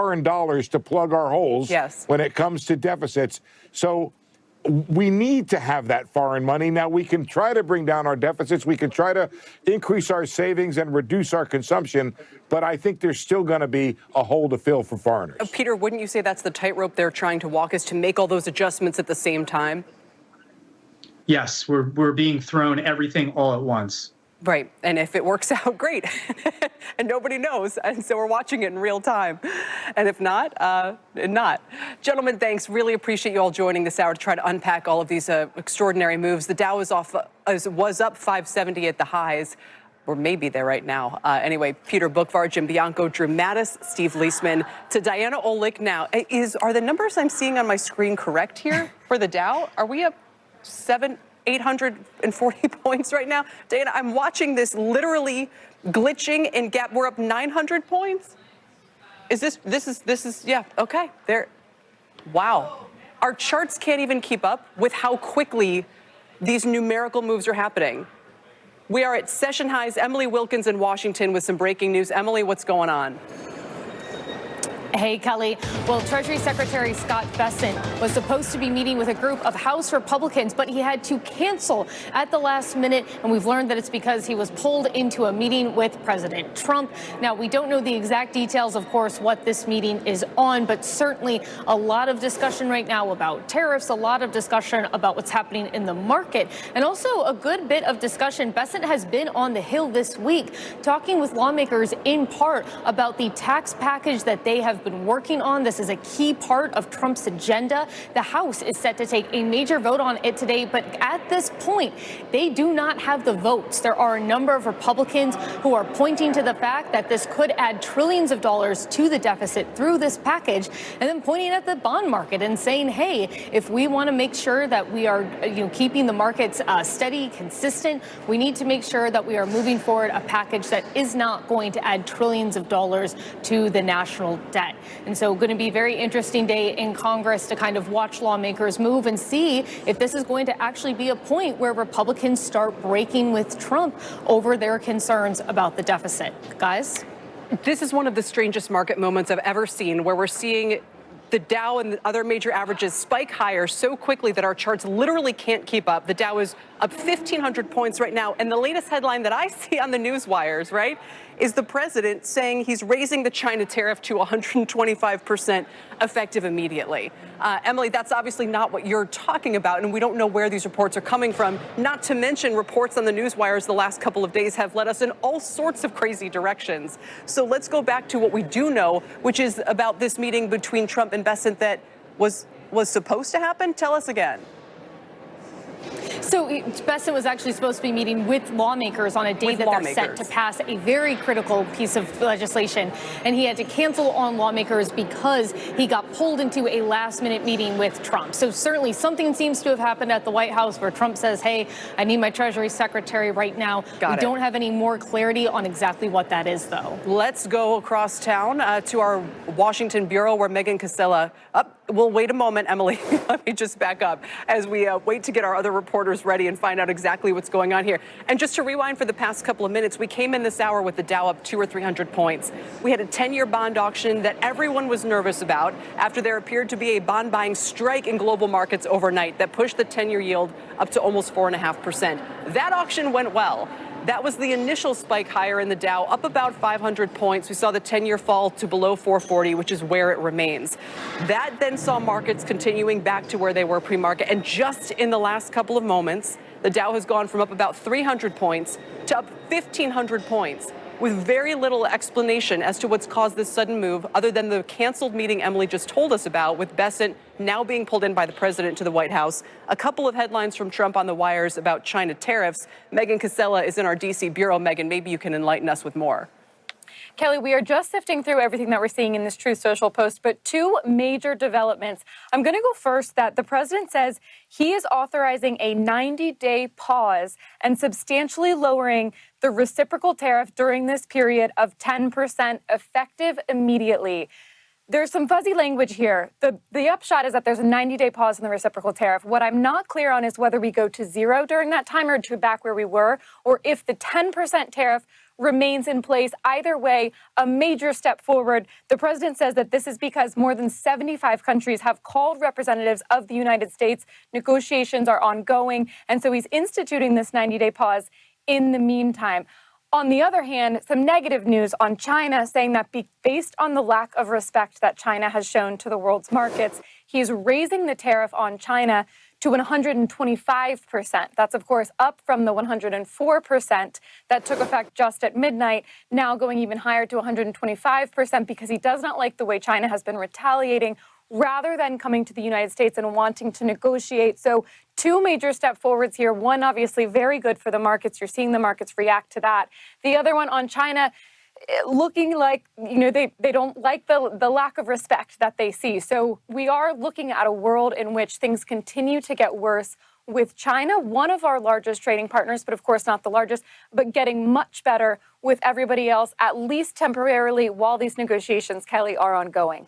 foreign dollars to plug our holes when it comes to deficits. So we need to have that foreign money. Now, we can try to bring down our deficits. We can try to increase our savings and reduce our consumption. But I think there's still going to be a hole to fill for foreigners. Peter, wouldn't you say that's the tightrope they're trying to walk, is to make all those adjustments at the same time? Yes, we're being thrown everything all at once. Right. And if it works out, great. And nobody knows. And so we're watching it in real time. And if not, not. Gentlemen, thanks. Really appreciate you all joining this hour to try to unpack all of these extraordinary moves. The Dow was up 570 at the highs. Or maybe there right now. Anyway, Peter Bookvar, Jim Bianco, Drew Mattis, Steve Leisman, to Diana Olick now. Are the numbers I'm seeing on my screen correct here for the Dow? Are we up 840 points right now? Diana, I'm watching this literally glitching and gap. We're up 900 points. Is this, yeah, okay. There, wow. Our charts can't even keep up with how quickly these numerical moves are happening. We are at session highs. Emily Wilkins in Washington with some breaking news. Emily, what's going on? Hey, Kelly. Well, Treasury Secretary Scott Bessent was supposed to be meeting with a group of House Republicans, but he had to cancel at the last minute. And we've learned that it's because he was pulled into a meeting with President Trump. Now, we don't know the exact details, of course, what this meeting is on, but certainly a lot of discussion right now about tariffs, a lot of discussion about what's happening in the market, and also a good bit of discussion. Bessent has been on the Hill this week talking with lawmakers in part about the tax package that they have been working on. This is a key part of Trump's agenda. The House is set to take a major vote on it today, but at this point, they do not have the votes. There are a number of Republicans who are pointing to the fact that this could add trillions of dollars to the deficit through this package, and then pointing at the bond market and saying, hey, if we want to make sure that we are keeping the markets steady, consistent, we need to make sure that we are moving forward a package that is not going to add trillions of dollars to the national debt. And so going to be a very interesting day in Congress to kind of watch lawmakers move and see if this is going to actually be a point where Republicans start breaking with Trump over their concerns about the deficit. Guys? This is one of the strangest market moments I've ever seen, where we're seeing the Dow and the other major averages spike higher so quickly that our charts literally can't keep up. The Dow is up 1,500 points right now. And the latest headline that I see on the news wires, right, is the president saying he's raising the China tariff to 125% effective immediately. Emily, that's obviously not what you're talking about, and we don't know where these reports are coming from. Not to mention, reports on the news wires the last couple of days have led us in all sorts of crazy directions. So let's go back to what we do know, which is about this meeting between Trump and Bessent that was supposed to happen. Tell us again. So Bessent was actually supposed to be meeting with lawmakers on a day that they're set to pass a very critical piece of legislation. And he had to cancel on lawmakers because he got pulled into a last-minute meeting with Trump. So certainly something seems to have happened at the White House where Trump says, hey, I need my Treasury Secretary right now. We don't have any more clarity on exactly what that is, though. Let's go across town to our Washington bureau where Megan Casella. Well, wait a moment, Emily. Let me just back up as we wait to get our other reporters ready and find out exactly what's going on here. And just to rewind for the past couple of minutes, we came in this hour with the Dow up 200 or 300 points. We had a 10-year bond auction that everyone was nervous about after there appeared to be a bond buying strike in global markets overnight that pushed the 10-year yield up to almost 4.5%. That auction went well. That was the initial spike higher in the Dow, up about 500 points. We saw the 10-year fall to below 440, which is where it remains. That then saw markets continuing back to where they were pre-market. And just in the last couple of moments, the Dow has gone from up about 300 points to up 1,500 points, with very little explanation as to what's caused this sudden move, other than the canceled meeting Emily just told us about, with Bessent now being pulled in by the president to the White House. A couple of headlines from Trump on the wires about China tariffs. Megan Casella is in our D.C. bureau. Megan, maybe you can enlighten us with more. Kelly, we are just sifting through everything that we're seeing in this Truth Social post, but two major developments. I'm going to go first that the president says he is authorizing a 90-day pause and substantially lowering the reciprocal tariff during this period of 10% effective immediately. There's some fuzzy language here. The upshot is that there's a 90-day pause in the reciprocal tariff. What I'm not clear on is whether we go to zero during that time or to back where we were, or if the 10% tariff remains in place. Either way, a major step forward. The president says that this is because more than 75 countries have called representatives of the United States. Negotiations are ongoing, and so he's instituting this 90-day pause in the meantime. On the other hand, some negative news on China, saying that based on the lack of respect that China has shown to the world's markets, he's raising the tariff on China to 125%. That's, of course, up from the 104% that took effect just at midnight, now going even higher to 125% because he does not like the way China has been retaliating rather than coming to the United States and wanting to negotiate. So two major step forwards here. One, obviously, very good for the markets. You're seeing the markets react to that. The other one on China, looking like, they don't like the lack of respect that they see. So we are looking at a world in which things continue to get worse with China, one of our largest trading partners, but of course not the largest, but getting much better with everybody else, at least temporarily, while these negotiations, Kelly, are ongoing.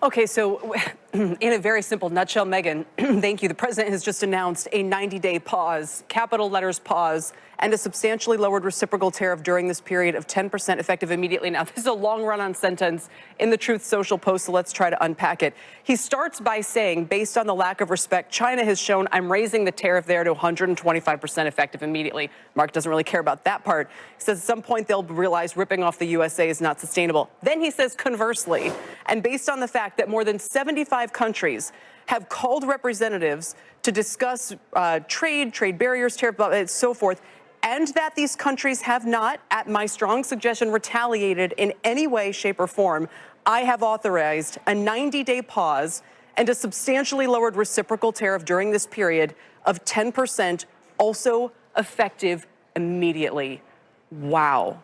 Okay, so in a very simple nutshell, Megan, thank you. The president has just announced a 90-day pause, capital letters pause, and a substantially lowered reciprocal tariff during this period of 10% effective immediately. Now, this is a long run-on sentence in the Truth Social post, so let's try to unpack it. He starts by saying, based on the lack of respect China has shown, I'm raising the tariff there to 125% effective immediately. Mark doesn't really care about that part. He says at some point they'll realize ripping off the USA is not sustainable. Then he says conversely, and based on the fact that more than 75 countries have called representatives to discuss trade barriers, tariff, and so forth, and that these countries have not, at my strong suggestion, retaliated in any way, shape, or form, I have authorized a 90-day pause and a substantially lowered reciprocal tariff during this period of 10%, also effective immediately. Wow.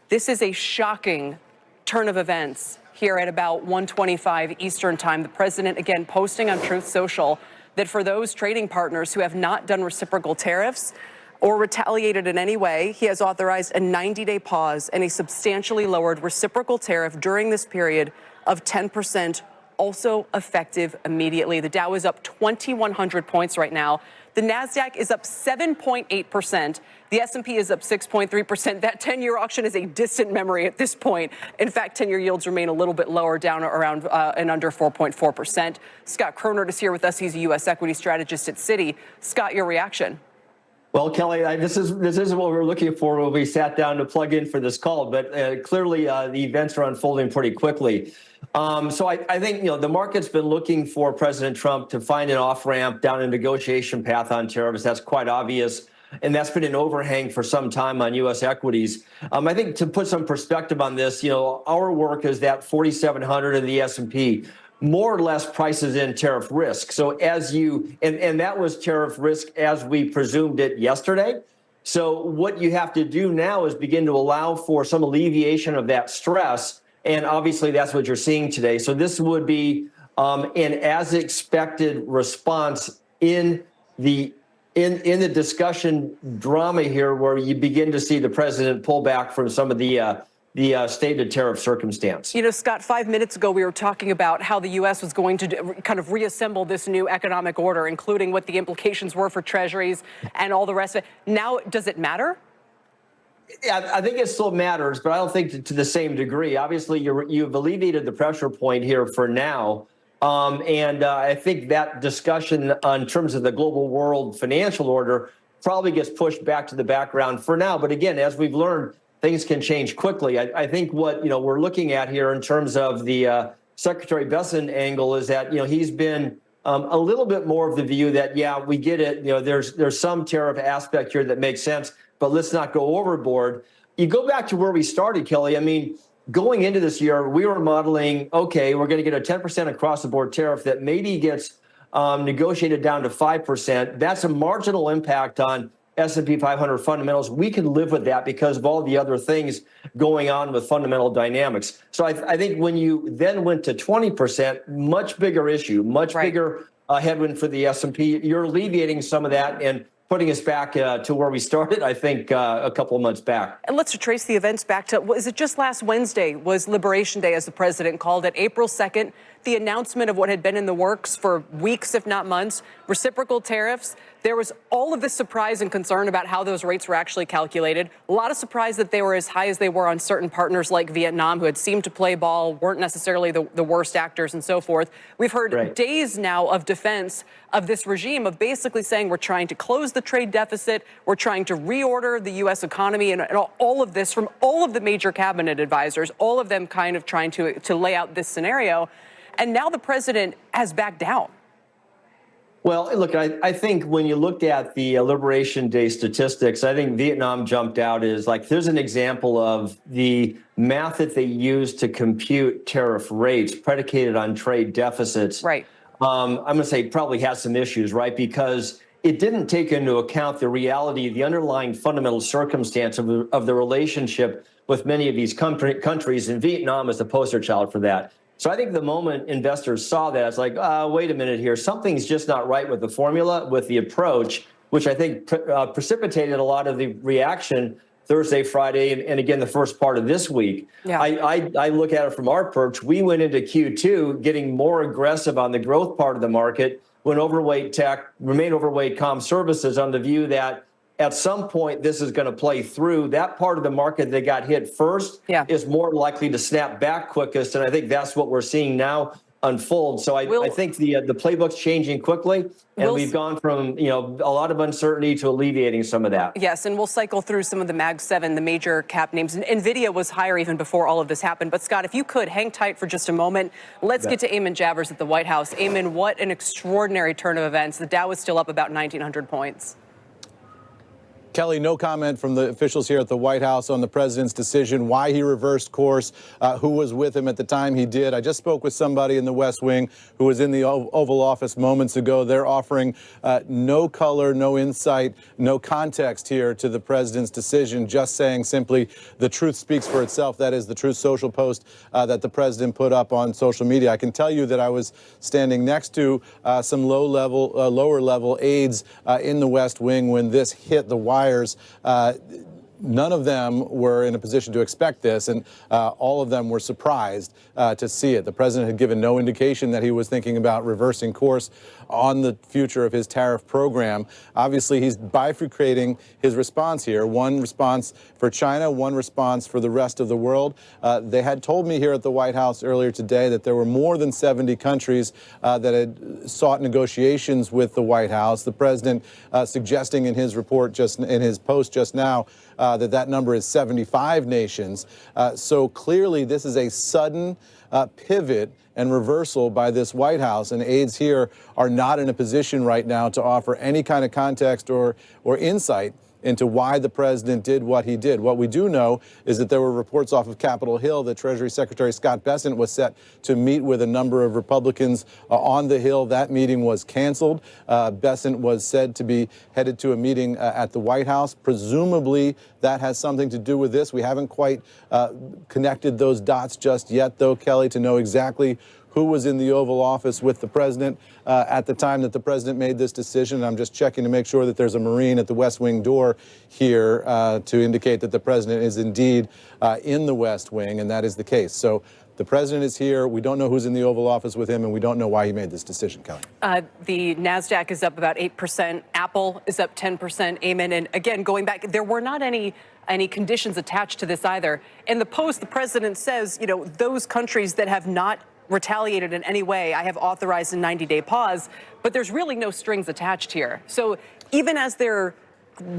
This is a shocking turn of events here at about 1:25 Eastern time. The president, again, posting on Truth Social that for those trading partners who have not done reciprocal tariffs or retaliated in any way, he has authorized a 90-day pause and a substantially lowered reciprocal tariff during this period of 10%, also effective immediately. The Dow is up 2,100 points right now. The NASDAQ is up 7.8%. The S&P is up 6.3%. That 10-year auction is a distant memory at this point. In fact, 10-year yields remain a little bit lower, down around and under 4.4%. Scott Cronert is here with us. He's a U.S. equity strategist at Citi. Scott, your reaction? Well, Kelly, this is what we were looking for when we sat down to plug in for this call. But clearly, the events are unfolding pretty quickly. So I think the market's been looking for President Trump to find an off ramp down a negotiation path on tariffs. That's quite obvious, and that's been an overhang for some time on U.S. equities. I think to put some perspective on this, our work is that 4,700 in the S&P. More or less prices in tariff risk. So and that was tariff risk as we presumed it yesterday. So what you have to do now is begin to allow for some alleviation of that stress. And obviously that's what you're seeing today. So this would be an as expected response in the discussion drama here, where you begin to see the president pull back from some of the stated tariff circumstance. Scott, 5 minutes ago, we were talking about how the U.S. was going to kind of reassemble this new economic order, including what the implications were for treasuries and all the rest of it. Now, does it matter? Yeah, I think it still matters, but I don't think to the same degree. Obviously, you've alleviated the pressure point here for now. And I think that discussion in terms of the global world financial order probably gets pushed back to the background for now. But again, as we've learned, things can change quickly. I think what we're looking at here in terms of the Secretary Bessent angle is that he's been a little bit more of the view that we get it. There's some tariff aspect here that makes sense, but let's not go overboard. You go back to where we started, Kelly. I mean, going into this year, we were modeling, okay, we're going to get a 10% across the board tariff that maybe gets negotiated down to 5%. That's a marginal impact on S&P 500 fundamentals. We can live with that because of all the other things going on with fundamental dynamics. So I think when you then went to 20%, much bigger issue, much bigger headwind for the S&P. You're alleviating some of that, and putting us back to where we started, I think, a couple of months back. And let's trace the events back to, was it just last Wednesday was Liberation Day, as the president called it, April 2nd, the announcement of what had been in the works for weeks, if not months, reciprocal tariffs. There was all of this surprise and concern about how those rates were actually calculated. A lot of surprise that they were as high as they were on certain partners like Vietnam, who had seemed to play ball, weren't necessarily the worst actors and so forth. We've heard days now of defense of this regime of basically saying we're trying to close the trade deficit, we're trying to reorder the U.S. economy, and all of this from all of the major cabinet advisors, all of them kind of trying to lay out this scenario. And now the president has backed down. Well, look, I think when you looked at the Liberation Day statistics, I think Vietnam jumped out as like, there's an example of the math that they use to compute tariff rates predicated on trade deficits. Right. I'm going to say probably has some issues, right? Because it didn't take into account the reality, the underlying fundamental circumstance of the relationship with many of these countries, and Vietnam is the poster child for that. So I think the moment investors saw that, it's like, wait a minute here, something's just not right with the formula, with the approach, which I think precipitated a lot of the reaction Thursday, Friday, and again, the first part of this week. Yeah. I look at it from our perch. We went into Q2 getting more aggressive on the growth part of the market, when overweight tech, remain overweight comm services, on the view that at some point this is going to play through. That part of the market that got hit first is more likely to snap back quickest, and I think that's what we're seeing now unfold. So I think the playbook's changing quickly, and we've gone from a lot of uncertainty to alleviating some of that. Yes, and we'll cycle through some of the Mag 7, the major cap names. NVIDIA was higher even before all of this happened. But Scott, if you could hang tight for just a moment, let's get to Eamon Javers at the White House. Eamon, what an extraordinary turn of events. The Dow is still up about 1,900 points. Kelly, no comment from the officials here at the White House on the president's decision, why he reversed course, who was with him at the time he did. I just spoke with somebody in the West Wing who was in the Oval Office moments ago. They're offering no color, no insight, no context here to the president's decision, just saying simply the truth speaks for itself. That is the Truth Social post that the president put up on social media. I can tell you that I was standing next to some lower level aides in the West Wing when this hit the wire. None of them were in a position to expect this, and all of them were surprised to see it. The president had given no indication that he was thinking about reversing course on the future of his tariff program. Obviously, he's bifurcating his response here. One response for China, one response for the rest of the world. They had told me here at the White House earlier today that there were more than 70 countries that had sought negotiations with the White House. The president suggesting in his report, in his post just now, that number is 75 nations. So clearly this is a sudden pivot and reversal by this White House, and aides here are not in a position right now to offer any kind of context or insight into why the president did what he did. What we do know is that there were reports off of Capitol Hill that Treasury Secretary Scott Bessent was set to meet with a number of Republicans on the Hill. That meeting was canceled. Bessent was said to be headed to a meeting at the White House. Presumably that has something to do with this. We haven't quite connected those dots just yet, though, Kelly, to know exactly who was in the Oval Office with the president at the time that the president made this decision. I'm just checking to make sure that there's a Marine at the West Wing door here to indicate that the president is indeed in the West Wing, and that is the case. So the president is here. We don't know who's in the Oval Office with him, and we don't know why he made this decision, Kelly. The NASDAQ is up about 8%. Apple is up 10%. Eamon. And again, going back, there were not any conditions attached to this either. In the post, the president says, those countries that have not retaliated in any way, I have authorized a 90-day pause, but there's really no strings attached here. So even as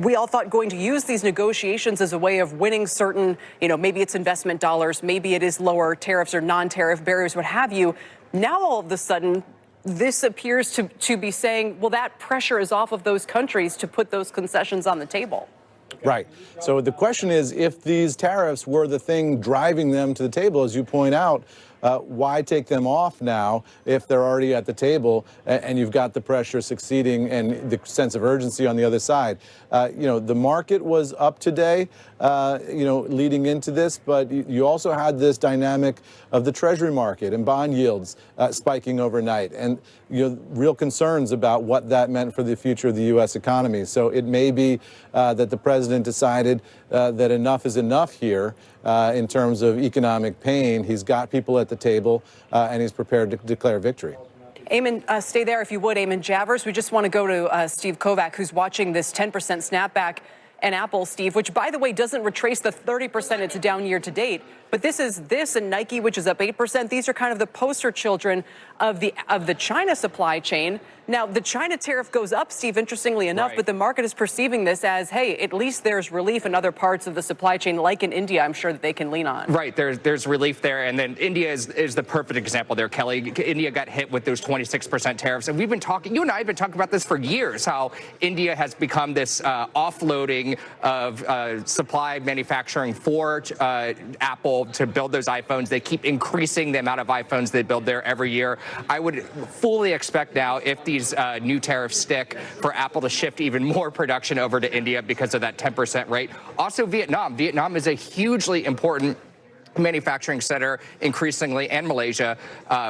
we all thought going to use these negotiations as a way of winning certain, maybe it's investment dollars, maybe it is lower tariffs or non-tariff barriers, what have you. Now all of a sudden, this appears to be saying, well, that pressure is off of those countries to put those concessions on the table. Right. So the question is, if these tariffs were the thing driving them to the table, as you point out, Why take them off now if they're already at the table and you've got the pressure succeeding and the sense of urgency on the other side? The market was up today, leading into this, but you also had this dynamic of the Treasury market and bond yields spiking overnight, and real concerns about what that meant for the future of the U.S. economy. So it may be that the president decided that enough is enough here in terms of economic pain. He's got people at the table, and he's prepared to declare victory. Eamon, stay there if you would. Eamon Javers, we just want to go to Steve Kovac, who's watching this 10% snapback in Apple, Steve, which, by the way, doesn't retrace the 30% it's down year to date. But this and Nike, which is up 8%. These are kind of the poster children of the China supply chain. Now, the China tariff goes up, Steve, interestingly enough, right. but the market is perceiving this as, hey, at least there's relief in other parts of the supply chain, like in India, I'm sure that they can lean on. Right, there's relief there, and then India is the perfect example there, Kelly. India got hit with those 26% tariffs, and we've been talking, you and I have been talking about this for years, how India has become this offloading of supply manufacturing for Apple to build those iPhones. They keep increasing the amount of iPhones they build there every year. I would fully expect now, if these new tariffs stick, for Apple to shift even more production over to India because of that 10% rate. Also, Vietnam. Vietnam is a hugely important manufacturing center increasingly, and Malaysia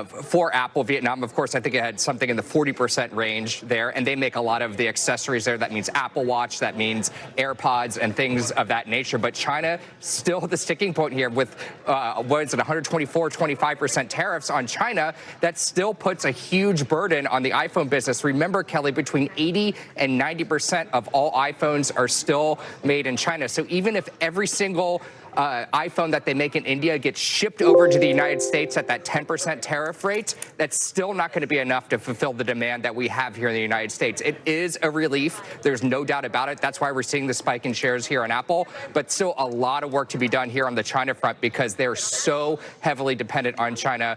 for Apple. Vietnam, of course, I think it had something in the 40% range there, and they make a lot of the accessories there. That means Apple Watch, that means AirPods and things of that nature. But China, still the sticking point here with, 25% tariffs on China. That still puts a huge burden on the iPhone business. Remember, Kelly, between 80 and 90% of all iPhones are still made in China. So even if every single iPhone that they make in India gets shipped over to the United States at that 10% tariff rate, that's still not going to be enough to fulfill the demand that we have here in the United States. It is a relief. There's no doubt about it. That's why we're seeing the spike in shares here on Apple, but still a lot of work to be done here on the China front because they're so heavily dependent on China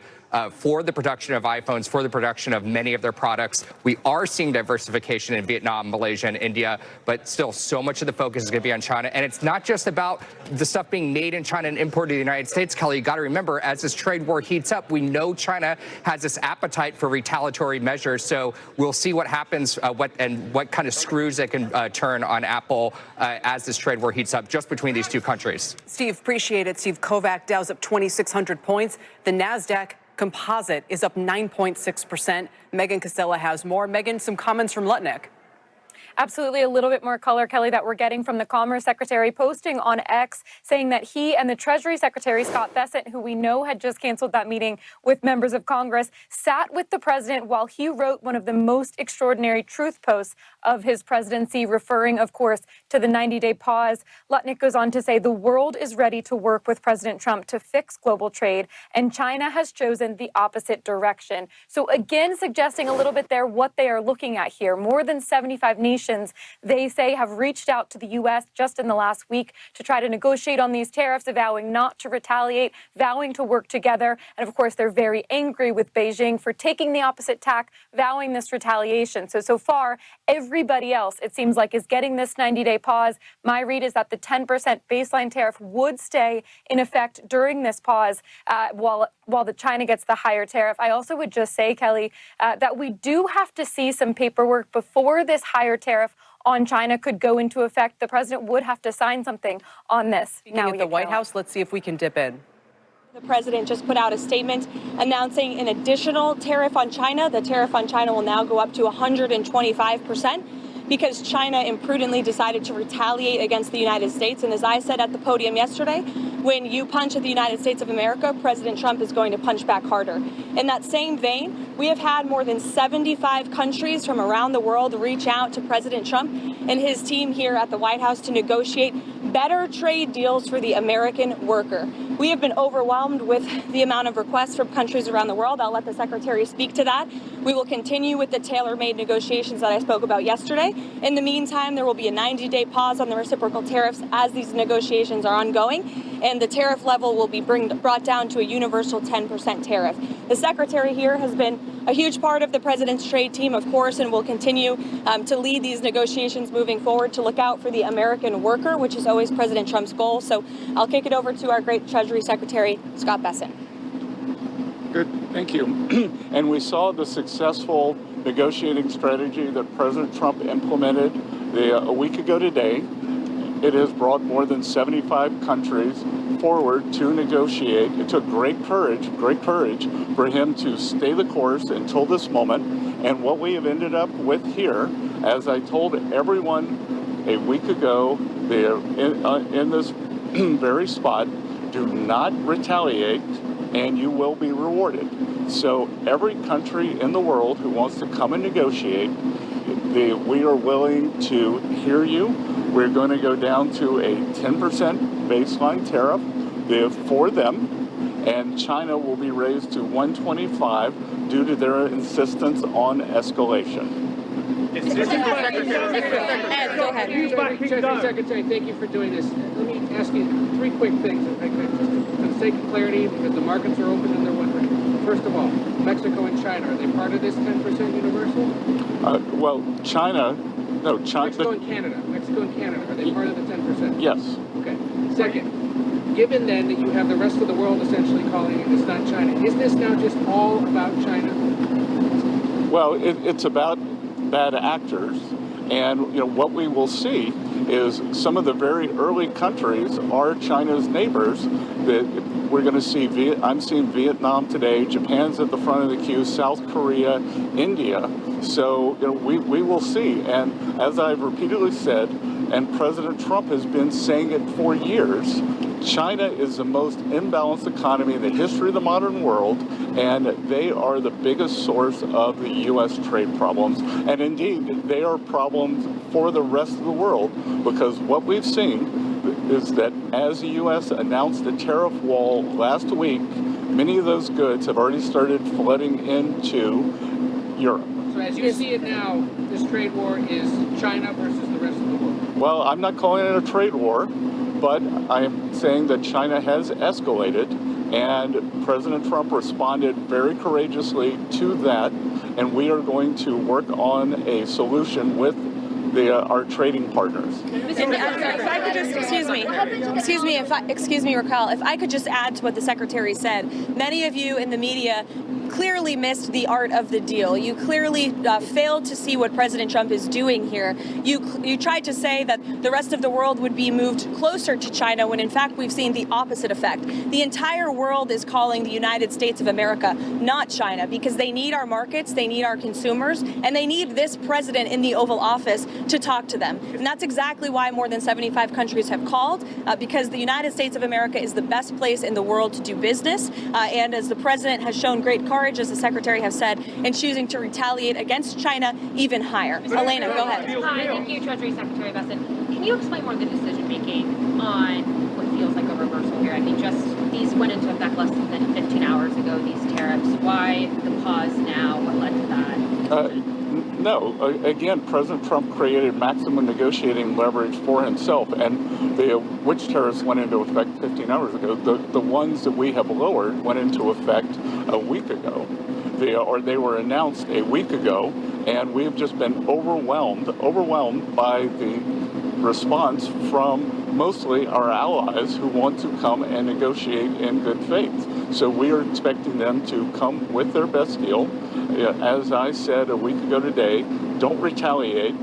for the production of iPhones, for the production of many of their products. We are seeing diversification in Vietnam, Malaysia, and India, but still so much of the focus is going to be on China. And it's not just about the stuff being made in China and imported to the United States, Kelly. You got to remember, as this trade war heats up, we know China has this appetite for retaliatory measures. So we'll see what happens, what kind of screws they can turn on Apple as this trade war heats up just between these two countries. Steve, appreciate it. Steve Kovac, Dow's up 2,600 points. The NASDAQ Composite is up 9.6%. Megan Casella has more. Megan, some comments from Lutnick. Absolutely, a little bit more color, Kelly, that we're getting from the Commerce Secretary posting on X saying that he and the Treasury Secretary, Scott Bessent, who we know had just canceled that meeting with members of Congress, sat with the president while he wrote one of the most extraordinary truth posts of his presidency, referring, of course, to the 90-day pause. Lutnick goes on to say the world is ready to work with President Trump to fix global trade, and China has chosen the opposite direction. So again, suggesting a little bit there what they are looking at here. More than 75 nations, they say, have reached out to the U.S. just in the last week to try to negotiate on these tariffs, vowing not to retaliate, vowing to work together. And of course, they're very angry with Beijing for taking the opposite tack, vowing this retaliation. So far, everybody else, it seems like, is getting this 90-day pause. My read is that the 10% baseline tariff would stay in effect during this pause while the China gets the higher tariff. I also would just say, Kelly, that we do have to see some paperwork before this higher tariff on China could go into effect. The president would have to sign something on this. Speaking at the White House, let's see if we can dip in. The president just put out a statement announcing an additional tariff on China. The tariff on China will now go up to 125%. because China imprudently decided to retaliate against the United States. And as I said at the podium yesterday, when you punch at the United States of America, President Trump is going to punch back harder. In that same vein, we have had more than 75 countries from around the world reach out to President Trump and his team here at the White House to negotiate better trade deals for the American worker. We have been overwhelmed with the amount of requests from countries around the world. I'll let the Secretary speak to that. We will continue with the tailor-made negotiations that I spoke about yesterday. In the meantime, there will be a 90-day pause on the reciprocal tariffs as these negotiations are ongoing, and the tariff level will be brought down to a universal 10% tariff. The Secretary here has been a huge part of the President's trade team, of course, and will continue to lead these negotiations moving forward to look out for the American worker, which is always President Trump's goal. So I'll kick it over to our great Treasury Secretary, Scott Bessent. Good, thank you. And we saw the successful negotiating strategy that President Trump implemented a week ago today. It has brought more than 75 countries forward to negotiate. It took great courage for him to stay the course until this moment. And what we have ended up with here, as I told everyone a week ago, in this very spot, do not retaliate and you will be rewarded. So every country in the world who wants to come and negotiate, we are willing to hear you. We're going to go down to a 10% baseline tariff for them, and China will be raised to 125 due to their insistence on escalation. Ed, go ahead. Treasury Secretary, thank you for doing this. Let me ask you three quick things, if I could, just for the sake of clarity, because the markets are open and they're wondering. First of all, Mexico and China, are they part of this 10% universal? Well, China. Mexico and Canada, are they part of the 10%? Yes. Okay. Second, given then that you have the rest of the world essentially calling it, it's not China, is this now just all about China? Well, it's about bad actors, and what we will see is some of the very early countries are China's neighbors. That we're going to see. I'm seeing Vietnam today. Japan's at the front of the queue. South Korea, India. So we will see. And as I've repeatedly said, and President Trump has been saying it for years, China is the most imbalanced economy in the history of the modern world, and they are the biggest source of the U.S. trade problems. And indeed, they are problems for the rest of the world, because what we've seen is that as the U.S. announced the tariff wall last week, many of those goods have already started flooding into Europe. So as you see it now, this trade war is China versus the rest of the world? Well, I'm not calling it a trade war, but I'm saying that China has escalated, and President Trump responded very courageously to that, and we are going to work on a solution with our trading partners. If I could just, excuse me, Raquel, if I could just add to what the Secretary said. Many of you in the media clearly missed the art of the deal. You clearly failed to see what President Trump is doing here. You tried to say that the rest of the world would be moved closer to China when in fact we've seen the opposite effect. The entire world is calling the United States of America, not China, because they need our markets, they need our consumers, and they need this president in the Oval Office to talk to them. And that's exactly why more than 75 countries have called, because the United States of America is the best place in the world to do business. And as the president has shown great courage, as the secretary has said, in choosing to retaliate against China even higher. Elena, go ahead. Hi, thank you, Treasury Secretary Bessent. Can you explain more of the decision making on what feels like a reversal here? I mean, just these went into effect less than 15 hours ago, these tariffs. Why the pause now? What led to that? No, again, President Trump created maximum negotiating leverage for himself, and which tariffs went into effect 15 hours ago? The ones that we have lowered went into effect a week ago. They were announced a week ago, and we've just been overwhelmed by the response from mostly our allies who want to come and negotiate in good faith. So we are expecting them to come with their best deal. As I said a week ago today, don't retaliate,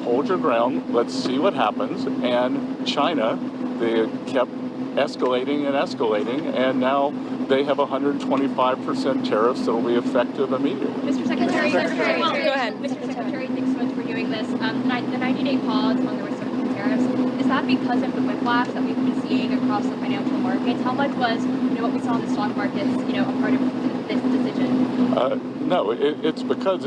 hold your ground, let's see what happens. And China, they kept escalating, and now they have 125% tariffs that will be effective immediately. Mr. Secretary, go ahead. Mr. Secretary, thanks so much for doing this. The 90-day pause on the reciprocal tariffs, is that because of the whiplash that we've been seeing across the financial markets? How much was, what we saw in the stock markets, a part of this decision? No, it's because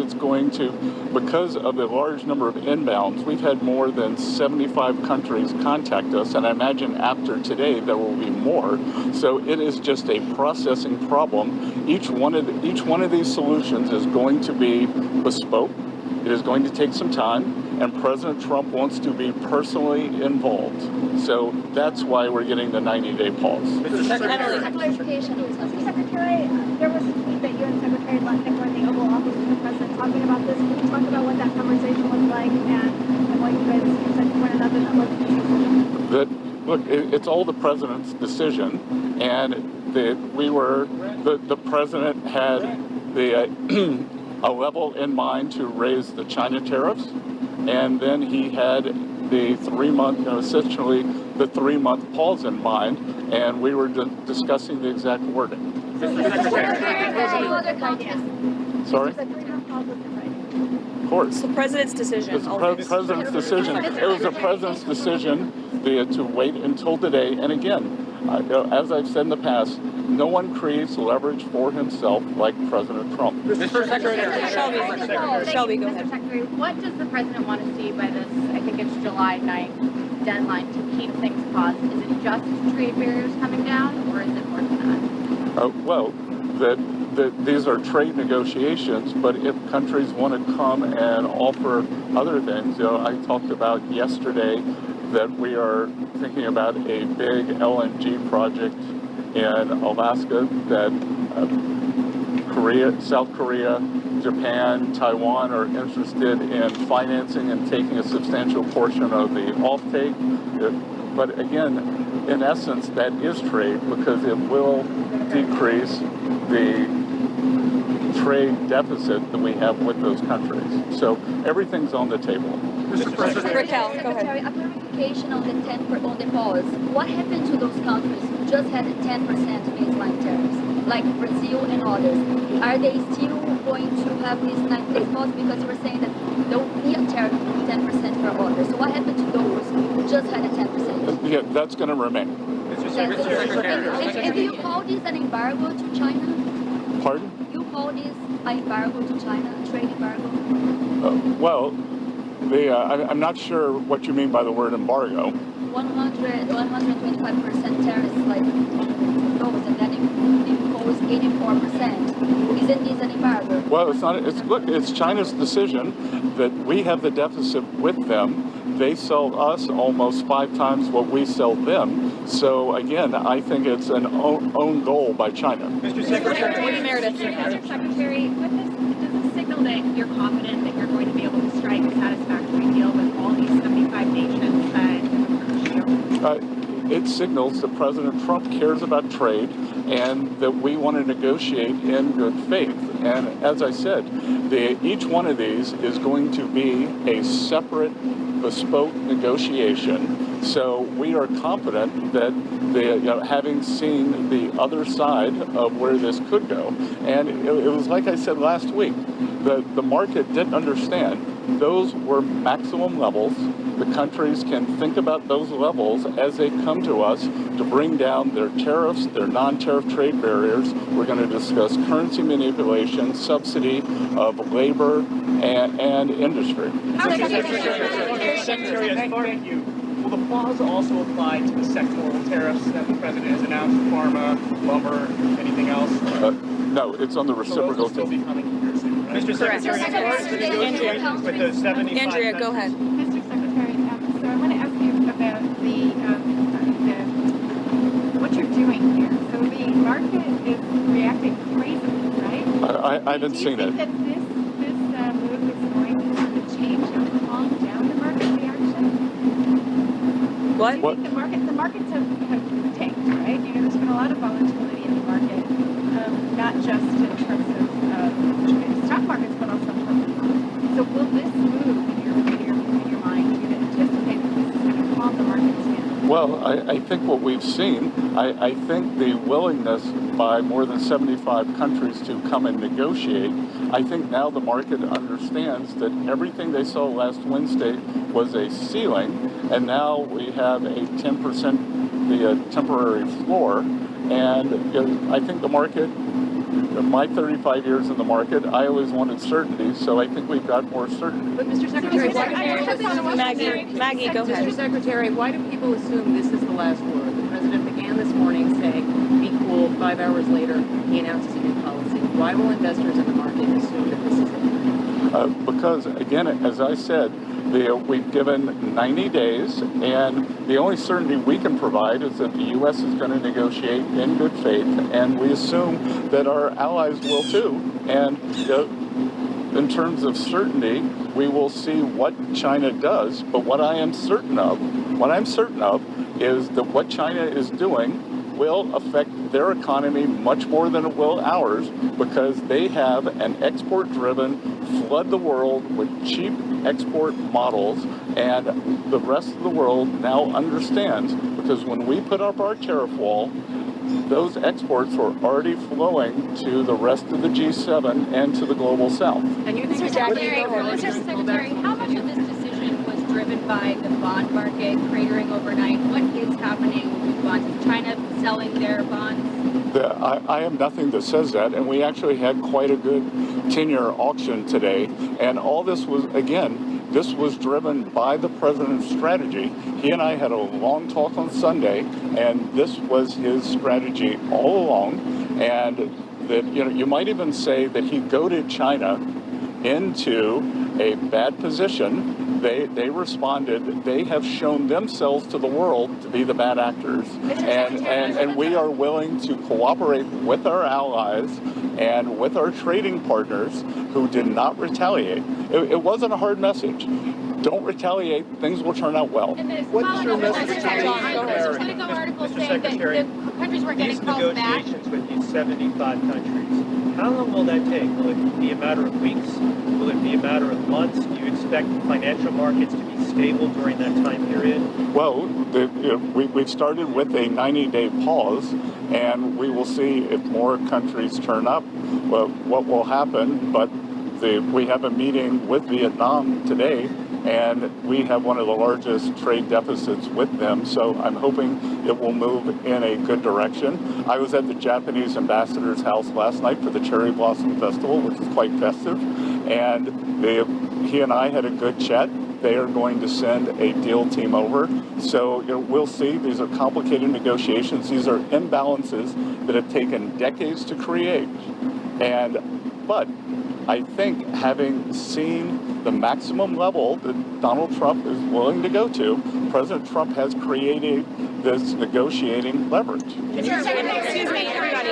because of the large number of inbounds. We've had more than 75 countries contact us, and I imagine after today there will be more. So it is just a processing problem. Each one of these solutions is going to be bespoke. It is going to take some time, and President Trump wants to be personally involved. So that's why we're getting the 90-day pause. Mr. Secretary, there was a tweet that you and Secretary Lutnick were in the Oval Office with the president talking about this. Can you talk about what that conversation was like and what you guys said to one another that led to this decision? Look, it's all the president's decision, and the president had a level in mind to raise the China tariffs, and then he had the 3-month, essentially the 3-month pause in mind, and we were discussing the exact wording. Sorry? Of course. It's the president's decision. It's the president's decision. It was the president's decision to wait until today. And again, as I've said in the past, no one creates leverage for himself like President Trump. Mr. Secretary. Shelby, go ahead. Mr. Secretary, what does the president want to see by this, I think it's July 9th deadline to keep things paused? Is it just trade barriers coming down, or is it more than that? Well, these are trade negotiations, but if countries want to come and offer other things, I talked about yesterday that we are thinking about a big LNG project in Alaska that South Korea, Japan, Taiwan are interested in financing and taking a substantial portion of the offtake. But again, in essence, that is trade because it will decrease the trade deficit that we have with those countries. So everything's on the table. Mr. President. Raquel, go Secretary, ahead. a clarification on the pause. What happened to those countries who just had 10% baseline tariffs, like Brazil and others? Are they still going to have this 90-day pause? Because you were saying that there will be a tariff of 10% for others. So what happened to those who just had a 10%? Yeah, that's going to remain. And do you call this an embargo to China? Pardon? You call this an embargo to China, a trade embargo? I'm not sure what you mean by the word embargo. 125% tariffs, like those, and then it goes 84%. Isn't this an embargo? Well, it's not. It's China's decision that we have the deficit with them. They sell us almost 5 times what we sell them. So again, I think it's an own goal by China. Mr. Secretary, Mr. Secretary, does this signal that you're confident that you're going to be able to strike a satisfactory deal with all these 75 nations It signals that President Trump cares about trade and that we want to negotiate in good faith. And as I said, each one of these is going to be a separate, bespoke negotiation. So we are confident that having seen the other side of where this could go, and it was like I said last week, the market didn't understand. Those were maximum levels. The countries can think about those levels as they come to us to bring down their tariffs, their non-tariff trade barriers. We're going to discuss currency manipulation, subsidy of labor, and industry. Secretary, as far as you, will the pause also apply to the sectoral tariffs that the president has announced, pharma, lumber, anything else? No, it's on the reciprocal. So those will still be coming here soon, right? Mr. Secretary, as far as the negotiations with the 75 Andrea, go ahead. Mr. Secretary, so I want to ask you about what you're doing here. So the market is reacting crazily, right? I haven't seen it. Do you think that this move is going to change and calm down the market reaction? What? Do you think the markets have tanked, right? There's been a lot of volatility in the market, not just in terms of stock markets, but also public bonds. So will this move, in your mind, you anticipate that this is going to calm the markets down? Well, I think what we've seen, I think the willingness by more than 75 countries to come and negotiate, I think now the market understands that everything they saw last Wednesday was a ceiling, and now we have a 10%, the temporary floor, and I think the market, my 35 years in the market, I always wanted certainty, so I think we've got more certainty. But Mr. Secretary, Maggie, go ahead. Mr. Secretary, why do people assume this is the last word? The president began this morning saying, be cool. 5 hours later, he announces a new policy. Why will investors in the market assume that this is it? Because, again, as I said, we've given 90 days, and the only certainty we can provide is that the U.S. is going to negotiate in good faith, and we assume that our allies will too. And in terms of certainty, we will see what China does. But what I'm certain of is that what China is doing will affect their economy much more than it will ours, because they have an export-driven, flood the world with cheap export models, and the rest of the world now understands, because when we put up our tariff wall, those exports were already flowing to the rest of the G7 and to the global south. And you think Mr. Secretary, how much of this decision was driven by the bond market cratering overnight? What is happening with bonds? Is China selling their bonds? I have nothing that says that, and we actually had quite a good 10-year auction today, and all this was, again, this was driven by the president's strategy. He and I had a long talk on Sunday, and this was his strategy all along, and that, you know, you might even say that he goaded China into a bad position. They responded. They have shown themselves to the world to be the bad actors, and we are willing to cooperate with our allies and with our trading partners who did not retaliate. It wasn't a hard message. Don't retaliate. Things will turn out well. What's your message to the article Mr. saying that Secretary, the countries were getting these called back. negotiations with these 75 countries, how long will that take? Will it be a matter of weeks? Will it be a matter of months? Do you expect financial markets to be stable during that time period? Well, we've started with a 90-day pause, and we will see if more countries turn up, what will happen. But we have a meeting with Vietnam today, and we have one of the largest trade deficits with them, so I'm hoping it will move in a good direction. I was at the Japanese ambassador's house last night for the Cherry Blossom Festival, which is quite festive, and he and I had a good chat. They are going to send a deal team over, so we'll see. These are complicated negotiations. These are imbalances that have taken decades to create, but I think having seen the maximum level that Donald Trump is willing to go to, President Trump has created this negotiating leverage. Excuse me, everybody.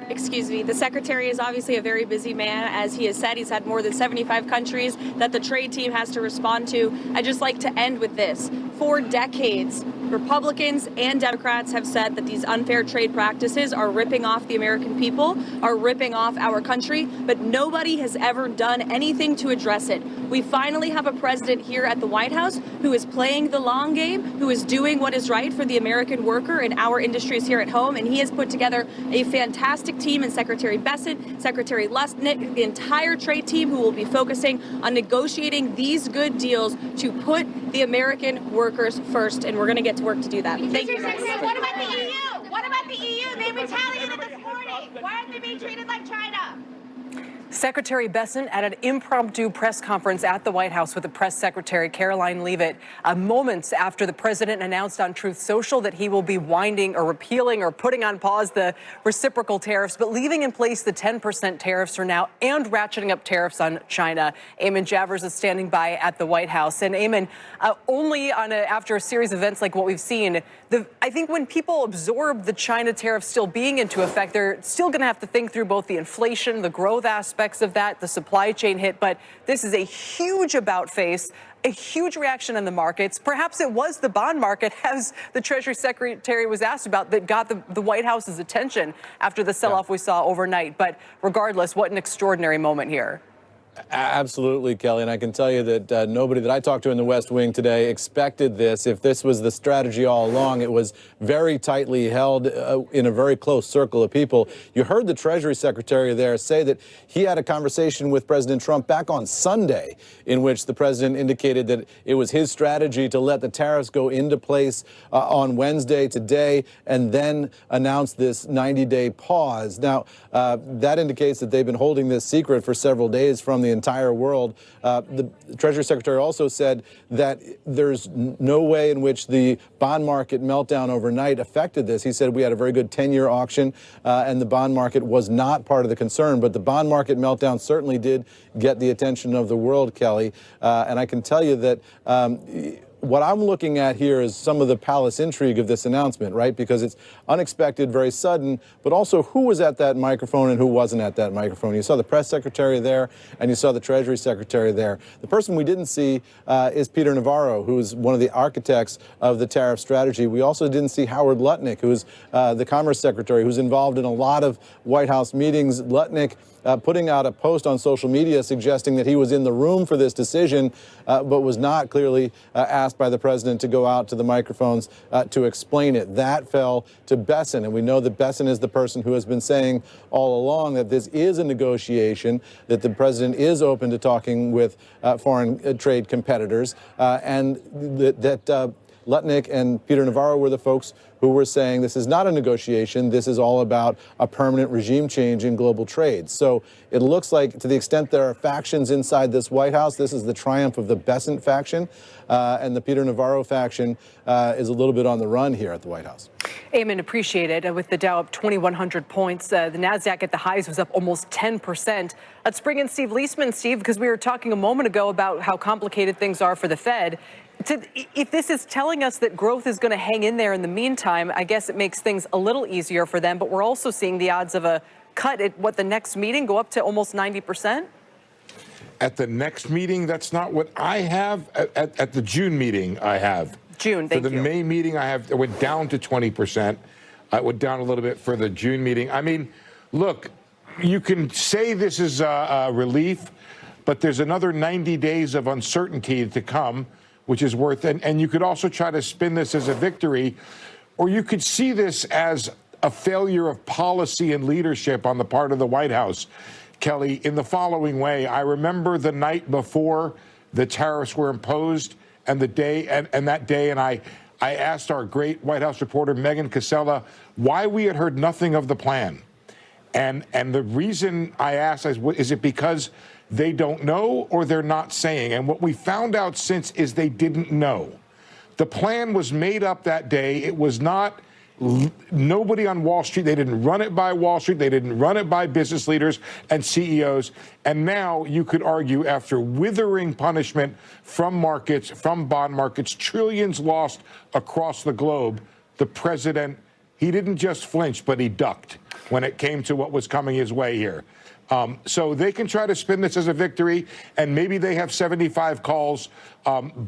Excuse me. The secretary is obviously a very busy man. As he has said, he's had more than 75 countries that the trade team has to respond to. I'd just like to end with this. For decades, Republicans and Democrats have said that these unfair trade practices are ripping off the American people, are ripping off our country, but nobody has ever done anything to address it. We finally have a president here at the White House who is playing the long game, who is doing what is right for the American worker and our industries here at home, and he has put together a fantastic team in Secretary Bessent, Secretary Lustnick, the entire trade team who will be focusing on negotiating these good deals to put the American workers first, and we're going to get to work to do that. Thank you. What about the EU? What about the EU? They retaliated this morning. Why aren't they being treated like China? Secretary Bessent at an impromptu press conference at the White House with the press secretary, Caroline Leavitt, moments after the president announced on Truth Social that he will be winding or repealing or putting on pause the reciprocal tariffs, but leaving in place the 10% tariffs for now and ratcheting up tariffs on China. Eamon Javers is standing by at the White House. And Eamon, after a series of events like what we've seen, I think when people absorb the China tariffs still being into effect, they're still going to have to think through both the inflation, the growth aspects of that, the supply chain hit. But this is a huge about face, a huge reaction in the markets. Perhaps it was the bond market, as the Treasury Secretary was asked about, that got the White House's attention after the sell-off we saw overnight. But regardless, what an extraordinary moment here. Absolutely, Kelly, and I can tell you that nobody that I talked to in the West Wing today expected this. If this was the strategy all along, it was very tightly held in a very close circle of people. You heard the Treasury Secretary there say that he had a conversation with President Trump back on Sunday in which the president indicated that it was his strategy to let the tariffs go into place on Wednesday today and then announce this 90-day pause. Now, that indicates that they've been holding this secret for several days from the entire world. The Treasury Secretary also said that there's no way in which the bond market meltdown overnight affected this. He said we had a very good 10-year auction and the bond market was not part of the concern, but the bond market meltdown certainly did get the attention of the world, Kelly. And I can tell you that what I'm looking at here is some of the palace intrigue of this announcement, right? Because it's unexpected, very sudden, but also who was at that microphone and who wasn't at that microphone. You saw the press secretary there, and you saw the Treasury secretary there. The person we didn't see is Peter Navarro, who's one of the architects of the tariff strategy. We also didn't see Howard Lutnick, who's the Commerce Secretary, who's involved in a lot of White House meetings. Lutnick putting out a post on social media suggesting that he was in the room for this decision, but was not clearly asked by the president to go out to the microphones to explain it. That fell to Besson, and we know that Besson is the person who has been saying all along that this is a negotiation, that the president is open to talking with foreign trade competitors, and that Lutnick and Peter Navarro were the folks who were saying this is not a negotiation, this is all about a permanent regime change in global trade. So it looks like, to the extent there are factions inside this White House, this is the triumph of the Besant faction, and the Peter Navarro faction is a little bit on the run here at the White House. Eamon, appreciate it. With the Dow up 2,100 points, the NASDAQ at the highs was up almost 10%. Let's bring in Steve Leisman. Steve, because we were talking a moment ago about how complicated things are for the Fed. If this is telling us that growth is going to hang in there in the meantime, I guess it makes things a little easier for them. But we're also seeing the odds of a cut at the next meeting go up to almost 90%. At the next meeting, that's not what I have. At the June meeting, I have. June, thank you. For the May meeting, it went down to 20%. It went down a little bit for the June meeting. I mean, look, you can say this is a relief, but there's another 90 days of uncertainty to come, which is worth it. And you could also try to spin this as a victory, or you could see this as a failure of policy and leadership on the part of the White House, Kelly, in the following way. I remember the night before the tariffs were imposed and the day and that day, and I asked our great White House reporter, Megan Casella, why we had heard nothing of the plan. And the reason I asked is it because they don't know or they're not saying? And what we found out since is they didn't know. The plan was made up that day. It was not nobody on Wall Street. They didn't run it by Wall Street. They didn't run it by business leaders and CEOs. And now you could argue, after withering punishment from markets, from bond markets, trillions lost across the globe, the president, he didn't just flinch, but he ducked when it came to what was coming his way here. So they can try to spin this as a victory, and maybe they have 75 calls.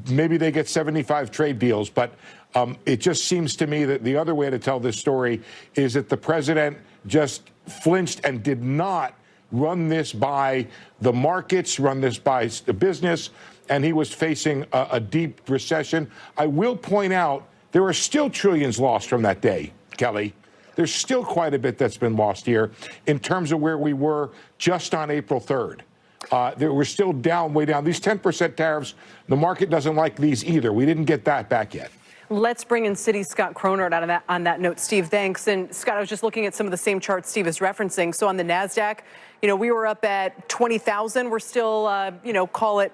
Maybe they get 75 trade deals. But it just seems to me that the other way to tell this story is that the president just flinched and did not run this by the markets, run this by the business, and he was facing a deep recession. I will point out there are still trillions lost from that day, Kelly. There's still quite a bit that's been lost here in terms of where we were just on April 3rd. We're still down, way down. These 10% tariffs, the market doesn't like these either. We didn't get that back yet. Let's bring in Citi's Scott Cronert on that note. Steve, thanks. And Scott, I was just looking at some of the same charts Steve is referencing. So on the NASDAQ, we were up at 20,000. We're still, call it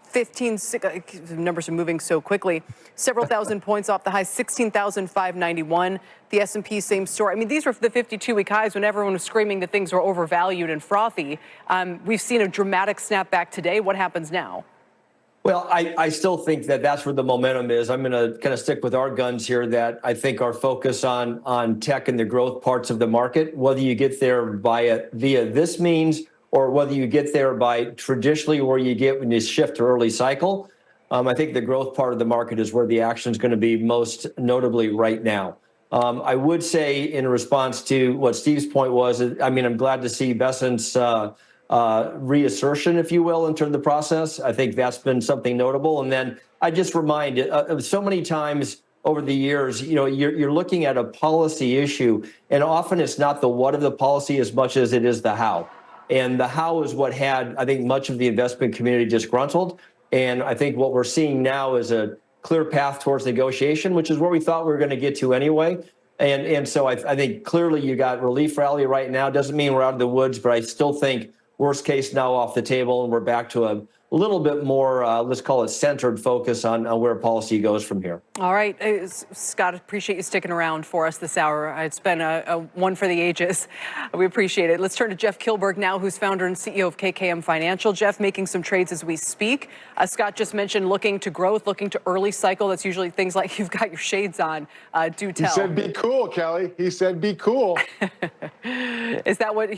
15, the numbers are moving so quickly, several thousand points off the high, 16,591. The S&P, same story. I mean, these were the 52-week highs when everyone was screaming that things were overvalued and frothy. We've seen a dramatic snapback today. What happens now? Well, I still think that that's where the momentum is. I'm going to kind of stick with our guns here, that I think our focus on tech and the growth parts of the market, whether you get there via this means or whether you get there by traditionally where you get when you shift to early cycle, I think the growth part of the market is where the action is going to be most notably right now. I would say, in response to what Steve's point was, I'm glad to see Bessant's reassertion, if you will, into the process. I think that's been something notable. And then I just remind so many times over the years, you're looking at a policy issue, and often it's not the what of the policy as much as it is the how. And the how is what had, I think, much of the investment community disgruntled. And I think what we're seeing now is a clear path towards negotiation, which is where we thought we were going to get to anyway. And so I think clearly you got relief rally right now. Doesn't mean we're out of the woods, but I still think worst case now off the table, and we're back to little bit more, let's call it centered focus on where policy goes from here. All right, Scott, appreciate you sticking around for us this hour. It's been a one for the ages. We appreciate it. Let's turn to Jeff Kilberg now, who's founder and CEO of KKM Financial. Jeff, making some trades as we speak. Scott just mentioned looking to growth, looking to early cycle. That's usually things like you've got your shades on. Do tell. He said, "Be cool, Kelly." He said, "Be cool." Is that what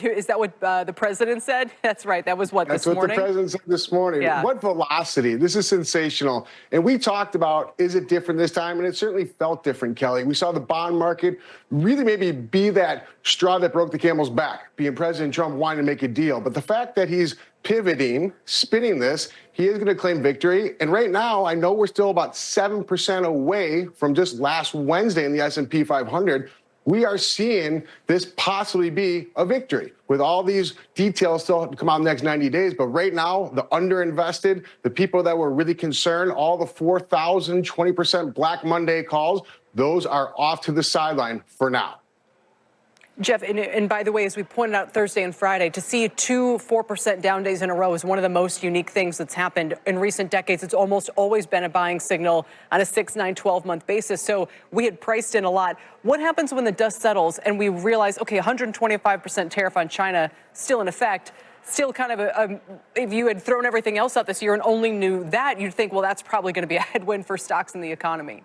the president said? That's right. That was what That's this what morning. the president said this morning. Yeah. What velocity! This is sensational. And we talked about, is it different this time? And it certainly felt different, Kelly. We saw the bond market really maybe be that straw that broke the camel's back, being President Trump wanting to make a deal. But the fact that he's pivoting, spinning this, he is going to claim victory. And right now, I know we're still about 7% away from just last Wednesday in the S&P 500. We are seeing this possibly be a victory, with all these details still to come out in the next 90 days. But right now, the underinvested, the people that were really concerned, all the 4,000, 20% Black Monday calls, those are off to the sideline for now. Jeff, and by the way, as we pointed out Thursday and Friday, to see 2 4% down days in a row is one of the most unique things that's happened in recent decades. It's almost always been a buying signal on a 6, 9, 12-month basis. So we had priced in a lot. What happens when the dust settles and we realize, okay, 125% tariff on China still in effect? Still kind of if you had thrown everything else out this year and only knew that, you'd think, well, that's probably going to be a headwind for stocks in the economy.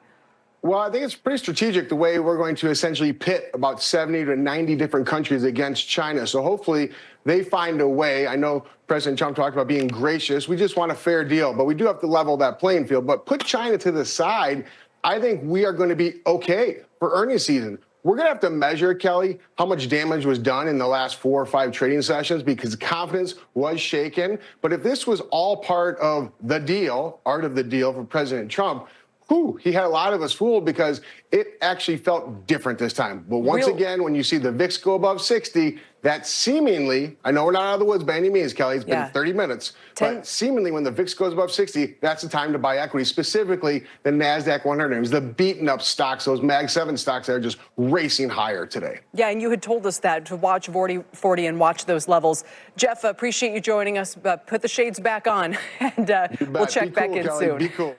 Well, I think it's pretty strategic the way we're going to essentially pit about 70 to 90 different countries against China. So hopefully they find a way. I know President Trump talked about being gracious. We just want a fair deal, but we do have to level that playing field. But put China to the side, I think we are going to be okay for earnings season. We're going to have to measure, Kelly, how much damage was done in the last 4 or 5 trading sessions because confidence was shaken. But if this was all part of the deal, art of the deal for President Trump, he had a lot of us fooled because it actually felt different this time. But once again, when you see the VIX go above 60, that seemingly, I know we're not out of the woods by any means, Kelly, it's been 30 minutes, but seemingly when the VIX goes above 60, that's the time to buy equity, specifically the NASDAQ 100. It was the beaten up stocks, those Mag 7 stocks that are just racing higher today. Yeah, and you had told us that, to watch 40 and watch those levels. Jeff, appreciate you joining us. Put the shades back on, and we'll check back in soon. Be cool.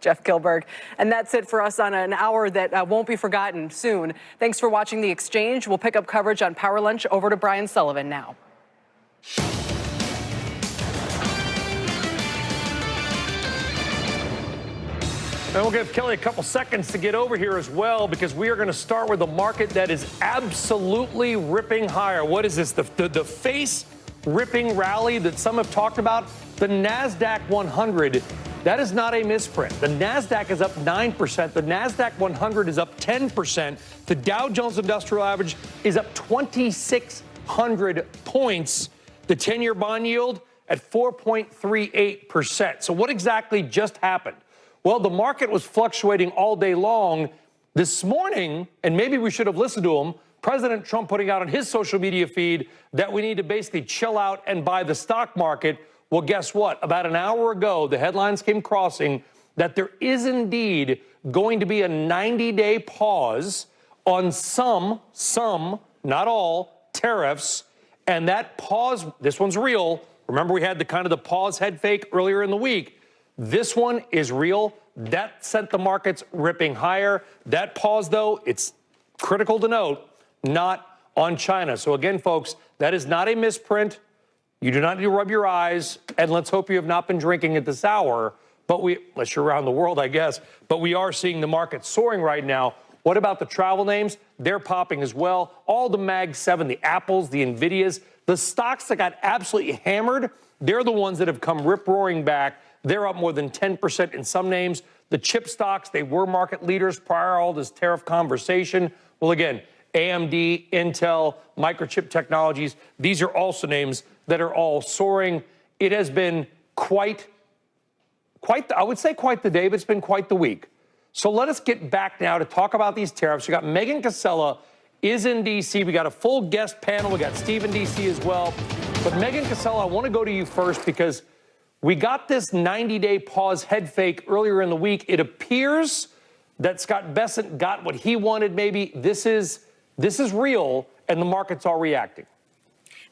Jeff Kilberg. And that's it for us on an hour that won't be forgotten soon. Thanks for watching The Exchange. We'll pick up coverage on Power Lunch. Over to Brian Sullivan now. And we'll give Kelly a couple seconds to get over here as well, because we are going to start with a market that is absolutely ripping higher. What is this? The face ripping rally that some have talked about? The NASDAQ 100. That is not a misprint. The NASDAQ is up 9%. The NASDAQ 100 is up 10%. The Dow Jones Industrial Average is up 2,600 points. The 10-year bond yield at 4.38%. So what exactly just happened? Well, the market was fluctuating all day long. This morning, and maybe we should have listened to him, President Trump putting out on his social media feed that we need to basically chill out and buy the stock market. Well, guess what? About an hour ago, the headlines came crossing that there is indeed going to be a 90-day pause on some, not all, tariffs. And that pause, this one's real. Remember, we had the kind of the pause head fake earlier in the week. This one is real. That sent the markets ripping higher. That pause, though, it's critical to note, not on China. So again, folks, that is not a misprint. You do not need to rub your eyes, and let's hope you have not been drinking at this hour, unless you're around the world, I guess, but we are seeing the market soaring right now. What about the travel names? They're popping as well. All the Mag 7, the Apples, the Nvidias, the stocks that got absolutely hammered, they're the ones that have come rip-roaring back. They're up more than 10% in some names. The chip stocks, they were market leaders prior to all this tariff conversation. Well, again, AMD, Intel, Microchip Technologies, these are also names that are all soaring. It has been quite the day, but it's been quite the week. So let us get back now to talk about these tariffs. We got Megan Casella is in D.C. We got a full guest panel. We got Steve in D.C. as well. But Megan Casella, I want to go to you first because we got this 90-day pause head fake earlier in the week. It appears that Scott Bessent got what he wanted maybe. This is real, and the markets are reacting.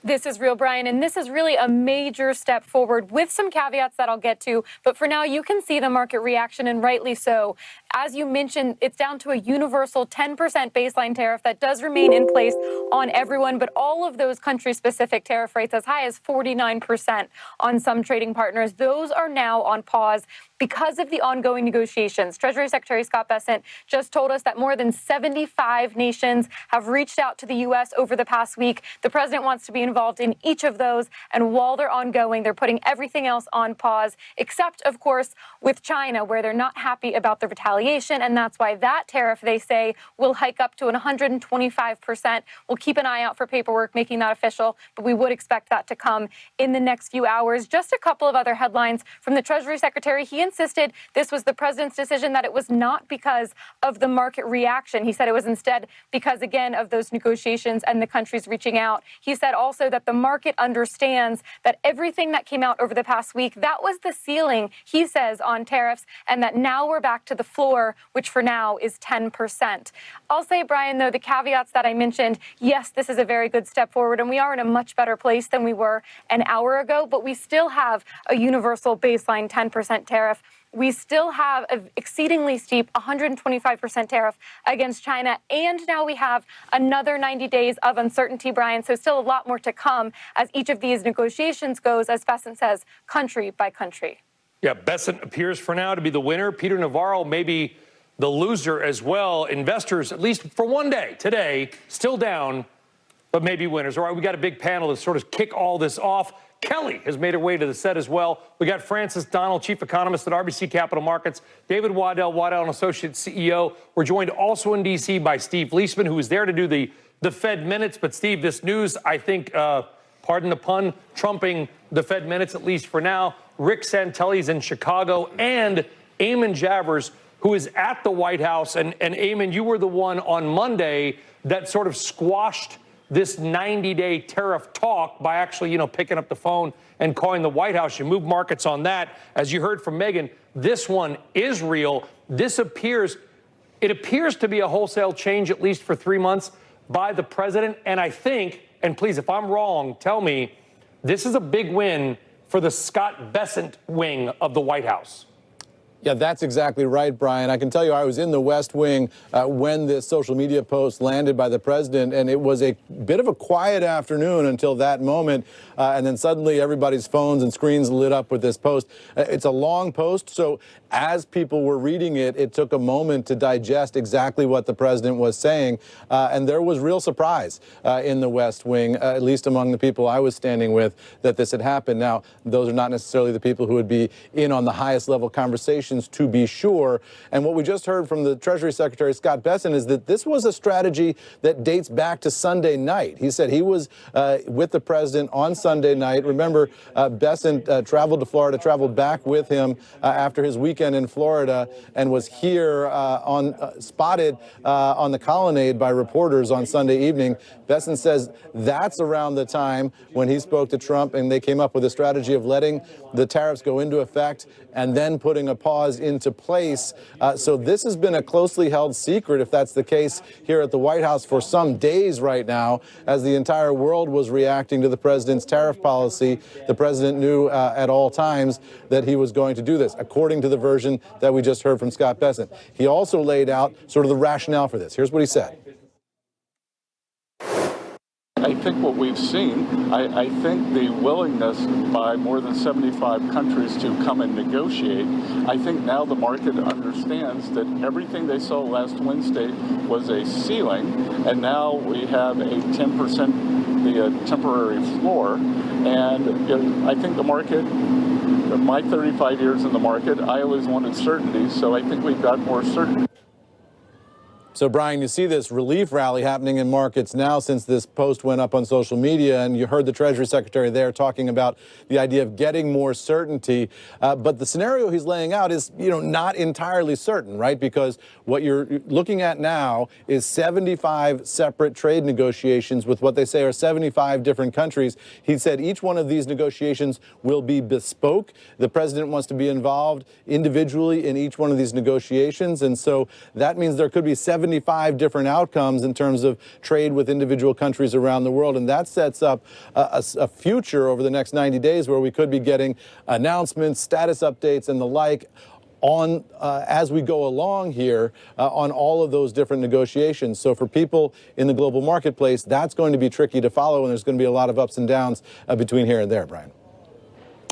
This is real, Brian, and this is really a major step forward with some caveats that I'll get to. But for now, you can see the market reaction, and rightly so. As you mentioned, it's down to a universal 10% baseline tariff that does remain in place on everyone, but all of those country-specific tariff rates as high as 49% on some trading partners, those are now on pause because of the ongoing negotiations. Treasury Secretary Scott Bessent just told us that more than 75 nations have reached out to the U.S. over the past week. The president wants to be involved in each of those, and while they're ongoing, they're putting everything else on pause, except, of course, with China, where they're not happy about the retaliation, and that's why that tariff, they say, will hike up to 125%. We'll keep an eye out for paperwork making that official, but we would expect that to come in the next few hours. Just a couple of other headlines from the Treasury Secretary. He insisted this was the president's decision, that it was not because of the market reaction. He said it was instead because, again, of those negotiations and the countries reaching out. He said also that the market understands that everything that came out over the past week, that was the ceiling, he says, on tariffs, and that now we're back to the floor, which for now is 10%. I'll say, Brian, though, the caveats that I mentioned, yes, this is a very good step forward, and we are in a much better place than we were an hour ago, but we still have a universal baseline 10% tariff. We still have an exceedingly steep 125% tariff against China, and now we have another 90 days of uncertainty, Brian, so still a lot more to come as each of these negotiations goes, as Bessent says, country by country. Yeah, Bessent appears for now to be the winner. Peter Navarro may be the loser as well. Investors, at least for one day, today, still down, but maybe winners. All right, we got a big panel to sort of kick all this off. Kelly has made her way to the set as well. We got Francis Donald, chief economist at RBC Capital Markets, David Waddell, and Associate CEO. We're joined also in D.C. by Steve Leisman, who is there to do the Fed minutes. But, Steve, this news, I think, pardon the pun, trumping the Fed minutes, at least for now. Rick Santelli's in Chicago, and Eamon Javers, who is at the White House. And Eamon, you were the one on Monday that sort of squashed this 90-day tariff talk by actually, picking up the phone and calling the White House. You moved markets on that. As you heard from Megan, this one is real. It appears to be a wholesale change, at least for 3 months, by the president. And I think, and please, if I'm wrong, tell me, this is a big win for the Scott Bessent wing of the White House. Yeah, that's exactly right, Brian. I can tell you I was in the West Wing when this social media post landed by the president, and it was a bit of a quiet afternoon until that moment. And then suddenly everybody's phones and screens lit up with this post. It's a long post, so as people were reading it, it took a moment to digest exactly what the president was saying. And there was real surprise in the West Wing, at least among the people I was standing with, that this had happened. Now, those are not necessarily the people who would be in on the highest level conversations, to be sure. And what we just heard from the Treasury Secretary, Scott Bessent, is that this was a strategy that dates back to Sunday night. He said he was with the president on Sunday night. Remember, Bessent traveled to Florida, traveled back with him after his weekend in Florida, and was here spotted on the colonnade by reporters on Sunday evening. Bessent says that's around the time when he spoke to Trump, and they came up with a strategy of letting the tariffs go into effect and then putting a pause into place. So this has been a closely held secret, if that's the case, here at the White House for some days right now, as the entire world was reacting to the president's tariff policy. The president knew at all times that he was going to do this, according to the version that we just heard from Scott Bessent. He also laid out sort of the rationale for this. Here's what he said. I think what we've seen, I think the willingness by more than 75 countries to come and negotiate, I think now the market understands that everything they saw last Wednesday was a ceiling, and now we have a 10%, the temporary floor, and I think the market, my 35 years in the market, I always wanted certainty, so I think we've got more certainty. So, Brian, you see this relief rally happening in markets now since this post went up on social media, and you heard the Treasury Secretary there talking about the idea of getting more certainty. But the scenario he's laying out is, not entirely certain, right? Because what you're looking at now is 75 separate trade negotiations with what they say are 75 different countries. He said each one of these negotiations will be bespoke. The president wants to be involved individually in each one of these negotiations, and so that means there could be 75 75 different outcomes in terms of trade with individual countries around the world. And that sets up a future over the next 90 days where we could be getting announcements, status updates, and the like on as we go along here on all of those different negotiations. So for people in the global marketplace, that's going to be tricky to follow, and there's going to be a lot of ups and downs between here and there, Brian.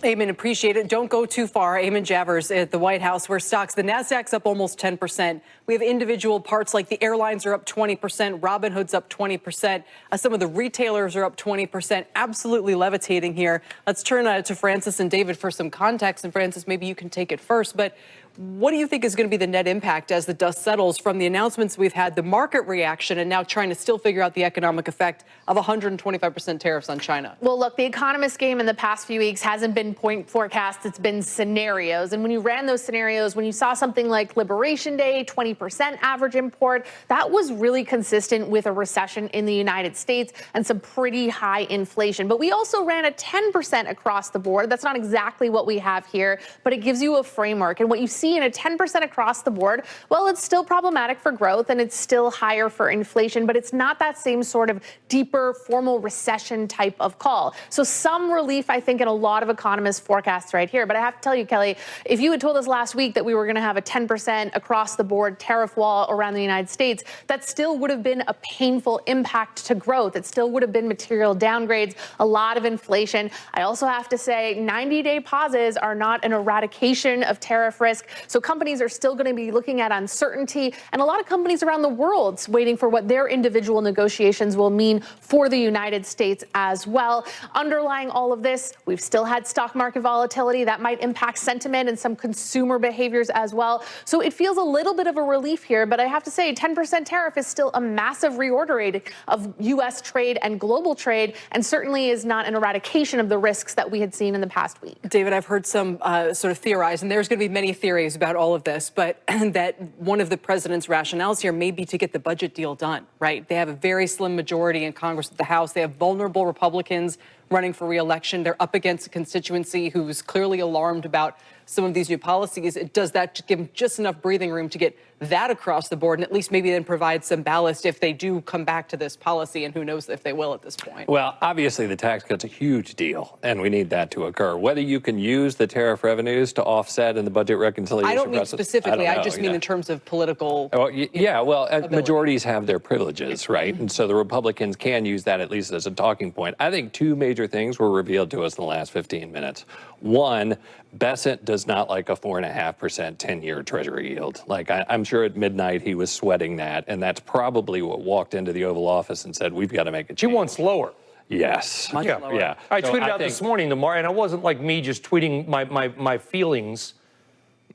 Eamon, appreciate it. Don't go too far. Eamon Javers at the White House, where stocks, the Nasdaq's up almost 10%. We have individual parts like the airlines are up 20%, Robinhood's up 20%. Some of the retailers are up 20%. Absolutely levitating here. Let's turn to Francis and David for some context. And Francis, maybe you can take it first. But what do you think is going to be the net impact as the dust settles from the announcements we've had, the market reaction, and now trying to still figure out the economic effect of 125% tariffs on China? Well, look, the economist game in the past few weeks hasn't been point forecasts, it's been scenarios. And when you ran those scenarios, when you saw something like Liberation Day, 20% average import, that was really consistent with a recession in the United States and some pretty high inflation. But we also ran a 10% across the board. That's not exactly what we have here, but it gives you a framework. And what you see in a 10% across the board, well, it's still problematic for growth and it's still higher for inflation, but it's not that same sort of deeper formal recession type of call. So some relief, I think, in a lot of economists' forecasts right here. But I have to tell you, Kelly, if you had told us last week that we were going to have a 10% across the board tariff wall around the United States, that still would have been a painful impact to growth. It still would have been material downgrades, a lot of inflation. I also have to say 90-day pauses are not an eradication of tariff risk. So companies are still going to be looking at uncertainty, and a lot of companies around the world waiting for what their individual negotiations will mean for the United States as well. Underlying all of this, we've still had stock market volatility that might impact sentiment and some consumer behaviors as well. So it feels a little bit of a relief here, but I have to say 10% tariff is still a massive reordering of U.S. trade and global trade, and certainly is not an eradication of the risks that we had seen in the past week. David, I've heard some sort of theorize, and there's going to be many theories about all of this, but that one of the president's rationales here may be to get the budget deal done, right? They have a very slim majority in Congress, at the House. They have vulnerable Republicans running for re-election. They're up against a constituency who's clearly alarmed about some of these new policies. Does that give them just enough breathing room to get that across the board, and at least maybe then provide some ballast if they do come back to this policy, and who knows if they will at this point? Well, obviously the tax cut's a huge deal, and we need that to occur. Whether you can use the tariff revenues to offset in the budget reconciliation I don't mean process, specifically, I just mean in terms of political. Oh, yeah, well, majorities have their privileges, right? And so the Republicans can use that at least as a talking point. I think two major things were revealed to us in the last 15 minutes. One, Bessent does not like a 4.5% 10-year Treasury yield. Like, I'm sure at midnight he was sweating that, and that's probably what walked into the Oval Office and said, we've got to make a change. He wants lower. Yes. Yeah. I tweeted out this morning, and it wasn't like me just tweeting my feelings.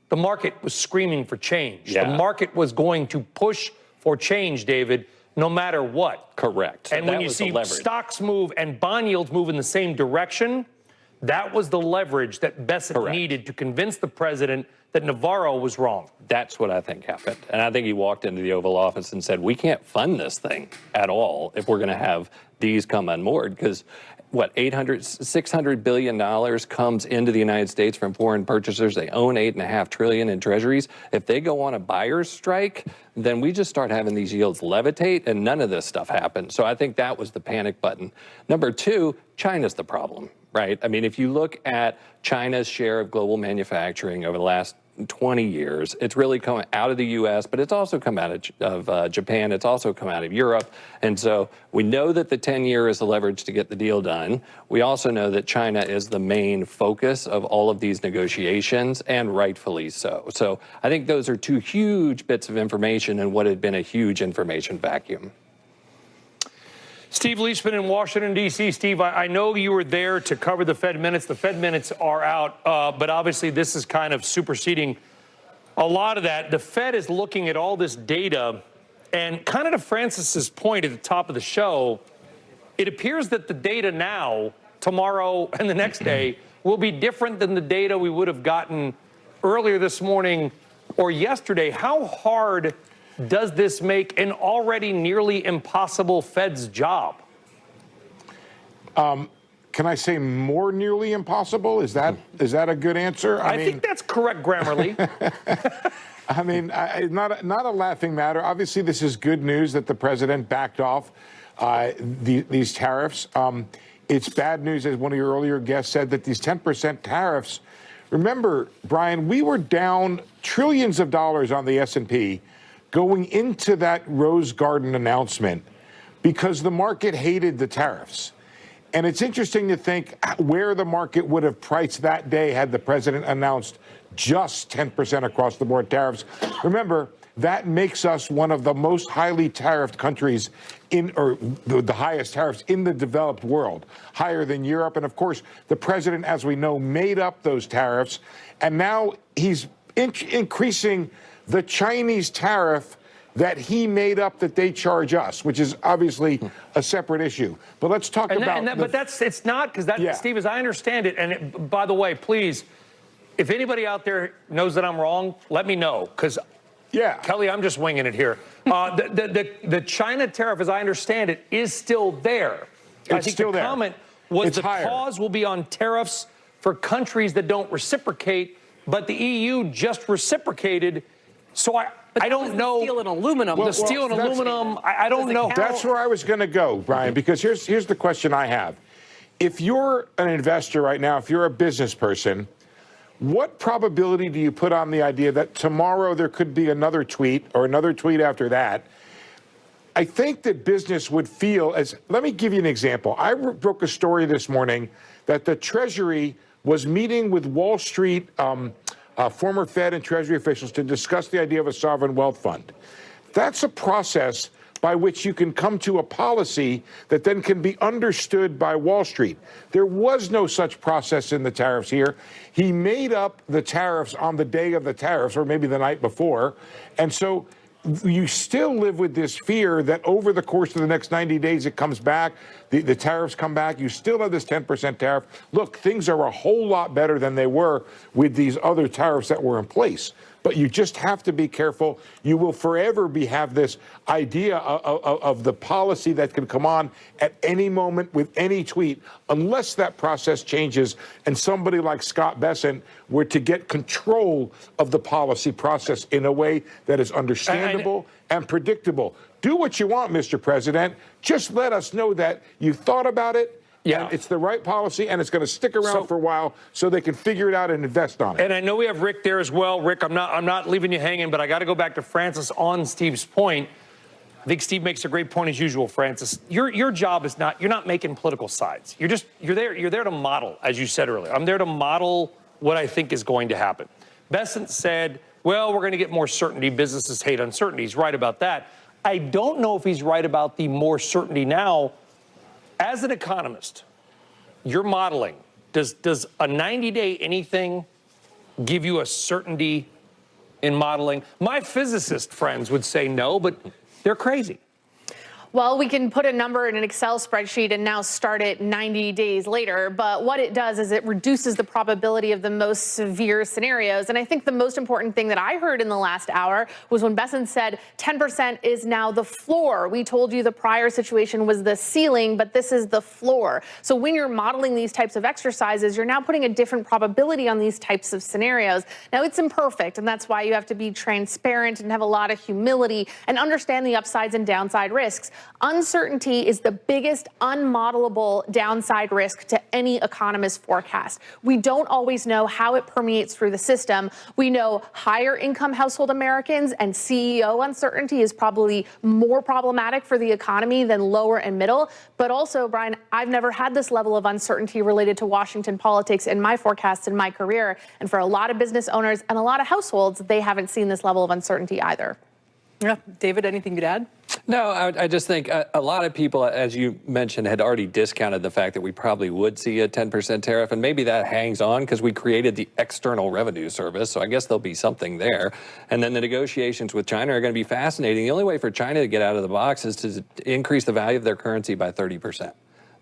The market was screaming for change. Yeah. The market was going to push for change, David, no matter what. Correct. And when you see stocks move and bond yields move in the same direction, that was the leverage that Bessent needed to convince the president that Navarro was wrong. That's what I think happened. And I think he walked into the Oval Office and said, we can't fund this thing at all if we're going to have these come unmoored. Because what, $600 billion comes into the United States from foreign purchasers. They own $8.5 trillion in treasuries. If they go on a buyer's strike, then we just start having these yields levitate, and none of this stuff happens. So I think that was the panic button. Number two, China's the problem, right? I mean, if you look at China's share of global manufacturing over the last 20 years, it's really come out of the U.S., but it's also come out of Japan. It's also come out of Europe. And so we know that the 10-year is the leverage to get the deal done. We also know that China is the main focus of all of these negotiations, and rightfully so. So I think those are two huge bits of information in what had been a huge information vacuum. Steve Leishman in Washington, D.C. Steve, I know you were there to cover the Fed minutes. The Fed minutes are out, but obviously this is kind of superseding a lot of that. The Fed is looking at all this data, and kind of to Francis's point at the top of the show, it appears that the data now, tomorrow and the next day, will be different than the data we would have gotten earlier this morning or yesterday. How hard does this make an already nearly impossible Fed's job? Can I say more nearly impossible? Is that a good answer? I think that's correct grammarly. I mean, not a laughing matter. Obviously, this is good news that the president backed off these tariffs. It's bad news, as one of your earlier guests said, that these 10% tariffs. Remember, Brian, we were down trillions of dollars on the S&P going into that Rose Garden announcement because the market hated the tariffs. And it's interesting to think where the market would have priced that day had the president announced just 10% across the board tariffs. Remember, that makes us one of the most highly tariffed countries or the highest tariffs in the developed world, higher than Europe. And of course, the president, as we know, made up those tariffs. And now he's increasing the Chinese tariff that he made up that they charge us, which is obviously a separate issue. But let's talk about. But it's not, because Steve, as I understand it, and by the way, please, if anybody out there knows that I'm wrong, let me know, because Kelly, I'm just winging it here. The China tariff, as I understand it, is still there. I think the comment was the pause will be on tariffs for countries that don't reciprocate, but the EU just reciprocated. So I don't know. Steel and aluminum. The steel and aluminum, I don't know. That's where I was going to go, Brian, because here's the question I have. If you're an investor right now, if you're a business person, what probability do you put on the idea that tomorrow there could be another tweet or another tweet after that? I think that business would feel let me give you an example. I broke a story this morning that the Treasury was meeting with Wall Street former Fed and Treasury officials to discuss the idea of a sovereign wealth fund. That's a process by which you can come to a policy that then can be understood by Wall Street. There was no such process in the tariffs here. He made up the tariffs on the day of the tariffs, or maybe the night before. And so you still live with this fear that over the course of the next 90 days, it comes back, the tariffs come back, you still have this 10% tariff. Look, things are a whole lot better than they were with these other tariffs that were in place. But you just have to be careful. You will forever have this idea of the policy that can come on at any moment with any tweet, unless that process changes and somebody like Scott Bessent were to get control of the policy process in a way that is understandable and predictable. Do what you want, Mr. President. Just let us know that you thought about it. Yeah, it's the right policy, and it's going to stick around for a while so they can figure it out and invest on it. And I know we have Rick there as well. Rick, I'm not leaving you hanging, but I got to go back to Francis on Steve's point. I think Steve makes a great point as usual, Francis. Your job is you're not making political sides. You're there to model, as you said earlier. I'm there to model what I think is going to happen. Bessent said, well, we're going to get more certainty. Businesses hate uncertainty. He's right about that. I don't know if he's right about the more certainty now. As an economist, you're modeling. Does a 90-day anything give you a certainty in modeling? My physicist friends would say no, but they're crazy. Well, we can put a number in an Excel spreadsheet and now start it 90 days later. But what it does is it reduces the probability of the most severe scenarios. And I think the most important thing that I heard in the last hour was when Bessent said 10% is now the floor. We told you the prior situation was the ceiling, but this is the floor. So when you're modeling these types of exercises, you're now putting a different probability on these types of scenarios. Now, it's imperfect, and that's why you have to be transparent and have a lot of humility and understand the upsides and downside risks. Uncertainty is the biggest unmodelable downside risk to any economist forecast. We don't always know how it permeates through the system. We know higher income household Americans and CEO uncertainty is probably more problematic for the economy than lower and middle. But also, Brian, I've never had this level of uncertainty related to Washington politics in my forecasts in my career. And for a lot of business owners and a lot of households, they haven't seen this level of uncertainty either. Yeah. David, anything you'd add? No, I just think a lot of people, as you mentioned, had already discounted the fact that we probably would see a 10% tariff, and maybe that hangs on because we created the External Revenue Service, so I guess there'll be something there. And then the negotiations with China are going to be fascinating. The only way for China to get out of the box is to increase the value of their currency by 30%.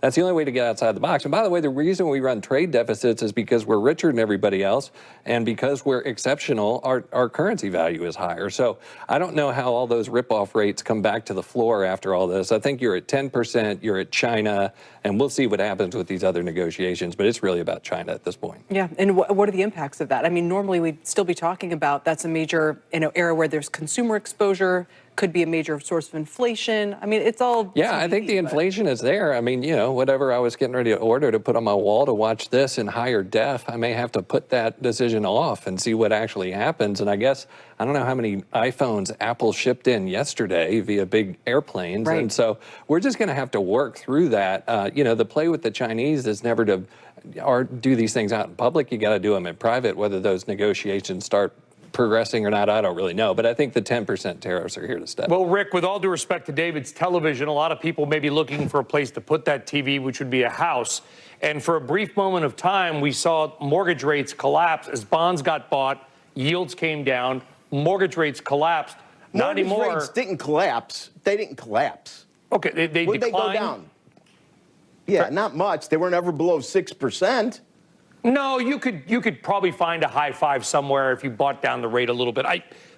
That's the only way to get outside the box. And by the way, the reason we run trade deficits is because we're richer than everybody else, and because we're exceptional, our currency value is higher. So I don't know how all those rip-off rates come back to the floor after all this. I think you're at 10%, you're at China, and we'll see what happens with these other negotiations, but it's really about China at this point. Yeah, and what are the impacts of that? I mean, normally we'd still be talking about that's a major, area where there's consumer exposure, could be a major source of inflation. I mean, it's all Yeah, I think the inflation is there. I mean, whatever I was getting ready to order to put on my wall to watch this in higher def, I may have to put that decision off and see what actually happens. And I guess, I don't know how many iPhones Apple shipped in yesterday via big airplanes. Right. And so we're just going to have to work through that. The play with the Chinese is never to do these things out in public. You got to do them in private. Whether those negotiations start progressing or not, I don't really know. But I think the 10% tariffs are here to stay. Well, Rick, with all due respect to David's television, a lot of people may be looking for a place to put that TV, which would be a house. And for a brief moment of time, we saw mortgage rates collapse as bonds got bought, yields came down, mortgage rates collapsed. Not anymore. Mortgage rates didn't collapse. They didn't collapse. Okay, they Would declined. they go down? Yeah, not much. They weren't ever below 6%. No, you could probably find a high five somewhere if you bought down the rate a little bit.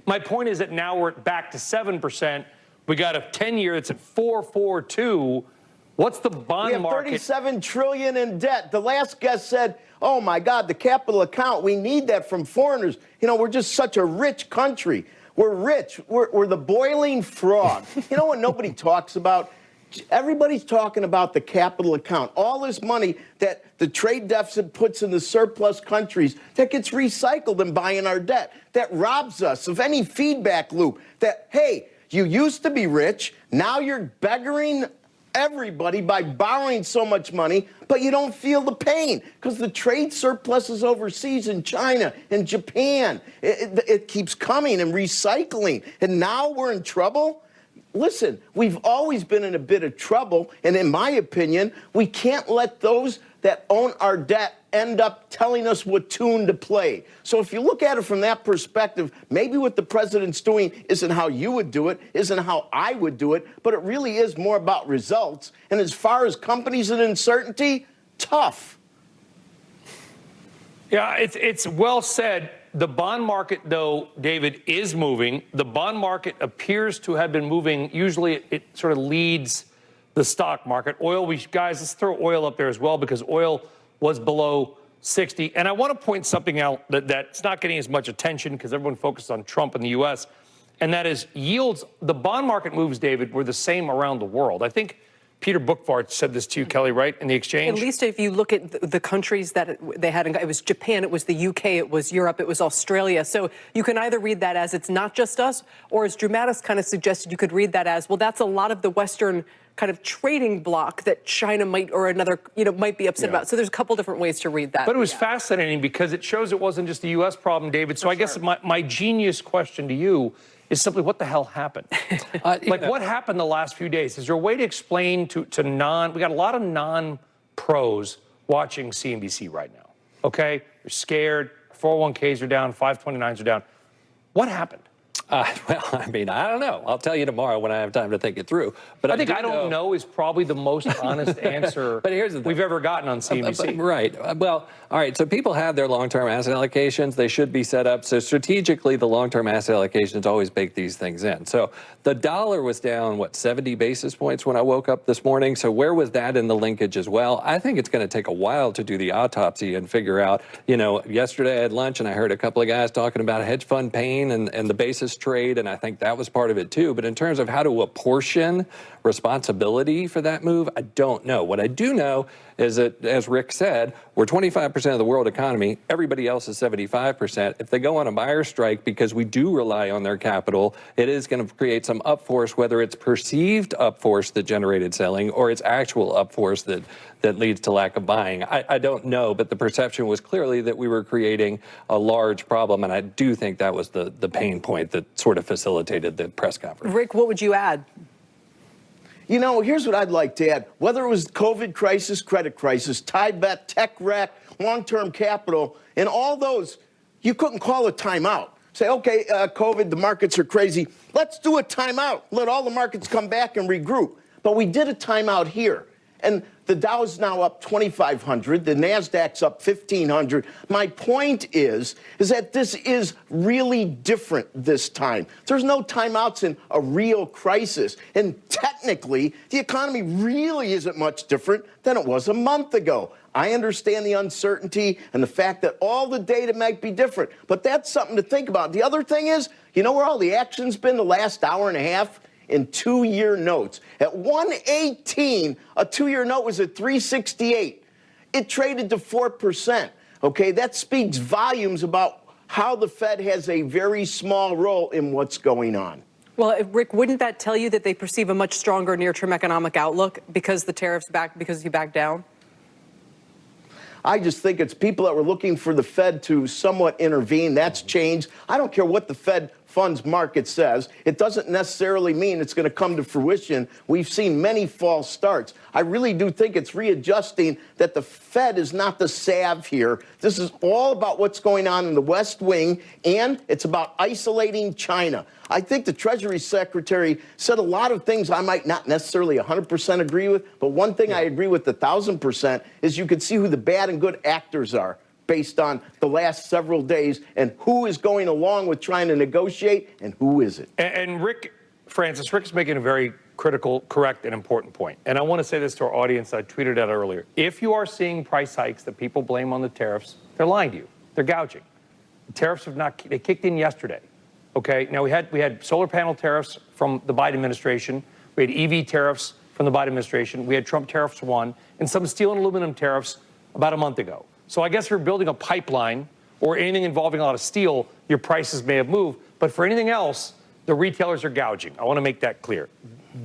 My point is that now we're back to 7%. We got a 10-year that's at 4.42. What's the bond market? We have $37 trillion in debt. The last guest said, "Oh my God, the capital account. We need that from foreigners. We're just such a rich country. We're rich. We're the boiling frog." You know what nobody talks about? Everybody's talking about the capital account. All this money that the trade deficit puts in the surplus countries that gets recycled and buying our debt, that robs us of any feedback loop that, hey, you used to be rich, now you're beggaring everybody by borrowing so much money, but you don't feel the pain because the trade surpluses overseas in China and Japan, it keeps coming and recycling, and now we're in trouble? Listen, we've always been in a bit of trouble, and in my opinion, we can't let those that own our debt end up telling us what tune to play. So if you look at it from that perspective, maybe what the president's doing isn't how you would do it, isn't how I would do it, but it really is more about results. And as far as companies and uncertainty, tough. Yeah, it's well said. The bond market, though, David, is moving. The bond market appears to have been moving. Usually it sort of leads the stock market. Oil, guys, let's throw oil up there as well because oil was below 60. And I want to point something out that's not getting as much attention because everyone focused on Trump in the U.S., and that is yields. The bond market moves, David, were the same around the world. I think Peter Bookvart said this to you, Kelly, right, in the exchange? At least if you look at the countries that they had, it was Japan, it was the UK, it was Europe, it was Australia. So you can either read that as it's not just us, or as Dramatis kind of suggested, you could read that as, well, that's a lot of the Western kind of trading block that China might or another, might be upset about. So there's a couple different ways to read that. But it was fascinating because it shows it wasn't just a U.S. problem, David. So I guess my genius question to you is simply what the hell happened? What happened the last few days? Is there a way to explain to we got a lot of non-pros watching CNBC right now, okay? They're scared, 401ks are down, 529s are down. What happened? Well, I mean, I don't know. I'll tell you tomorrow when I have time to think it through. But I think I don't know is probably the most honest answer but here's the thing. We've ever gotten on CNBC. Right. Well, all right. So people have their long-term asset allocations. They should be set up. So strategically, the long-term asset allocations always bake these things in. So the dollar was down, 70 basis points when I woke up this morning. So where was that in the linkage as well? I think it's going to take a while to do the autopsy and figure out, yesterday I had lunch and I heard a couple of guys talking about hedge fund pain and the basis trade, and I think that was part of it too. But in terms of how to apportion responsibility for that move, I don't know. What I do know is that, as Rick said, we're 25% of the world economy. Everybody else is 75%. If they go on a buyer strike because we do rely on their capital, it is going to create some upforce, whether it's perceived upforce that generated selling or it's actual upforce that leads to lack of buying. I don't know, but the perception was clearly that we were creating a large problem, and I do think that was the pain point that sort of facilitated the press conference. Rick, what would you add? Here's what I'd like to add. Whether it was COVID crisis, credit crisis, Tibet, tech wreck, long-term capital, and all those, you couldn't call a timeout. Say, okay, COVID, the markets are crazy. Let's do a timeout. Let all the markets come back and regroup. But we did a timeout here. And The Dow's now up 2,500. The NASDAQ's up 1,500. My point is that this is really different this time. There's no timeouts in a real crisis. And technically, the economy really isn't much different than it was a month ago. I understand the uncertainty and the fact that all the data might be different, but that's something to think about. The other thing is, you know where all the action's been the last hour and a half? In 2-year notes. At 118, a 2-year note was at 368. It traded to 4%. Okay, that speaks volumes about how the Fed has a very small role in what's going on. Well, Rick, wouldn't that tell you that they perceive a much stronger near-term economic outlook because the tariffs because you backed down? I just think it's people that were looking for the Fed to somewhat intervene. That's changed. I don't care what the Fed funds market says. It doesn't necessarily mean it's going to come to fruition. We've seen many false starts. I really do think it's readjusting that the Fed is not the salve here. This is all about what's going on in the West Wing, and it's about isolating China. I think the Treasury Secretary said a lot of things I might not necessarily 100% agree with, but one thing I agree with 1,000% is you can see who the bad and good actors are based on the last several days and who is going along with trying to negotiate and who isn't. And Rick's making a very critical, correct, and important point. And I want to say this to our audience. I tweeted out earlier. If you are seeing price hikes that people blame on the tariffs, they're lying to you. They're gouging. The tariffs they kicked in yesterday. Okay, now we had solar panel tariffs from the Biden administration. We had EV tariffs from the Biden administration. We had Trump tariffs 1 and some steel and aluminum tariffs about a month ago. So I guess if you're building a pipeline or anything involving a lot of steel, your prices may have moved. But for anything else, the retailers are gouging. I want to make that clear.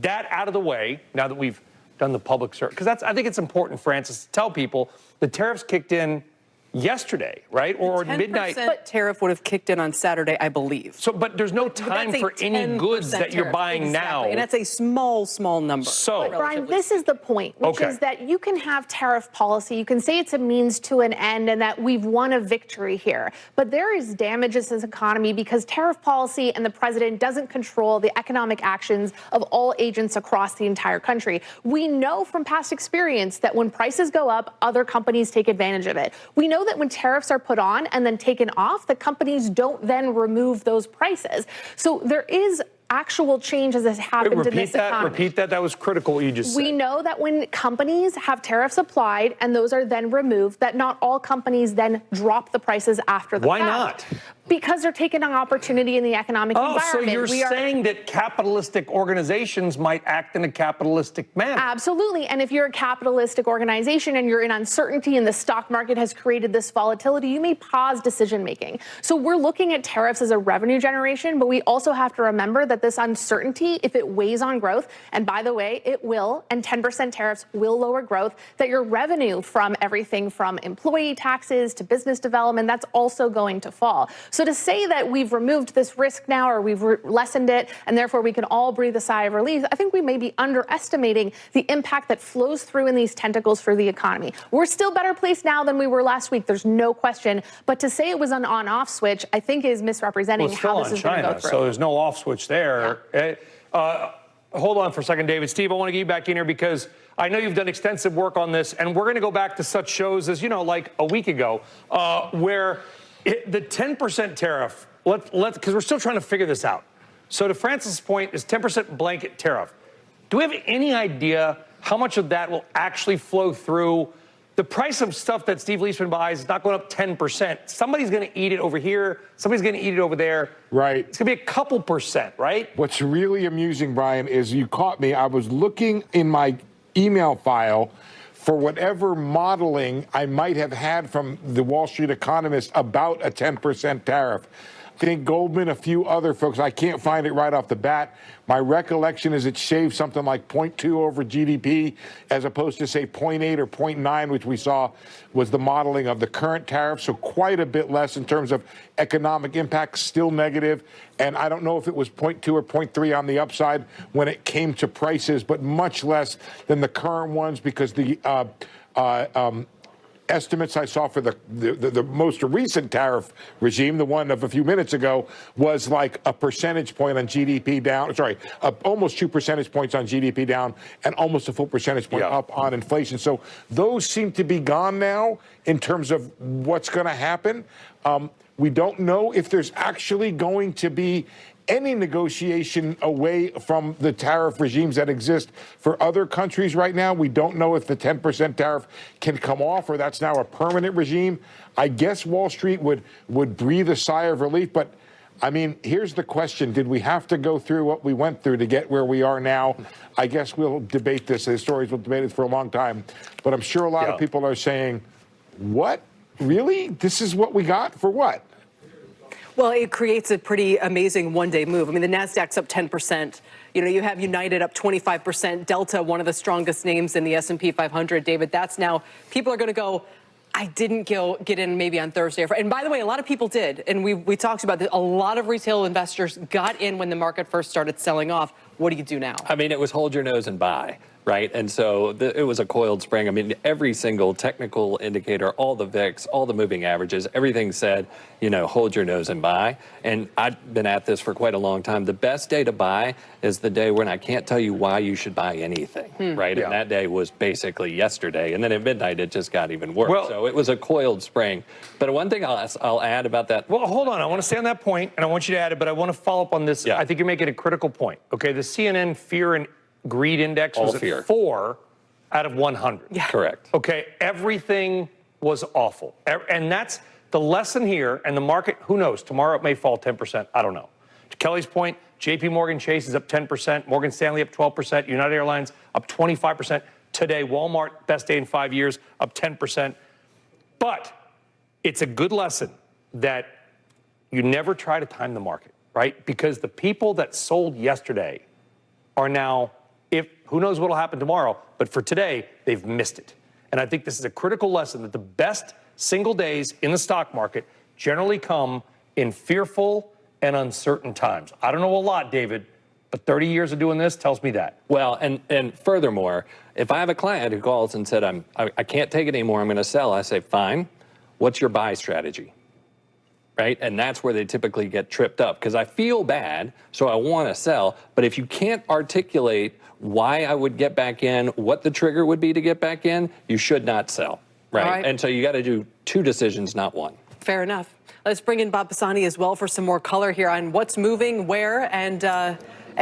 That out of the way, now that we've done the public service, because I think it's important, Francis, to tell people the tariffs kicked in yesterday, right? Or midnight. But tariff would have kicked in on Saturday, I believe. So, but there's no time for any goods that you're buying now. And that's a small number. So, Brian, this is the point, which is that you can have tariff policy. You can say it's a means to an end and that we've won a victory here. But there is damage to this economy because tariff policy and the president doesn't control the economic actions of all agents across the entire country. We know from past experience that when prices go up, other companies take advantage of it. We know that when tariffs are put on and then taken off, the companies don't then remove those prices. So there is actual changes that happened in this economy. Repeat that. That was critical what you just said. We know that when companies have tariffs applied and those are then removed, that not all companies then drop the prices after the fact. Why not? Because they're taking an opportunity in the economic environment. So you're saying that capitalistic organizations might act in a capitalistic manner? Absolutely. And if you're a capitalistic organization and you're in uncertainty and the stock market has created this volatility, you may pause decision making. So we're looking at tariffs as a revenue generation, but we also have to remember that this uncertainty, if it weighs on growth, and by the way, it will, and 10% tariffs will lower growth, that your revenue from everything from employee taxes to business development, that's also going to fall. So to say that we've removed this risk now or we've lessened it and therefore we can all breathe a sigh of relief, I think we may be underestimating the impact that flows through in these tentacles for the economy. We're still better placed now than we were last week. There's no question. But to say it was an on-off switch, I think is misrepresenting how this is going to go through. So there's no off switch there. Yeah. Hold on for a second, David. Steve, I want to get you back in here because I know you've done extensive work on this, and we're going to go back to such shows as, like a week ago, where the 10% tariff, because we're still trying to figure this out. So to Francis' point, is 10% blanket tariff. Do we have any idea how much of that will actually flow through? The price of stuff that Steve Leisman buys is not going up 10%. Somebody's going to eat it over here. Somebody's going to eat it over there. Right. It's going to be a couple percent, right? What's really amusing, Brian, is you caught me. I was looking in my email file for whatever modeling I might have had from the Wall Street economist about a 10% tariff. I think Goldman, a few other folks, I can't find it right off the bat. My recollection is it shaved something like 0.2 over GDP as opposed to, say, 0.8 or 0.9, which we saw was the modeling of the current tariff. So quite a bit less in terms of economic impact, still negative. And I don't know if it was 0.2 or 0.3 on the upside when it came to prices, but much less than the current ones because the estimates I saw for the most recent tariff regime, the one of a few minutes ago, was like a percentage point on GDP down. Sorry, almost 2 percentage points on GDP down, and almost a full percentage point up on inflation. So those seem to be gone now in terms of what's going to happen. We don't know if there's actually going to be any negotiation away from the tariff regimes that exist for other countries right now. We don't know if the 10% tariff can come off or that's now a permanent regime. I guess Wall Street would breathe a sigh of relief. But, I mean, here's the question. Did we have to go through what we went through to get where we are now? I guess we'll debate this. The historians will debate it for a long time. But I'm sure a lot of people are saying, what? Really? This is what we got? For what? Well, it creates a pretty amazing one-day move. I mean, the Nasdaq's up 10%. You know, you have United up 25%. Delta, one of the strongest names in the S&P 500. David, that's now, people are going to go, I didn't get in maybe on Thursday. And by the way, a lot of people did. And we talked about that. A lot of retail investors got in when the market first started selling off. What do you do now? I mean, it was hold your nose and buy. Right. And so it was a coiled spring. I mean, every single technical indicator, all the VIX, all the moving averages, everything said, you know, hold your nose and buy. And I've been at this for quite a long time. The best day to buy is the day when I can't tell you why you should buy anything. Right. And that day was basically yesterday. And then at midnight, it just got even worse. So it was a coiled spring. But one thing I'll add about that. Well, hold on. I want to stay on that point, and I want you to add it, but I want to follow up on this. I think you're making a critical point. OK, the CNN fear and greed index was at 4 out of 100. Correct. Okay, everything was awful. And that's the lesson here. And the market, who knows, tomorrow it may fall 10%. I don't know. To Kelly's point, JP Morgan Chase is up 10%, Morgan Stanley up 12%, United Airlines up 25%. Today, Walmart, best day in 5 years, up 10%. But it's a good lesson that you never try to time the market, right? Because the people that sold yesterday are now, who knows what will happen tomorrow, but for today, they've missed it. And I think this is a critical lesson that the best single days in the stock market generally come in fearful and uncertain times. I don't know a lot, David, but 30 years of doing this tells me that. Well, and furthermore, if I have a client who calls and said, I can't take it anymore, I'm going to sell, I say, fine, what's your buy strategy? Right? And that's where they typically get tripped up because I feel bad, so I want to sell. But if you can't articulate why I would get back in, what the trigger would be to get back in, you should not sell. Right? And so you got to do 2 decisions, not 1. Fair enough. Let's bring in Bob Pisani as well for some more color here on what's moving, where, and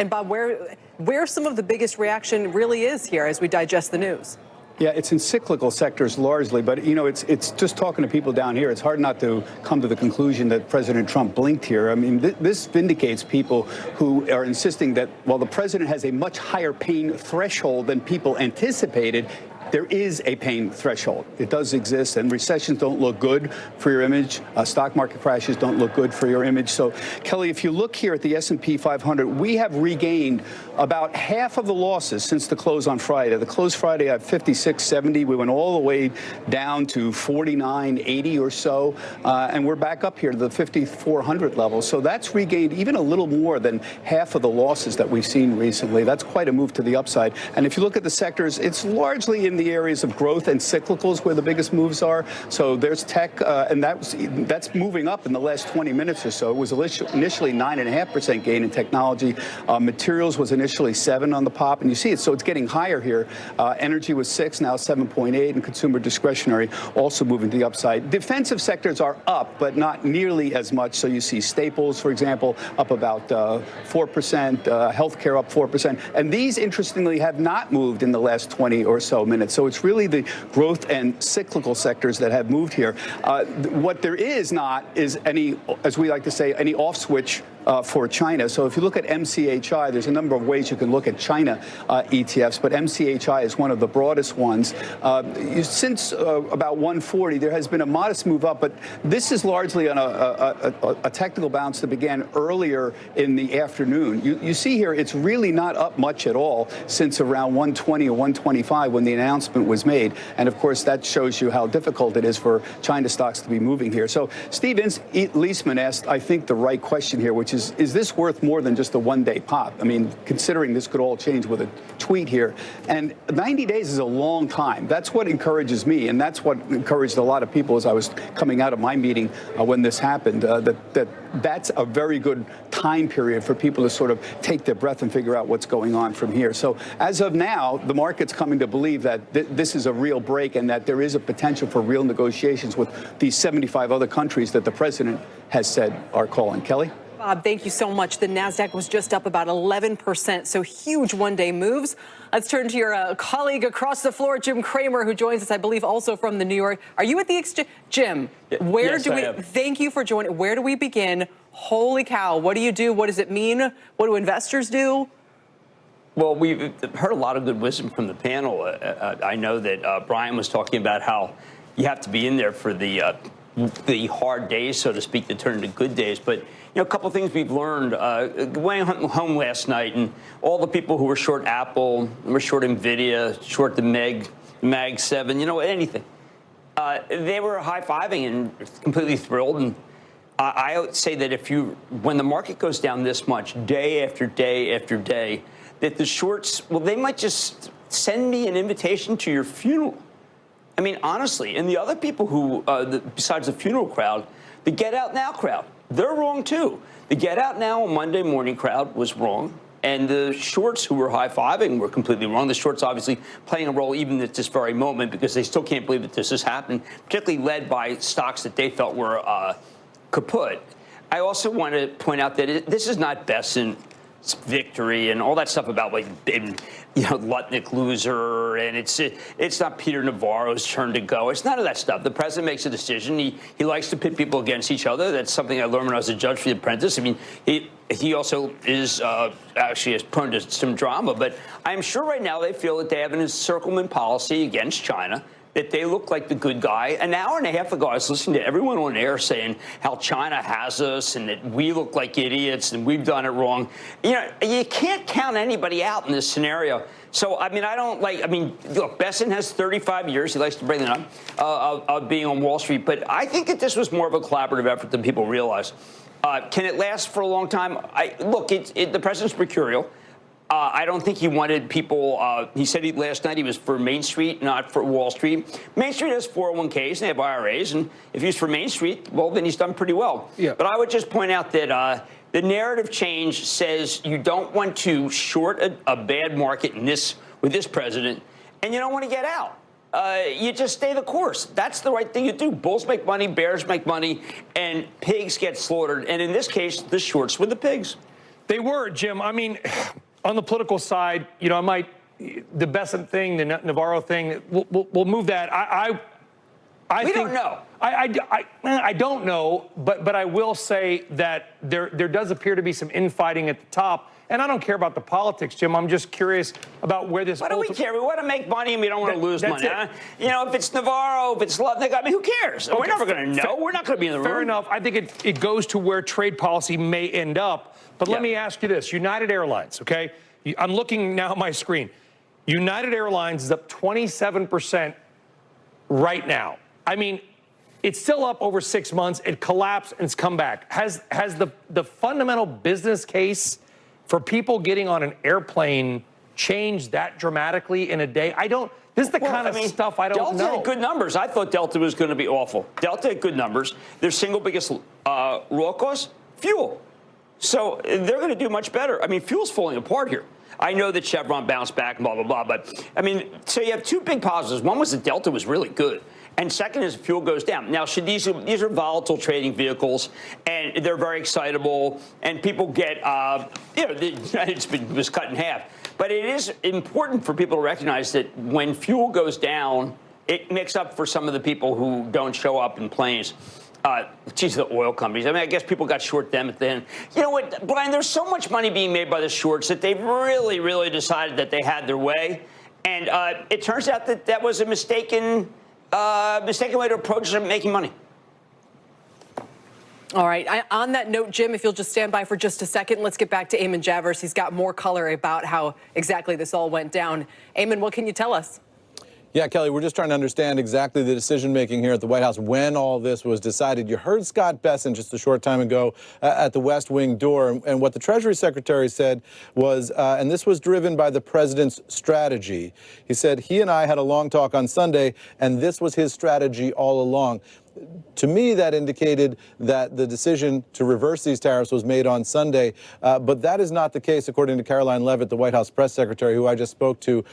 Bob, where some of the biggest reaction really is here as we digest the news. Yeah, it's in cyclical sectors largely, but, you know, it's just talking to people down here. It's hard not to come to the conclusion that President Trump blinked here. I mean, this vindicates people who are insisting that while the president has a much higher pain threshold than people anticipated, there is a pain threshold. It does exist, and recessions don't look good for your image. Stock market crashes don't look good for your image. So, Kelly, if you look here at the S&P 500, we have regained about half of the losses since the close on Friday. The close Friday at 56.70. We went all the way down to 49.80 or so, and we're back up here to the 5,400 level. So that's regained even a little more than half of the losses that we've seen recently. That's quite a move to the upside. And if you look at the sectors, it's largely in the areas of growth and cyclicals where the biggest moves are. So there's tech, and that's moving up in the last 20 minutes or so. It was initially 9.5% gain in technology. Materials was initially 7 on the pop, and you see it. So it's getting higher here. Energy was 6, now 7.8, and consumer discretionary also moving to the upside. Defensive sectors are up, but not nearly as much. So you see staples, for example, up about 4%, healthcare up 4%. And these, interestingly, have not moved in the last 20 or so minutes. So it's really the growth and cyclical sectors that have moved here. What there is not is any, as we like to say, any off switch for China. So if you look at MCHI, there's a number of ways you can look at China ETFs, but MCHI is one of the broadest ones. Since about 140, there has been a modest move up, but this is largely on a technical bounce that began earlier in the afternoon. You see here, it's really not up much at all since around 120 or 125 when the announcement was made. And of course, that shows you how difficult it is for China stocks to be moving here. So Steve Leisman asked, I think, the right question here, which is, is this worth more than just a one-day pop? I mean, considering this could all change with a tweet here. And 90 days is a long time. That's what encourages me, and that's what encouraged a lot of people as I was coming out of my meeting when this happened, that's a very good time period for people to sort of take their breath and figure out what's going on from here. So as of now, the market's coming to believe that this is a real break and that there is a potential for real negotiations with these 75 other countries that the president has said are calling. Kelly? Bob, thank you so much. The NASDAQ was just up about 11%, so huge one-day moves. Let's turn to your colleague across the floor, Jim Cramer, who joins us, I believe, also from the New York. Are you at the exchange? Jim, thank you for joining. Where do we begin? Holy cow, what do you do? What does it mean? What do investors do? Well, we've heard a lot of good wisdom from the panel. I know that Brian was talking about how you have to be in there for the hard days, so to speak, to turn into good days. But a couple of things we've learned. Going home last night, and all the people who were short Apple, were short Nvidia, short the Mag 7, anything. They were high-fiving and completely thrilled. And I would say that when the market goes down this much, day after day after day, that the shorts, they might just send me an invitation to your funeral. I mean, honestly, and the other people who, besides the funeral crowd, the Get Out Now crowd, they're wrong too. The Get Out Now on Monday morning crowd was wrong, and the shorts who were high-fiving were completely wrong. The shorts obviously playing a role even at this very moment because they still can't believe that this has happened, particularly led by stocks that they felt were kaput. I also want to point out that this is not Besant victory and all that stuff about Lutnick loser, and it's not Peter Navarro's turn to go. It's none of that stuff. The president makes a decision. He likes to pit people against each other. That's something I learned when I was a judge for The Apprentice. I mean, he also is actually is prone to some drama, but I'm sure right now they feel that they have an encirclement policy against China, that they look like the good guy. An hour and a half ago, I was listening to everyone on air saying how China has us and that we look like idiots and we've done it wrong. You can't count anybody out in this scenario. So, I mean, look, Besant has 35 years, he likes to bring that up, of being on Wall Street. But I think that this was more of a collaborative effort than people realize. Can it last for a long time? The president's mercurial. I don't think he wanted people, he said last night he was for Main Street, not for Wall Street. Main Street has 401ks and they have IRAs, and if he's for Main Street, well, then he's done pretty well. Yeah. But I would just point out that the narrative change says you don't want to short a bad market with this president, and you don't want to get out. You just stay the course. That's the right thing to do. Bulls make money, bears make money, and pigs get slaughtered. And in this case, the shorts were the pigs. They were, Jim. I mean, on the political side, the Besant thing, the Navarro thing, we'll move that. We don't know. I don't know, but I will say that there does appear to be some infighting at the top. And I don't care about the politics, Jim. I'm just curious about where this. Why do we care? We want to make money and we don't want to lose money. If it's Navarro, if it's Lutnick, I mean, who cares? Okay. We're never going to know. We're not going to be in the room. Fair enough. I think it goes to where trade policy may end up. But let me ask you this. United Airlines, okay? I'm looking now at my screen. United Airlines is up 27% right now. I mean, it's still up over 6 months. It collapsed and it's come back. Has the fundamental business case for people getting on an airplane changed that dramatically in a day? This is the kind of stuff I don't know. Delta had good numbers. I thought Delta was going to be awful. Delta had good numbers. Their single biggest raw cost, fuel. So they're going to do much better. I mean, fuel's falling apart here. I know that Chevron bounced back, blah, blah, blah. But, I mean, so you have two big positives. One was that Delta was really good. And second is fuel goes down. Now, these are volatile trading vehicles, and they're very excitable, and people get, it was cut in half. But it is important for people to recognize that when fuel goes down, it makes up for some of the people who don't show up in planes. The oil companies. I mean, I guess people got short them at the end. You know what, Brian, there's so much money being made by the shorts that they've really, really decided that they had their way. And it turns out that was a mistaken way to approach making money. All right. On that note, Jim, if you'll just stand by for just a second, let's get back to Eamon Javers. He's got more color about how exactly this all went down. Eamon, what can you tell us? Yeah, Kelly, we're just trying to understand exactly the decision-making here at the White House when all this was decided. You heard Scott Bessent just a short time ago at the West Wing door, and what the Treasury Secretary said was, and this was driven by the president's strategy. He said he and I had a long talk on Sunday, and this was his strategy all along. To me, that indicated that the decision to reverse these tariffs was made on Sunday, but that is not the case, according to Caroline Leavitt, the White House press secretary, who I just spoke to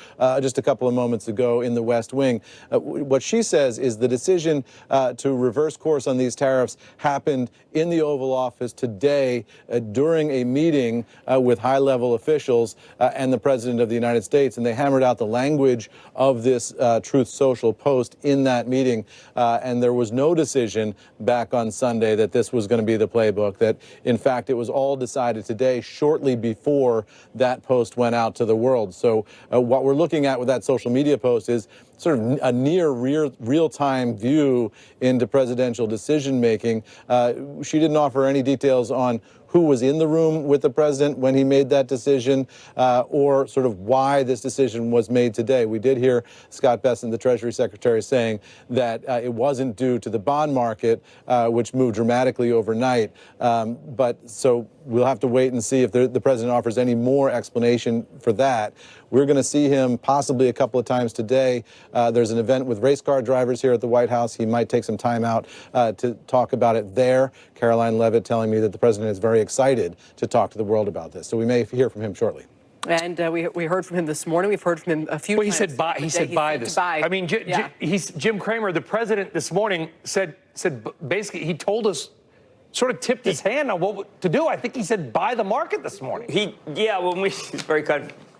just a couple of moments ago in the West Wing. What she says is the decision to reverse course on these tariffs happened in the Oval Office today during a meeting with high-level officials and the President of the United States, and they hammered out the language of this Truth Social post in that meeting, and there was no decision back on Sunday that this was going to be the playbook, that in fact it was all decided today shortly before that post went out to the world. So what we're looking at with that social media post is sort of a near real-time view into presidential decision-making. She didn't offer any details on who was in the room with the president when he made that decision, or sort of why this decision was made today. We did hear Scott Bessent, the Treasury Secretary, saying that it wasn't due to the bond market, which moved dramatically overnight. But so we'll have to wait and see if the president offers any more explanation for that. We're going to see him possibly a couple of times today. There's an event with race car drivers here at the White House. He might take some time out to talk about it there. Caroline Leavitt telling me that the president is very excited to talk to the world about this. So we may hear from him shortly. And we heard from him this morning. We've heard from him a few times. He said bye. He said bye this. I mean, Jim Cramer, the president, this morning said basically he told us, sort of tipped his hand on what to do. I think he said buy the market this morning.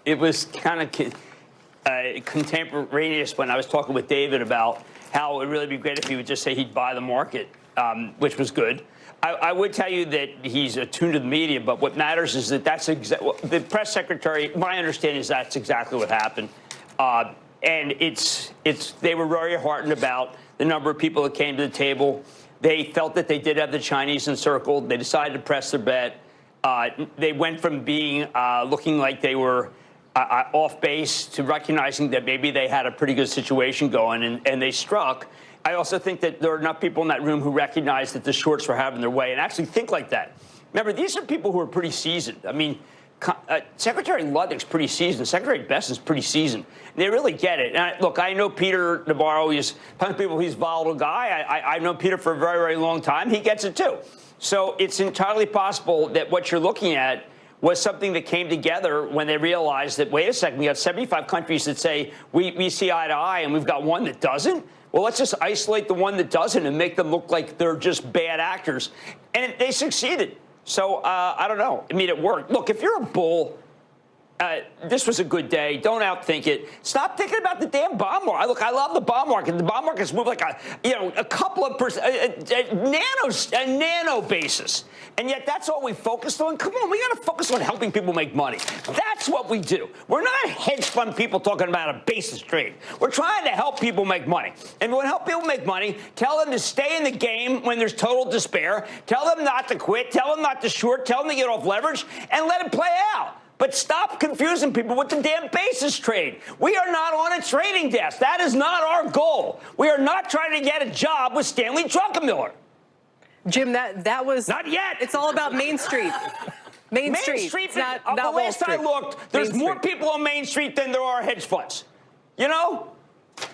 It was kind of contemporaneous when I was talking with David about how it would really be great if he would just say he'd buy the market, which was good. I would tell you that he's attuned to the media, but what matters is that the press secretary, my understanding is that's exactly what happened. And they were very heartened about the number of people that came to the table. They felt that they did have the Chinese encircled. They decided to press their bet. They went from being looking like they were off base to recognizing that maybe they had a pretty good situation going, and they struck. I also think that there are enough people in that room who recognize that the shorts were having their way and actually think like that. Remember, these are people who are pretty seasoned. I mean, Secretary Ludwig's pretty seasoned. Secretary Bessent's pretty seasoned. They really get it. And look, I know Peter Navarro. He's a volatile guy. I've known Peter for a very, very long time. He gets it, too. So it's entirely possible that what you're looking at was something that came together when they realized that, wait a second, we got 75 countries that say we see eye to eye, and we've got one that doesn't. Well, let's just isolate the one that doesn't and make them look like they're just bad actors. And they succeeded. So I don't know. I mean, it worked. Look, if you're a bull, this was a good day. Don't outthink it. Stop thinking about the damn bond market. Look, I love the bond market. The bond market's moved like a couple of nano basis. And yet that's all we focused on. Come on, we got to focus on helping people make money. That's what we do. We're not hedge fund people talking about a basis trade. We're trying to help people make money. And when we help people make money, tell them to stay in the game when there's total despair. Tell them not to quit. Tell them not to short. Tell them to get off leverage and let it play out. But stop confusing people with the damn basis trade. We are not on a trading desk. That is not our goal. We are not trying to get a job with Stanley Druckenmiller. Jim, that was not yet. It's all about Main Street. Main Street. It's not the last Wall Street. I looked, there's more people on Main Street than there are hedge funds. You know?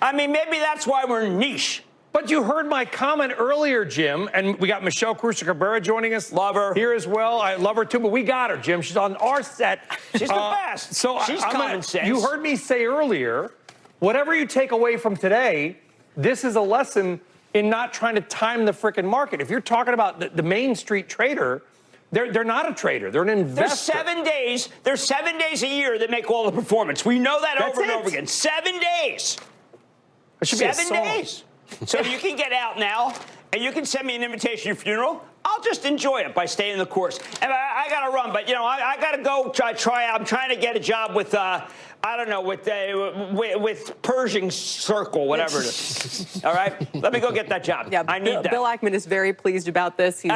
I mean, maybe that's why we're niche. But you heard my comment earlier, Jim, and we got Michelle Cruiser-Cabrera joining us. Love her. Here as well. I love her, too, but we got her, Jim. She's on our set. She's the best. So she's common sense. You heard me say earlier, whatever you take away from today, this is a lesson in not trying to time the frickin' market. If you're talking about the Main Street trader, they're not a trader. They're an investor. There's 7 days a year that make all the performance. We know that That's over and it. over again. 7 days. It should be a 7 song. days. So you can get out now and you can send me an invitation to your funeral. I'll just enjoy it by staying the course. And I got to run, but, you know, I got to go try. I'm trying to get a job with, I don't know, with Pershing Circle, whatever it is. All right? Let me go get that job. Yeah, I need that. Bill Ackman is very pleased about this. He's,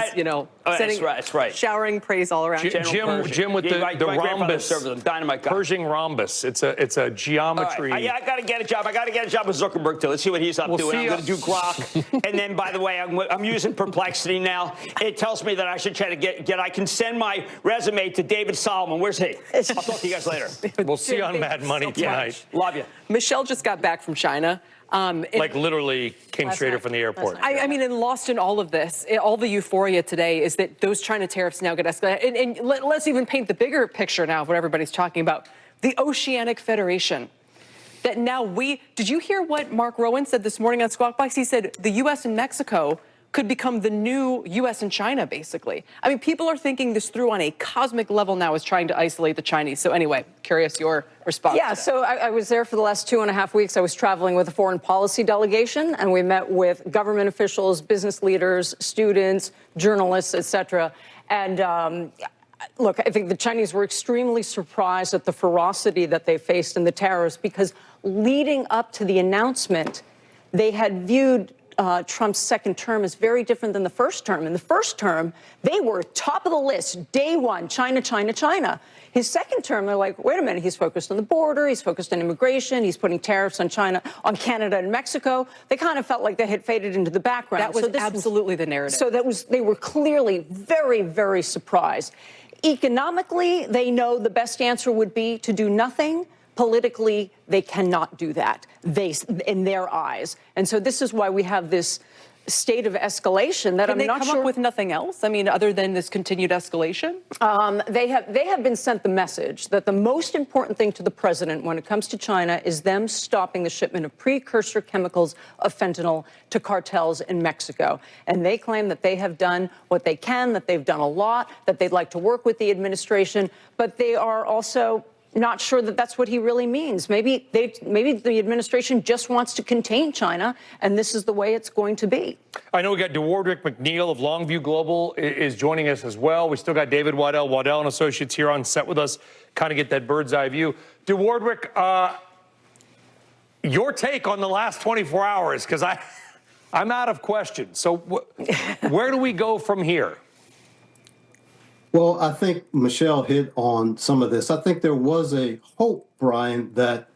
that's right. Showering praise all around. Jim with the rhombus, dynamite guy. Pershing rhombus. It's a geometry. Right. I got to get a job. I got to get a job with Zuckerberg, too. Let's see what he's up to. And I'm going to do Grok. And then, by the way, I'm using Perplexity now. It tells me that I should try to I can send my resume to David Solomon. Where's he? I'll talk to you guys later. We'll see you on Mad Money tonight. Love you. Michelle just got back from China. Like literally came straight from the airport. I mean, and lost in all of this, all the euphoria today is that those China tariffs now get escalated. And let's even paint the bigger picture now of what everybody's talking about. The Oceanic Federation. That now did you hear what Mark Rowan said this morning on Squawk Box? He said the U.S. and Mexico could become the new U.S. and China, basically. I mean, people are thinking this through on a cosmic level now as trying to isolate the Chinese. So anyway, curious your response. Yeah, so I was there for the last 2.5 weeks. I was traveling with a foreign policy delegation, and we met with government officials, business leaders, students, journalists, et cetera. And look, I think the Chinese were extremely surprised at the ferocity that they faced in the tariffs because leading up to the announcement, they had viewed Trump's second term is very different than the first term. In the first term, they were top of the list, day one, China, China, China. His second term, they're like, wait a minute, he's focused on the border, he's focused on immigration, he's putting tariffs on China, on Canada and Mexico. They kind of felt like they had faded into the background. That was absolutely the narrative. So they were clearly very, very surprised. Economically, they know the best answer would be to do nothing. Politically, they cannot do that, in their eyes. And so this is why we have this state of escalation that I'm not sure. Can they come up with nothing else? I mean, other than this continued escalation? They have been sent the message that the most important thing to the president when it comes to China is them stopping the shipment of precursor chemicals of fentanyl to cartels in Mexico. And they claim that they have done what they can, that they've done a lot, that they'd like to work with the administration, but they are also not sure that that's what he really means. Maybe the administration just wants to contain China, and this is the way it's going to be. I know we got DeWardrick McNeil of Longview Global is joining us as well. We still got David Waddell and Associates here on set with us, kind of get that bird's eye view. DeWardrick, your take on the last 24 hours, because I'm out of questions. So where do we go from here? Well, I think Michelle hit on some of this. I think there was a hope, Brian, that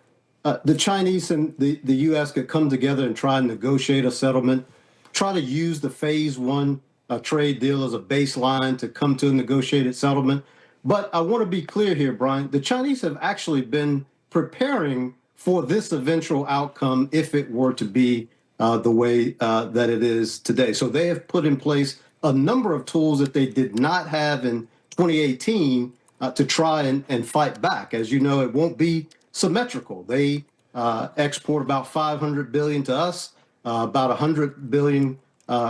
the Chinese and the U.S. could come together and try and negotiate a settlement, try to use the phase one trade deal as a baseline to come to a negotiated settlement. But I want to be clear here, Brian, the Chinese have actually been preparing for this eventual outcome if it were to be the way that it is today. So they have put in place a number of tools that they did not have in 2018 to try and fight back. As you know, it won't be symmetrical. They export about $500 billion to us, about $100 billion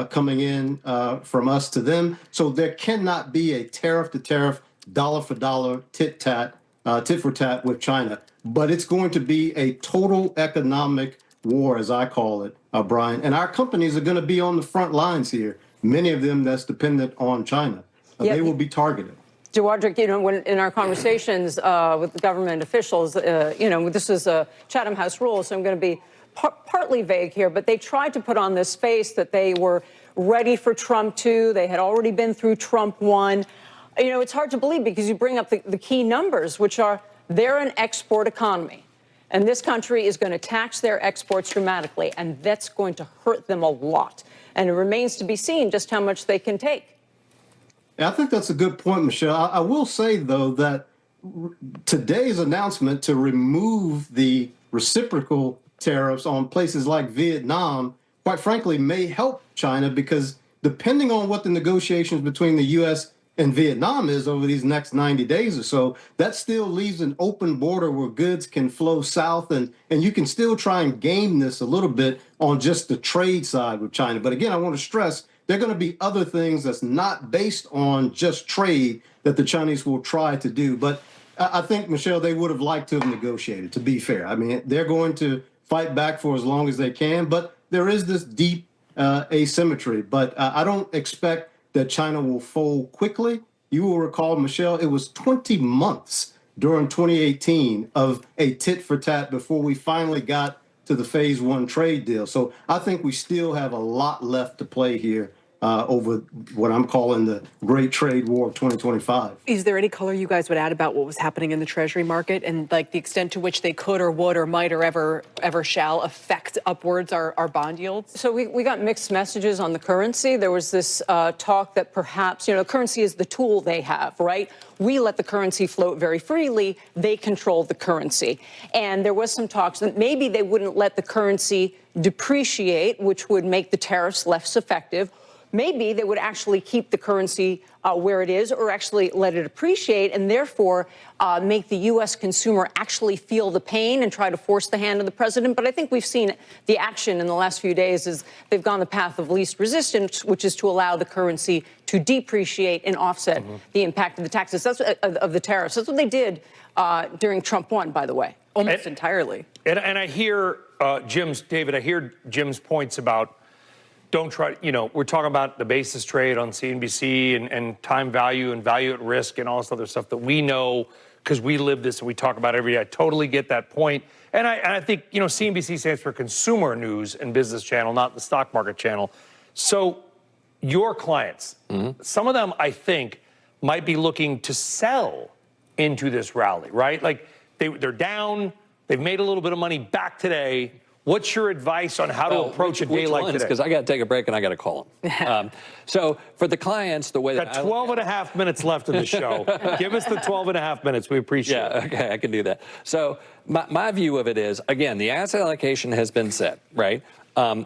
coming in from us to them. So there cannot be a tariff-to-tariff, dollar-for-dollar, tit-for-tat with China. But it's going to be a total economic war, as I call it, Brian. And our companies are going to be on the front lines here. Many of them that's dependent on China. They will be targeted. DeWardrick, when in our conversations with the government officials, this is a Chatham House rule, so I'm going to be partly vague here, but they tried to put on this face that they were ready for Trump 2. They had already been through Trump 1. It's hard to believe because you bring up the key numbers, which are they're an export economy. And this country is going to tax their exports dramatically, and that's going to hurt them a lot. And it remains to be seen just how much they can take. I think that's a good point, Michelle. I will say, though, that today's announcement to remove the reciprocal tariffs on places like Vietnam, quite frankly, may help China because depending on what the negotiations between the U.S. and Vietnam is over these next 90 days or so, that still leaves an open border where goods can flow south, and you can still try and game this a little bit on just the trade side with China. But again, I want to stress there are going to be other things that's not based on just trade that the Chinese will try to do. But I think, Michelle, they would have liked to have negotiated, to be fair. I mean, they're going to fight back for as long as they can, but there is this deep asymmetry. But I don't expect that China will fold quickly. You will recall, Michelle, it was 20 months during 2018 of a tit for tat before we finally got to the phase one trade deal. So I think we still have a lot left to play here over what I'm calling the Great Trade War of 2025. Is there any color you guys would add about what was happening in the Treasury market and like the extent to which they could or would or might or ever shall affect upwards our bond yields? So we got mixed messages on the currency. There was this talk that perhaps, currency is the tool they have, right? We let the currency float very freely. They control the currency. And there was some talks that maybe they wouldn't let the currency depreciate, which would make the tariffs less effective. Maybe they would actually keep the currency where it is or actually let it appreciate and therefore make the U.S. consumer actually feel the pain and try to force the hand of the president. But I think we've seen the action in the last few days is they've gone the path of least resistance, which is to allow the currency to depreciate and offset the impact of the taxes, of the tariffs. That's what they did during Trump 1, by the way, almost entirely. And I hear David, I hear Jim's points about don't try, we're talking about the basis trade on CNBC and time value and value at risk and all this other stuff that we know because we live this and we talk about it every day. I totally get that point. And I think, CNBC stands for Consumer News and Business Channel, not the stock market channel. So your clients, some of them, I think, might be looking to sell into this rally, right? Like they're down, they've made a little bit of money back today. What's your advice on how to approach a day like today? Because I got to take a break and I got to call them. So for the clients, the way that got 12 and a half minutes left of the show. Give us the 12 and a half minutes. We appreciate it. Yeah, okay, I can do that. So my view of it is, again, the asset allocation has been set, right?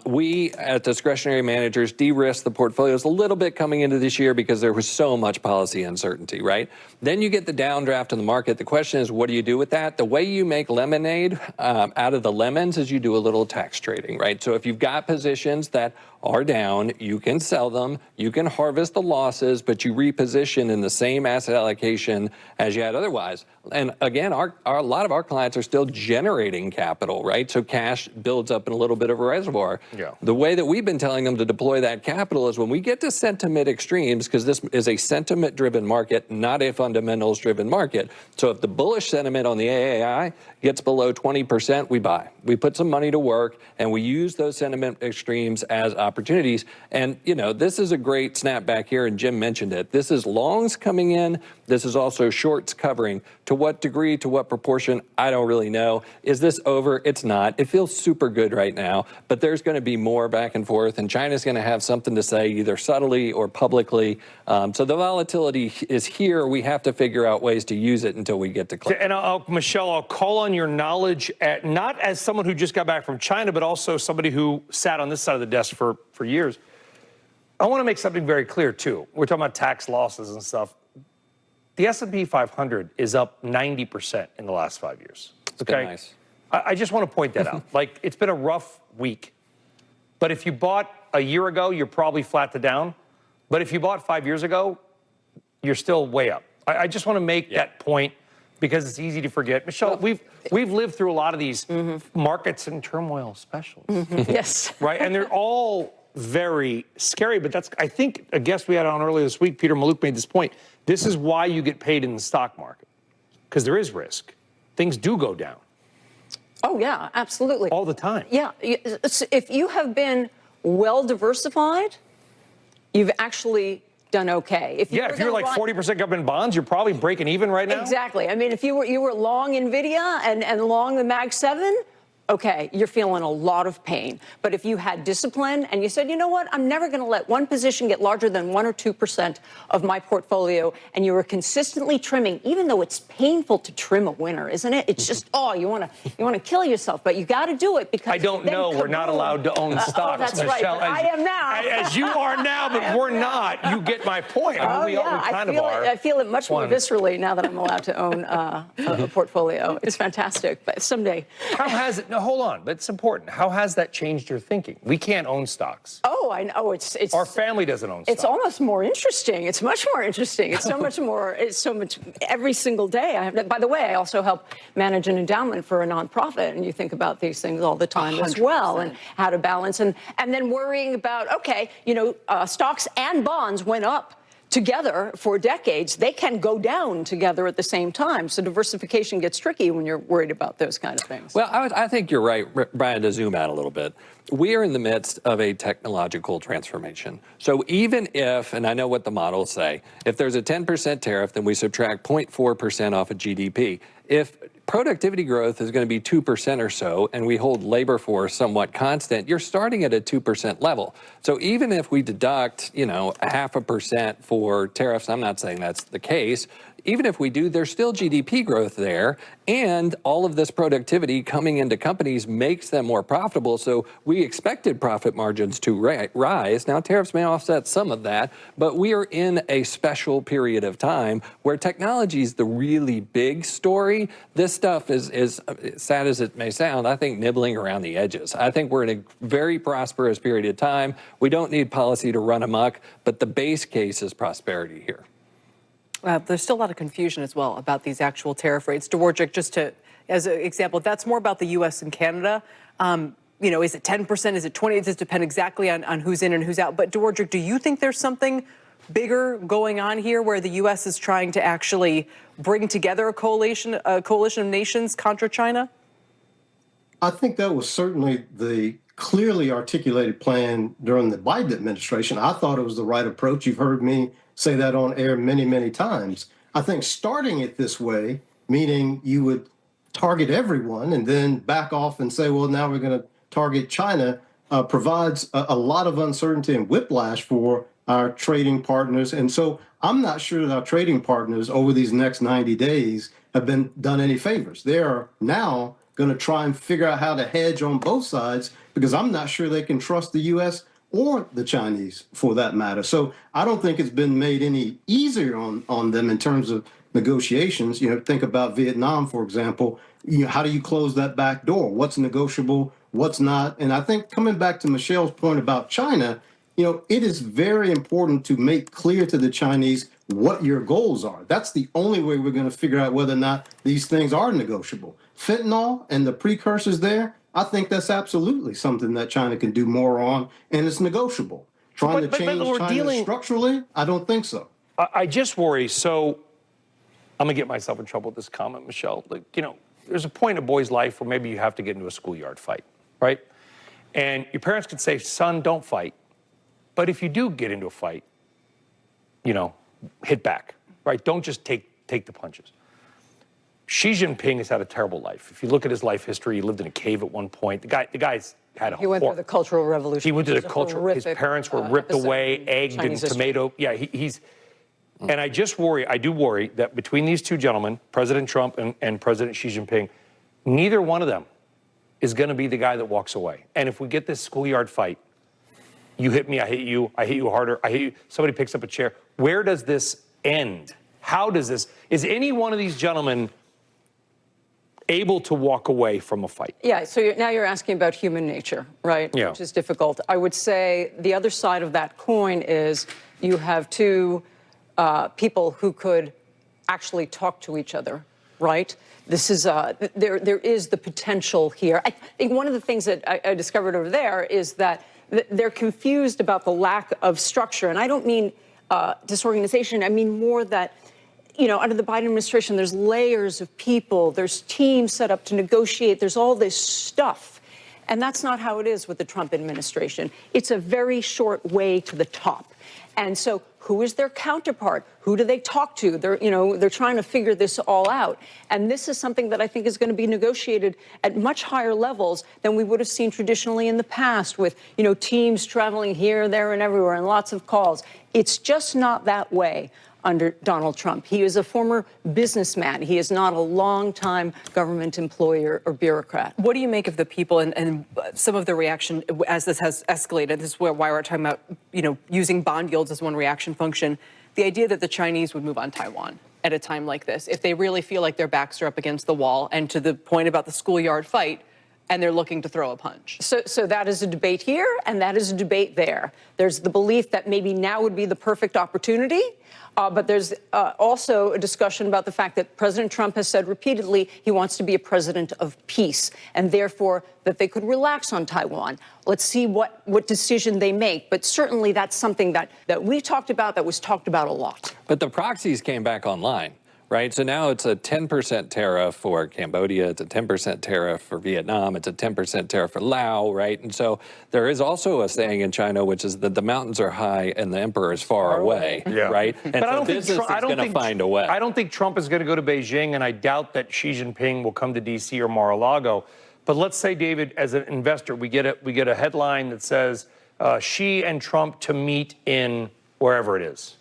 We, as discretionary managers, de-risk the portfolios a little bit coming into this year because there was so much policy uncertainty, right? Then you get the downdraft in the market. The question is, what do you do with that? The way you make lemonade out of the lemons is you do a little tax trading, right? So if you've got positions that are down, you can sell them, you can harvest the losses, but you reposition in the same asset allocation as you had otherwise. And again, a lot of our clients are still generating capital, right? So cash builds up in a little bit of a reservoir. Yeah. The way that we've been telling them to deploy that capital is when we get to sentiment extremes, because this is a sentiment-driven market, not a fundamentals-driven market. So if the bullish sentiment on the AAI gets below 20%, we buy. We put some money to work, and we use those sentiment extremes as opportunities. And, this is a great snapback here, and Jim mentioned it. This is longs coming in. This is also shorts covering. To what degree, to what proportion, I don't really know. Is this over? It's not. It feels super good right now, but there's going to be more back and forth, and China's going to have something to say either subtly or publicly. So the volatility is here. We have to figure out ways to use it until we get to clarity. And Michelle, I'll call on your knowledge, not as someone who just got back from China, but also somebody who sat on this side of the desk for years. I want to make something very clear, too. We're talking about tax losses and stuff. The S&P 500 is up 90% in the last 5 years. It's been nice. I just want to point that out. Like, it's been a rough week. But if you bought a year ago, you're probably flat to down. But if you bought 5 years ago, you're still way up. I just want to make that point because it's easy to forget. Michelle, we've lived through a lot of these markets in turmoil specials. Yes. Right? And they're all very scary. But that's, I think, a guest we had on earlier this week, Peter Mallouk, made this point. This is why you get paid in the stock market, because there is risk. Things do go down. Oh, yeah, absolutely. All the time. Yeah. If you have been well diversified, you've actually done okay. If you're like 40% government bonds, you're probably breaking even right now. Exactly. I mean, if you were long NVIDIA and long the Mag 7, okay, you're feeling a lot of pain. But if you had discipline and you said, you know what, I'm never going to let one position get larger than 1 or 2% of my portfolio, and you were consistently trimming, even though it's painful to trim a winner, isn't it? It's just, you want to kill yourself, but you got to do it because I don't know. We're not allowed to own stocks, that's Michelle. Right, I am now. As you are now, but we're not. You get my point. I mean, we kind of are. I feel it much more viscerally now that I'm allowed to own a portfolio. It's fantastic, but someday. How has it? No, hold on, but it's important. How has that changed your thinking? We can't own stocks. Oh, I know. It's our family doesn't own stocks. It's almost more interesting. It's much more interesting. It's so much more. It's so much every single day. I have. By the way, I also help manage an endowment for a nonprofit, and you think about these things all the time 100%. As well, and how to balance, and then worrying about stocks and bonds went up together for decades. They can go down together at the same time. So diversification gets tricky when you're worried about those kind of things. Well, I think you're right, Brian, to zoom out a little bit. We are in the midst of a technological transformation. So even if, and I know what the models say, if there's a 10% tariff, then we subtract 0.4% off of GDP. If productivity growth is going to be 2% or so, and we hold labor force somewhat constant, you're starting at a 2% level. So even if we deduct, 0.5% for tariffs, I'm not saying that's the case, even if we do, there's still GDP growth there, and all of this productivity coming into companies makes them more profitable. So we expected profit margins to rise. Now, tariffs may offset some of that, but we are in a special period of time where technology is the really big story. This stuff is sad as it may sound, I think nibbling around the edges. I think we're in a very prosperous period of time. We don't need policy to run amok, but the base case is prosperity here. There's still a lot of confusion as well about these actual tariff rates. Dvorak, just as an example, that's more about the U.S. and Canada. Is it 10%? Is it 20%? It does depend exactly on who's in and who's out. But Dvorak, do you think there's something bigger going on here where the U.S. is trying to actually bring together a coalition of nations contra China? I think that was certainly the clearly articulated plan during the Biden administration. I thought it was the right approach. You've heard me say that on air many, many times. I think starting it this way, meaning you would target everyone and then back off and say, well, now we're going to target China, provides a lot of uncertainty and whiplash for our trading partners. And so I'm not sure that our trading partners over these next 90 days have been done any favors. They are now going to try and figure out how to hedge on both sides because I'm not sure they can trust the U.S. or the Chinese for that matter. So I don't think it's been made any easier on them in terms of negotiations. Think about Vietnam, for example. How do you close that back door? What's negotiable? What's not? And I think coming back to Michelle's point about China, it is very important to make clear to the Chinese what your goals are. That's the only way we're going to figure out whether or not these things are negotiable. Fentanyl and the precursors there, I think that's absolutely something that China can do more on, and it's negotiable. Trying to change China structurally, I don't think so. I just worry. So I'm going to get myself in trouble with this comment, Michelle. There's a point in a boy's life where maybe you have to get into a schoolyard fight, right? And your parents could say, son, don't fight. But if you do get into a fight, hit back, right? Don't just take the punches. Xi Jinping has had a terrible life. If you look at his life history, he lived in a cave at one point. The guy's had a He went through the Cultural Revolution. He went through the cultural. His parents were ripped away, egged, and tomato. Yeah, he's. And I do worry that between these two gentlemen, President Trump and President Xi Jinping, neither one of them is going to be the guy that walks away. And if we get this schoolyard fight, you hit me, I hit you harder, I hit you, somebody picks up a chair. Where does this end? How does this, is any one of these gentlemen able to walk away from a fight? Yeah, so now you're asking about human nature, right? Yeah. Which is difficult. I would say the other side of that coin is you have two people who could actually talk to each other, right? This is there is the potential here. I think one of the things that I discovered over there is that they're confused about the lack of structure, and I don't mean disorganization. I mean more that, under the Biden administration, there's layers of people, there's teams set up to negotiate, there's all this stuff. And that's not how it is with the Trump administration. It's a very short way to the top. And so who is their counterpart? Who do they talk to? They're trying to figure this all out. And this is something that I think is going to be negotiated at much higher levels than we would have seen traditionally in the past with, teams traveling here, there, and everywhere and lots of calls. It's just not that way under Donald Trump. He is a former businessman. He is not a long-time government employee or bureaucrat. What do you make of the people and some of the reaction as this has escalated? This is why we're talking about, using bond yields as one reaction function. The idea that the Chinese would move on Taiwan at a time like this, if they really feel like their backs are up against the wall, and to the point about the schoolyard fight, and they're looking to throw a punch. So that is a debate here, and that is a debate there. There's the belief that maybe now would be the perfect opportunity. But there's also a discussion about the fact that President Trump has said repeatedly he wants to be a president of peace, and therefore that they could relax on Taiwan. Let's see what decision they make. But certainly that's something that we talked about, that was talked about a lot. But the proxies came back online, right? So now it's a 10% tariff for Cambodia. It's a 10% tariff for Vietnam. It's a 10% tariff for Laos, right? And so there is also a saying in China, which is that the mountains are high and the emperor is far away, right? And But so business is going to find a way. I don't think Trump is going to go to Beijing, and I doubt that Xi Jinping will come to D.C. or Mar-a-Lago. But let's say, David, as an investor, we get a headline that says Xi and Trump to meet in wherever it is.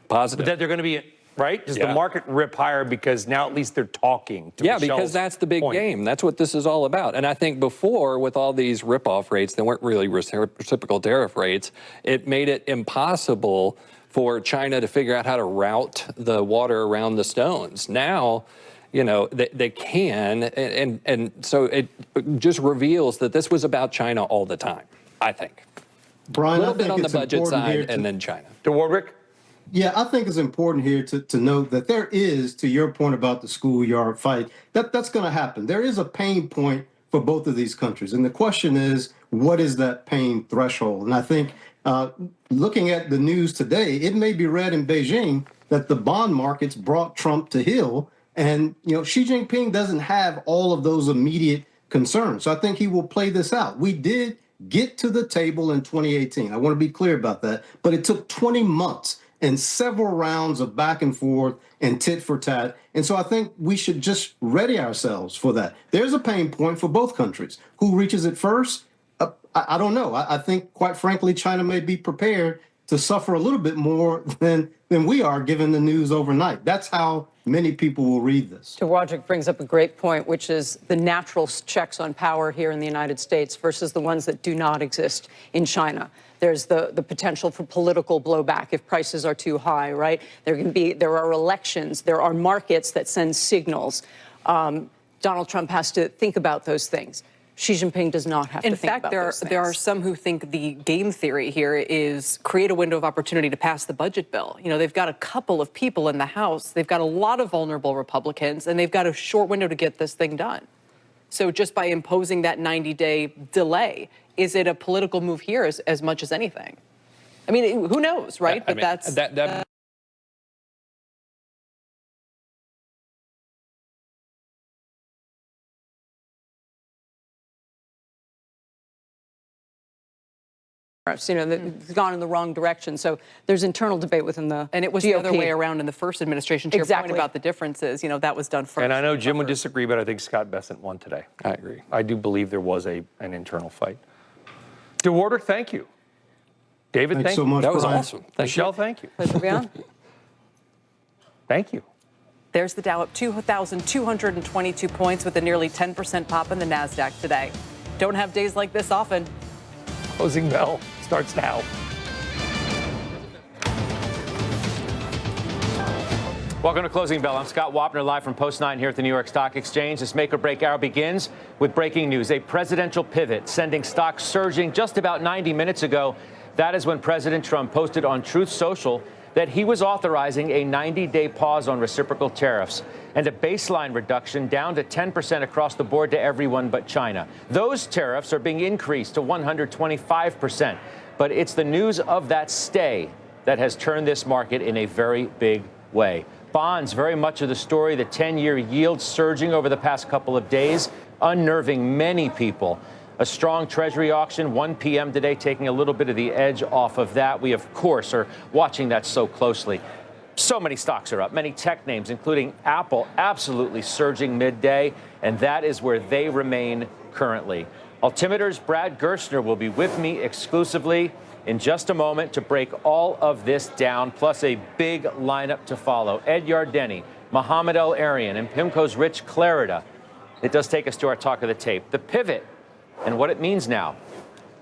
Positive. That they're going to be, right? Does the market rip higher because now at least they're talking to Michelle's because that's the big game. That's what this is all about. And I think before, with all these rip-off rates, they weren't really reciprocal tariff rates. It made it impossible for China to figure out how to route the water around the stones. Now, you know, they can, and so it just reveals that this was about China all the time, I think. Brian, a little I bit think on the it's budget important here side to- and then China. DeWardrick? Yeah, I think it's important here to note that there is, to your point about the schoolyard fight, that's going to happen. There is a pain point for both of these countries. And the question is, what is that pain threshold? And I think looking at the news today, it may be read in Beijing that the bond markets brought Trump to heel. And, you know, Xi Jinping doesn't have all of those immediate concerns. So I think he will play this out. We did get to the table in 2018. I want to be clear about that. But it took 20 months and several rounds of back and forth and tit for tat. And so I think we should just ready ourselves for that. There's a pain point for both countries. Who reaches it first? I don't know. I think, quite frankly, China may be prepared to suffer a little bit more than we are, given the news overnight. That's how many people will read this. Roderick brings up a great point, which is the natural checks on power here in the United States versus the ones that do not exist in China. There's the potential for political blowback if prices are too high, right? There are elections, there are markets that send signals. Donald Trump has to think about those things. Xi Jinping does not have to think about those things. There are some who think the game theory here is create a window of opportunity to pass the budget bill. You know, they've got a couple of people in the House. They've got a lot of vulnerable Republicans, and they've got a short window to get this thing done. So just by imposing that 90-day delay, is it a political move here as much as anything? I mean, who knows, right? But that's... You know, they've gone in the wrong direction. So there's internal debate within the And it was GOP. the other way around in the first administration. To your point about the differences, you know, that was done first. And I know Jim would disagree, but I think Scott Bessent won today. I agree. I do believe there was an internal fight. DeWardrick, thank you. David, Thanks thank so you. much, That was Brian. awesome. Michelle, thank you. Pleasure to be on. Thank you. There's the Dow up 2,222 points with a nearly 10% pop in the NASDAQ today. Don't have days like this often. Closing bell starts now. Welcome to Closing Bell. I'm Scott Wapner, live from Post 9 here at the New York Stock Exchange. This make or break hour begins with breaking news. A presidential pivot sending stocks surging just about 90 minutes ago. That is when President Trump posted on Truth Social that he was authorizing a 90-day pause on reciprocal tariffs and a baseline reduction down to 10% across the board to everyone but China. Those tariffs are being increased to 125%. But it's the news of that stay that has turned this market in a very big way. Bonds very much of the story, the 10-year yield surging over the past couple of days, unnerving many people. A strong Treasury auction, 1 p.m. today, taking a little bit of the edge off of that. We, of course, are watching that so closely. So many stocks are up, many tech names, including Apple, absolutely surging midday, and that is where they remain currently. Altimeter's Brad Gerstner will be with me exclusively in just a moment to break all of this down, plus a big lineup to follow. Ed Yardeni, Mohamed El-Arian, and PIMCO's Rich Clarida. It does take us to our talk of the tape, the pivot, and what it means now.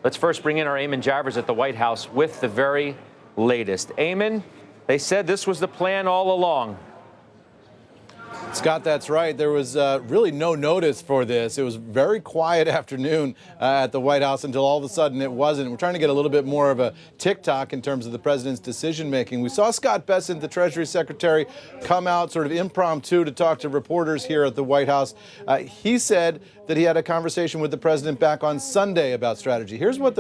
Let's first bring in our Eamon Javers at the White House with the very latest. Eamon, they said this was the plan all along. Scott, that's right. There was really no notice for this. It was a very quiet afternoon at the White House until all of a sudden it wasn't. We're trying to get a little bit more of a tick-tock in terms of the president's decision-making. We saw Scott Bessent, the Treasury Secretary, come out sort of impromptu to talk to reporters here at the White House. He said that he had a conversation with the president back on Sunday about strategy. Here's what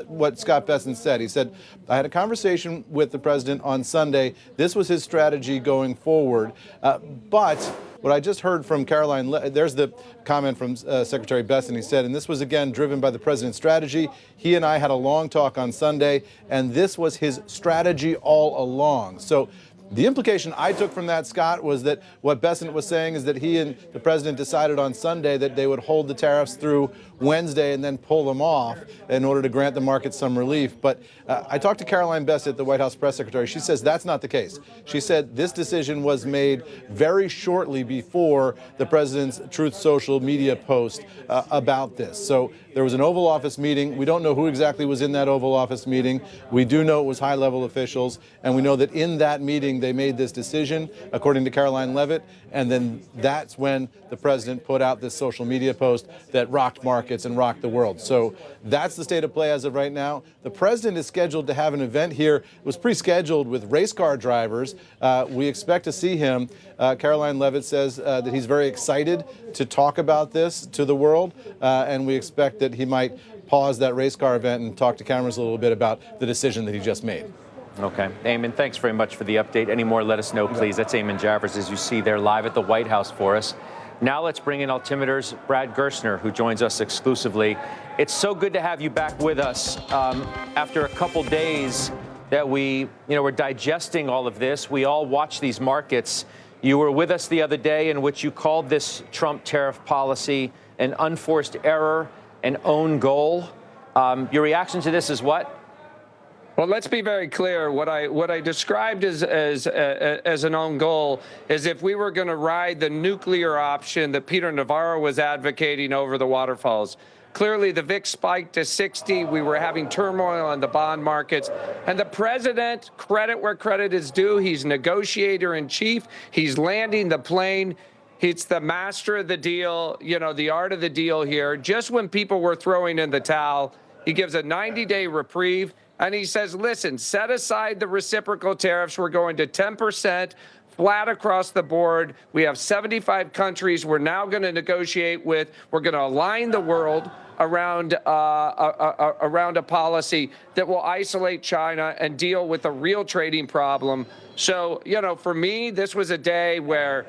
what Scott Bessent said. He said, I had a conversation with the president on Sunday. This was his strategy going forward. But what I just heard from Caroline, there's the comment from Secretary Bessent. He said, and this was again driven by the president's strategy. He and I had a long talk on Sunday, and this was his strategy all along. So the implication I took from that, Scott, was that what Bessent was saying is that he and the president decided on Sunday that they would hold the tariffs through Wednesday and then pull them off in order to grant the market some relief. But I talked to Caroline Bessent, the White House press secretary. She says that's not the case. She said this decision was made very shortly before the president's Truth Social media post about this. So there was an Oval Office meeting. We don't know who exactly was in that Oval Office meeting. We do know it was high-level officials, and we know that in that meeting they made this decision, according to Caroline Levitt, and then that's when the president put out this social media post that rocked markets and rocked the world. So that's the state of play as of right now. The president is scheduled to have an event here. It was pre-scheduled with race car drivers. We expect to see him. Caroline Levitt says that he's very excited to talk about this to the world, and we expect that he might pause that race car event and talk to cameras a little bit about the decision that he just made. Okay. Eamon, thanks very much for the update. Any more, let us know, please. That's Eamon Javers, as you see there live at the White House for us. Now let's bring in Altimeter's Brad Gerstner, who joins us exclusively. It's so good to have you back with us after a couple days that we're digesting all of this. We all watch these markets. You were with us the other day in which you called this Trump tariff policy an unforced error, an own goal. Your reaction to this is what? Well, let's be very clear. What I described as an own goal is if we were going to ride the nuclear option that Peter Navarro was advocating over the waterfalls. Clearly, the VIX spiked to 60. We were having turmoil on the bond markets. And the president, credit where credit is due, he's negotiator in chief. He's landing the plane. He's the master of the deal, the art of the deal here. Just when people were throwing in the towel, he gives a 90-day reprieve. And he says, listen, set aside the reciprocal tariffs. We're going to 10% flat across the board. We have 75 countries we're now going to negotiate with. We're going to align the world around a policy that will isolate China and deal with a real trading problem. So, for me, this was a day where,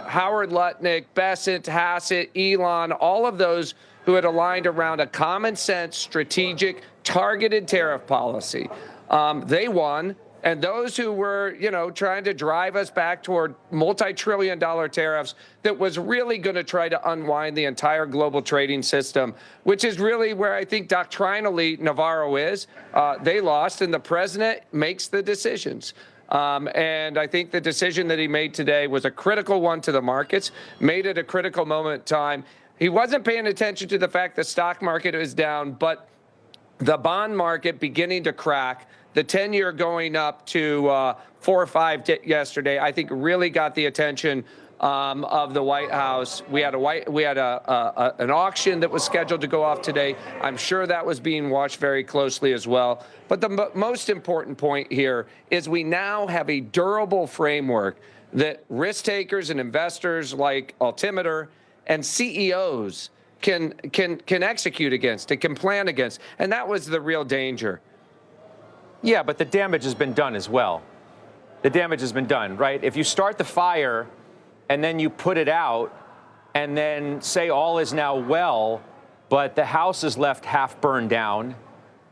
Howard Lutnick, Bessent, Hassett, Elon, all of those who had aligned around a common sense, strategic, targeted tariff policy. They won. And those who were, trying to drive us back toward multi-trillion-dollar tariffs that was really going to try to unwind the entire global trading system, which is really where I think doctrinally Navarro is. They lost, and the president makes the decisions. And I think the decision that he made today was a critical one to the markets, made it a critical moment in time. He wasn't paying attention to the fact the stock market was down, but the bond market beginning to crack, the 10-year going up to 4 or 5 yesterday, I think really got the attention of the White House. We had an auction that was scheduled to go off today. I'm sure that was being watched very closely as well. But the most important point here is we now have a durable framework that risk takers and investors like Altimeter and CEOs can execute against, it can plan against. And that was the real danger. Yeah, but the damage has been done as well. The damage has been done, right? If you start the fire and then you put it out and then say all is now well, but the house is left half burned down,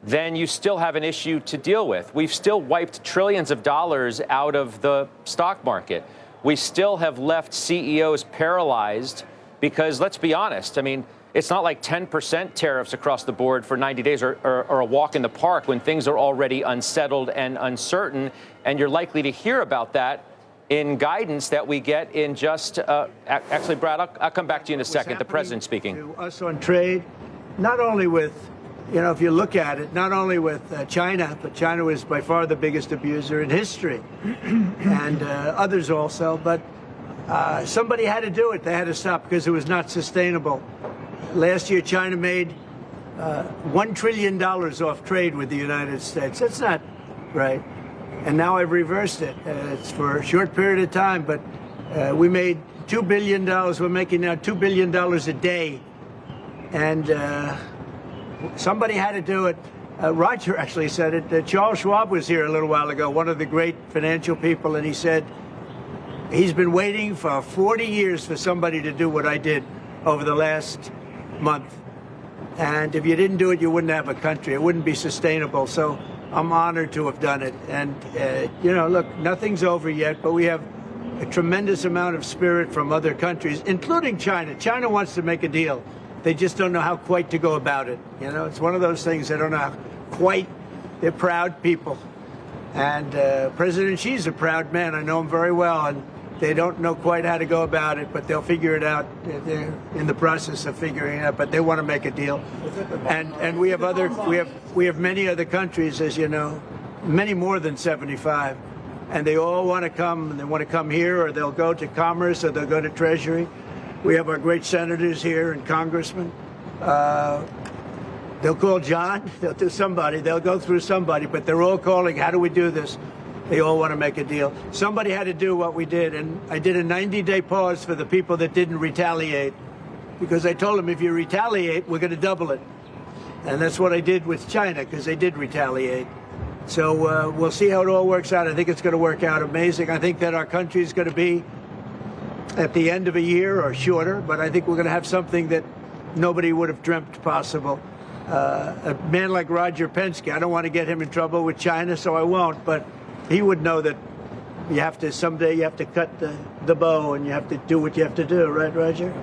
then you still have an issue to deal with. We've still wiped trillions of dollars out of the stock market. We still have left CEOs paralyzed because, let's be honest, I mean, it's not like 10% tariffs across the board for 90 days or a walk in the park when things are already unsettled and uncertain. And you're likely to hear about that in guidance that we get in just actually, Brad, I'll come back to you in a second. The president speaking. To us on trade, not only with, if you look at it, not only with China, but China was by far the biggest abuser in history and others also. But somebody had to do it. They had to stop because it was not sustainable. Last year, China made $1 trillion off trade with the United States. That's not right. And now I've reversed it. It's for a short period of time, but we made $2 billion. We're making now $2 billion a day. And somebody had to do it. Roger actually said it. Charles Schwab was here a little while ago, one of the great financial people, and he said he's been waiting for 40 years for somebody to do what I did over the last month. And if you didn't do it, you wouldn't have a country. It wouldn't be sustainable. So I'm honored to have done it. And, look, nothing's over yet, but we have a tremendous amount of spirit from other countries, including China. China wants to make a deal. They just don't know how quite to go about it. It's one of those things they don't know how quite. They're proud people. And President Xi's a proud man. I know him very well. And they don't know quite how to go about it, but they'll figure it out. They're in the process of figuring it out, but they want to make a deal. And we have many other countries, as you know, many more than 75. And they all want to come, and they want to come here, or they'll go to Commerce, or they'll go to Treasury. We have our great senators here and congressmen. They'll call John, they'll do somebody, they'll go through somebody, but they're all calling, how do we do this? They all want to make a deal. Somebody had to do what we did, and I did a 90-day pause for the people that didn't retaliate, because I told them if you retaliate, we're going to double it. And that's what I did with China, because they did retaliate. So we'll see how it all works out. I think it's going to work out amazing. I think that our country is going to be at the end of a year or shorter, but I think we're going to have something that nobody would have dreamt possible. A man like Roger Penske, I don't want to get him in trouble with China, so I won't, but he would know that someday you have to cut the bow and you have to do what you have to do, right, Roger?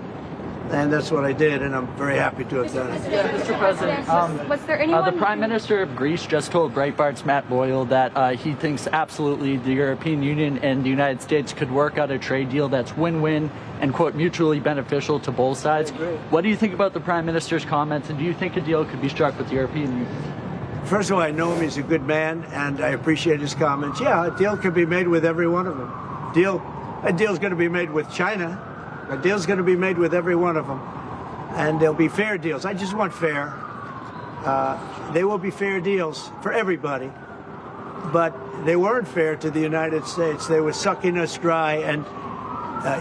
And that's what I did, and I'm very happy to have done it. Mr. President, was there anyone the Prime Minister of Greece just told Breitbart's Matt Boyle that he thinks absolutely the European Union and the United States could work out a trade deal that's win-win and, quote, mutually beneficial to both sides. What do you think about the Prime Minister's comments, and do you think a deal could be struck with the European Union? First of all, I know him. He's a good man, and I appreciate his comments. Yeah, a deal could be made with every one of them. A deal's going to be made with China. A deal's going to be made with every one of them. And there'll be fair deals. I just want fair. They will be fair deals for everybody. But they weren't fair to the United States. They were sucking us dry, and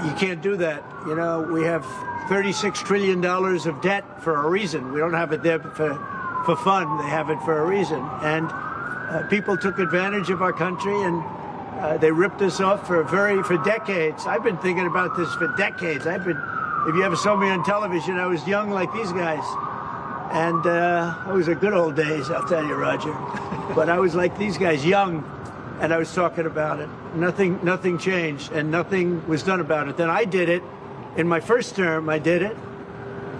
you can't do that. We have $36 trillion of debt for a reason. We don't have it there for fun. They have it for a reason. And people took advantage of our country, and they ripped us off for decades. I've been thinking about this for decades. If you ever saw me on television, I was young like these guys. And it was a good old days, I'll tell you, Roger. But I was like these guys, young, and I was talking about it. Nothing changed, and nothing was done about it. Then I did it. In my first term, I did it,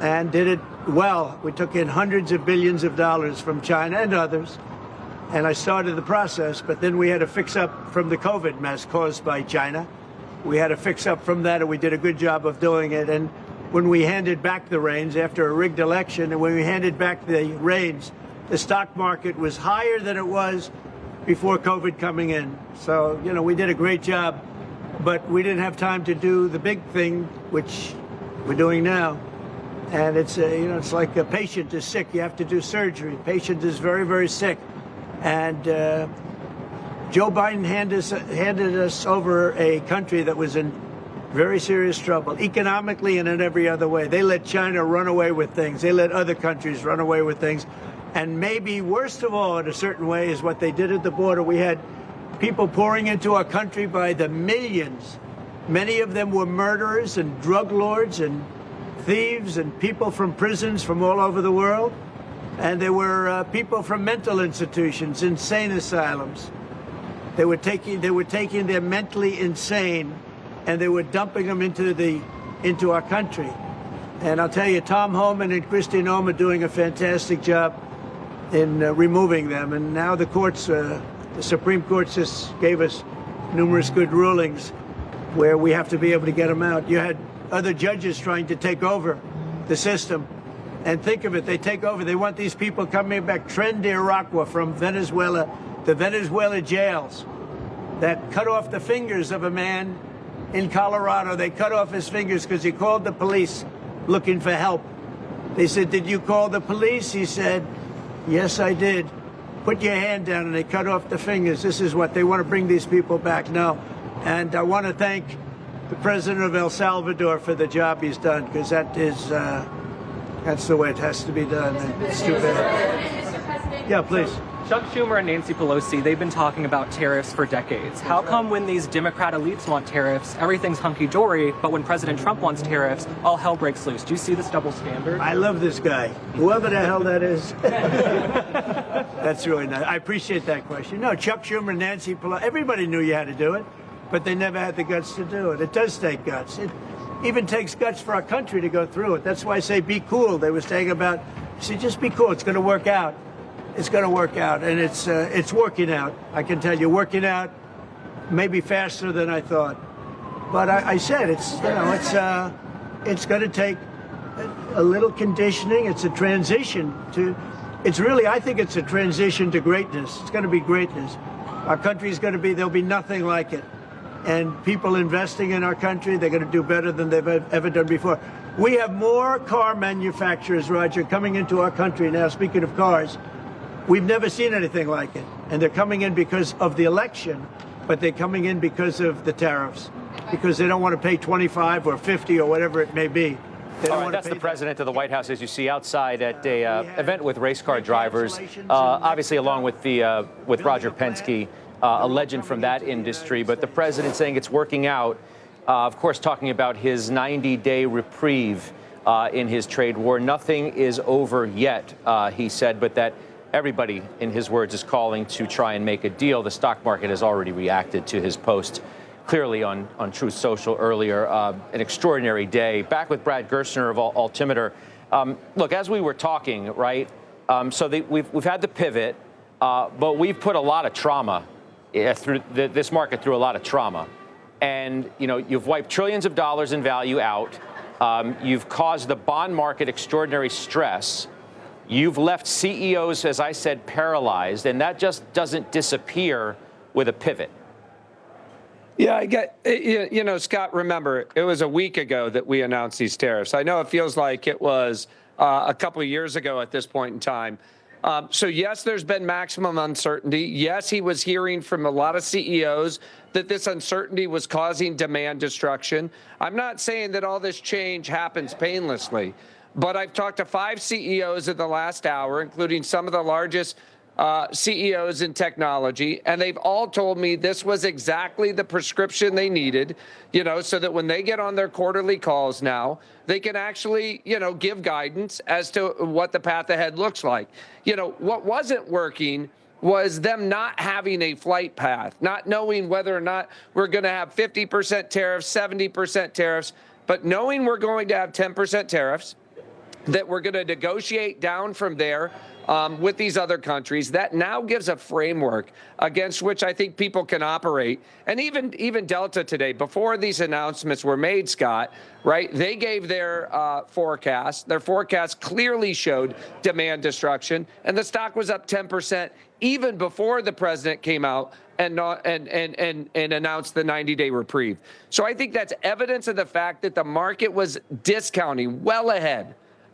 and did it well. We took in hundreds of billions of dollars from China and others, and I started the process, but then we had to fix up from the COVID mess caused by China. We had to fix up from that, and we did a good job of doing it. And when we handed back the reins after a rigged election, and when we handed back the reins, the stock market was higher than it was before COVID coming in. So, we did a great job, but we didn't have time to do the big thing, which we're doing now. And it's like a patient is sick, you have to do surgery. Patient is very, very sick. And Joe Biden handed us over a country that was in very serious trouble, economically and in every other way. They let China run away with things. They let other countries run away with things. And maybe worst of all, in a certain way, is what they did at the border. We had people pouring into our country by the millions. Many of them were murderers and drug lords and thieves and people from prisons from all over the world. And there were people from mental institutions, insane asylums. They were taking their mentally insane, and they were dumping them into our country. And I'll tell you, Tom Homan and Kristi Noem are doing a fantastic job in removing them. And now the courts, the Supreme Court just gave us numerous good rulings where we have to be able to get them out. You had other judges trying to take over the system. And think of it, they take over. They want these people coming back. Tren de Aragua from Venezuela, the Venezuela jails that cut off the fingers of a man in Colorado. They cut off his fingers because he called the police looking for help. They said, "Did you call the police?" He said, "Yes, I did." "Put your hand down," and they cut off the fingers. This is what they want to bring these people back now. And I want to thank the president of El Salvador for the job he's done, because that's the way it has to be done. And it's too bad. Yeah, please. Chuck Schumer and Nancy Pelosi, they've been talking about tariffs for decades. How come when these Democrat elites want tariffs, everything's hunky-dory, but when President Trump wants tariffs, all hell breaks loose? Do you see this double standard? I love this guy, whoever the hell that is. That's really nice. I appreciate that question. No, Chuck Schumer, Nancy Pelosi, everybody knew you had to do it, but they never had the guts to do it. It does take guts. It even takes guts for our country to go through it. That's why I say be cool. They were saying about, see, just be cool. It's going to work out. It's going to work out, and it's working out. I can tell you, working out maybe faster than I thought. But I said it's going to take a little conditioning. It's a transition to. It's really, I think, it's a transition to greatness. It's going to be greatness. Our country is going to be. There'll be nothing like it, and people investing in our country, they're going to do better than they've ever done before. We have more car manufacturers, Roger, coming into our country now. Speaking of cars. We've never seen anything like it. And they're coming in because of the election, but they're coming in because of the tariffs, because they don't want to pay 25 or 50 or whatever it may be. All right, that's the president of the White House, as you see outside at a event with race car drivers, obviously along with with Roger Penske, a legend from that industry. But the president saying it's working out, of course, talking about his 90-day reprieve in his trade war. Nothing is over yet, he said, but that everybody, in his words, is calling to try and make a deal. The stock market has already reacted to his post, clearly on Truth Social earlier. An extraordinary day. Back with Brad Gerstner of Altimeter. Look, as we were talking, right, we've had the pivot, but we've put a lot of trauma through this market, through a lot of trauma. And, you know, you've wiped trillions of dollars in value out. You've caused the bond market extraordinary stress. You've left CEOs, as I said, paralyzed, and that just doesn't disappear with a pivot. Yeah, I get, you know, Scott, remember, it was a week ago that we announced these tariffs. I know it feels like it was a couple of years ago at this point in time. So, yes, there's been maximum uncertainty. Yes, he was hearing from a lot of CEOs that this uncertainty was causing demand destruction. I'm not saying that all this change happens painlessly. But I've talked to 5 CEOs in the last hour, including some of the largest CEOs in technology, and they've all told me this was exactly the prescription they needed, you know, so that when they get on their quarterly calls now, they can actually, you know, give guidance as to what the path ahead looks like. You know, what wasn't working was them not having a flight path, not knowing whether or not we're going to have 50% tariffs, 70% tariffs, but knowing we're going to have 10% tariffs, that we're going to negotiate down from there with these other countries. That now gives a framework against which I think people can operate. And even Delta today, before these announcements were made, Scott, right, they gave their forecast. Their forecast clearly showed demand destruction, and the stock was up 10% even before the president came out and announced the 90-day reprieve. So I think that's evidence of the fact that the market was discounting well ahead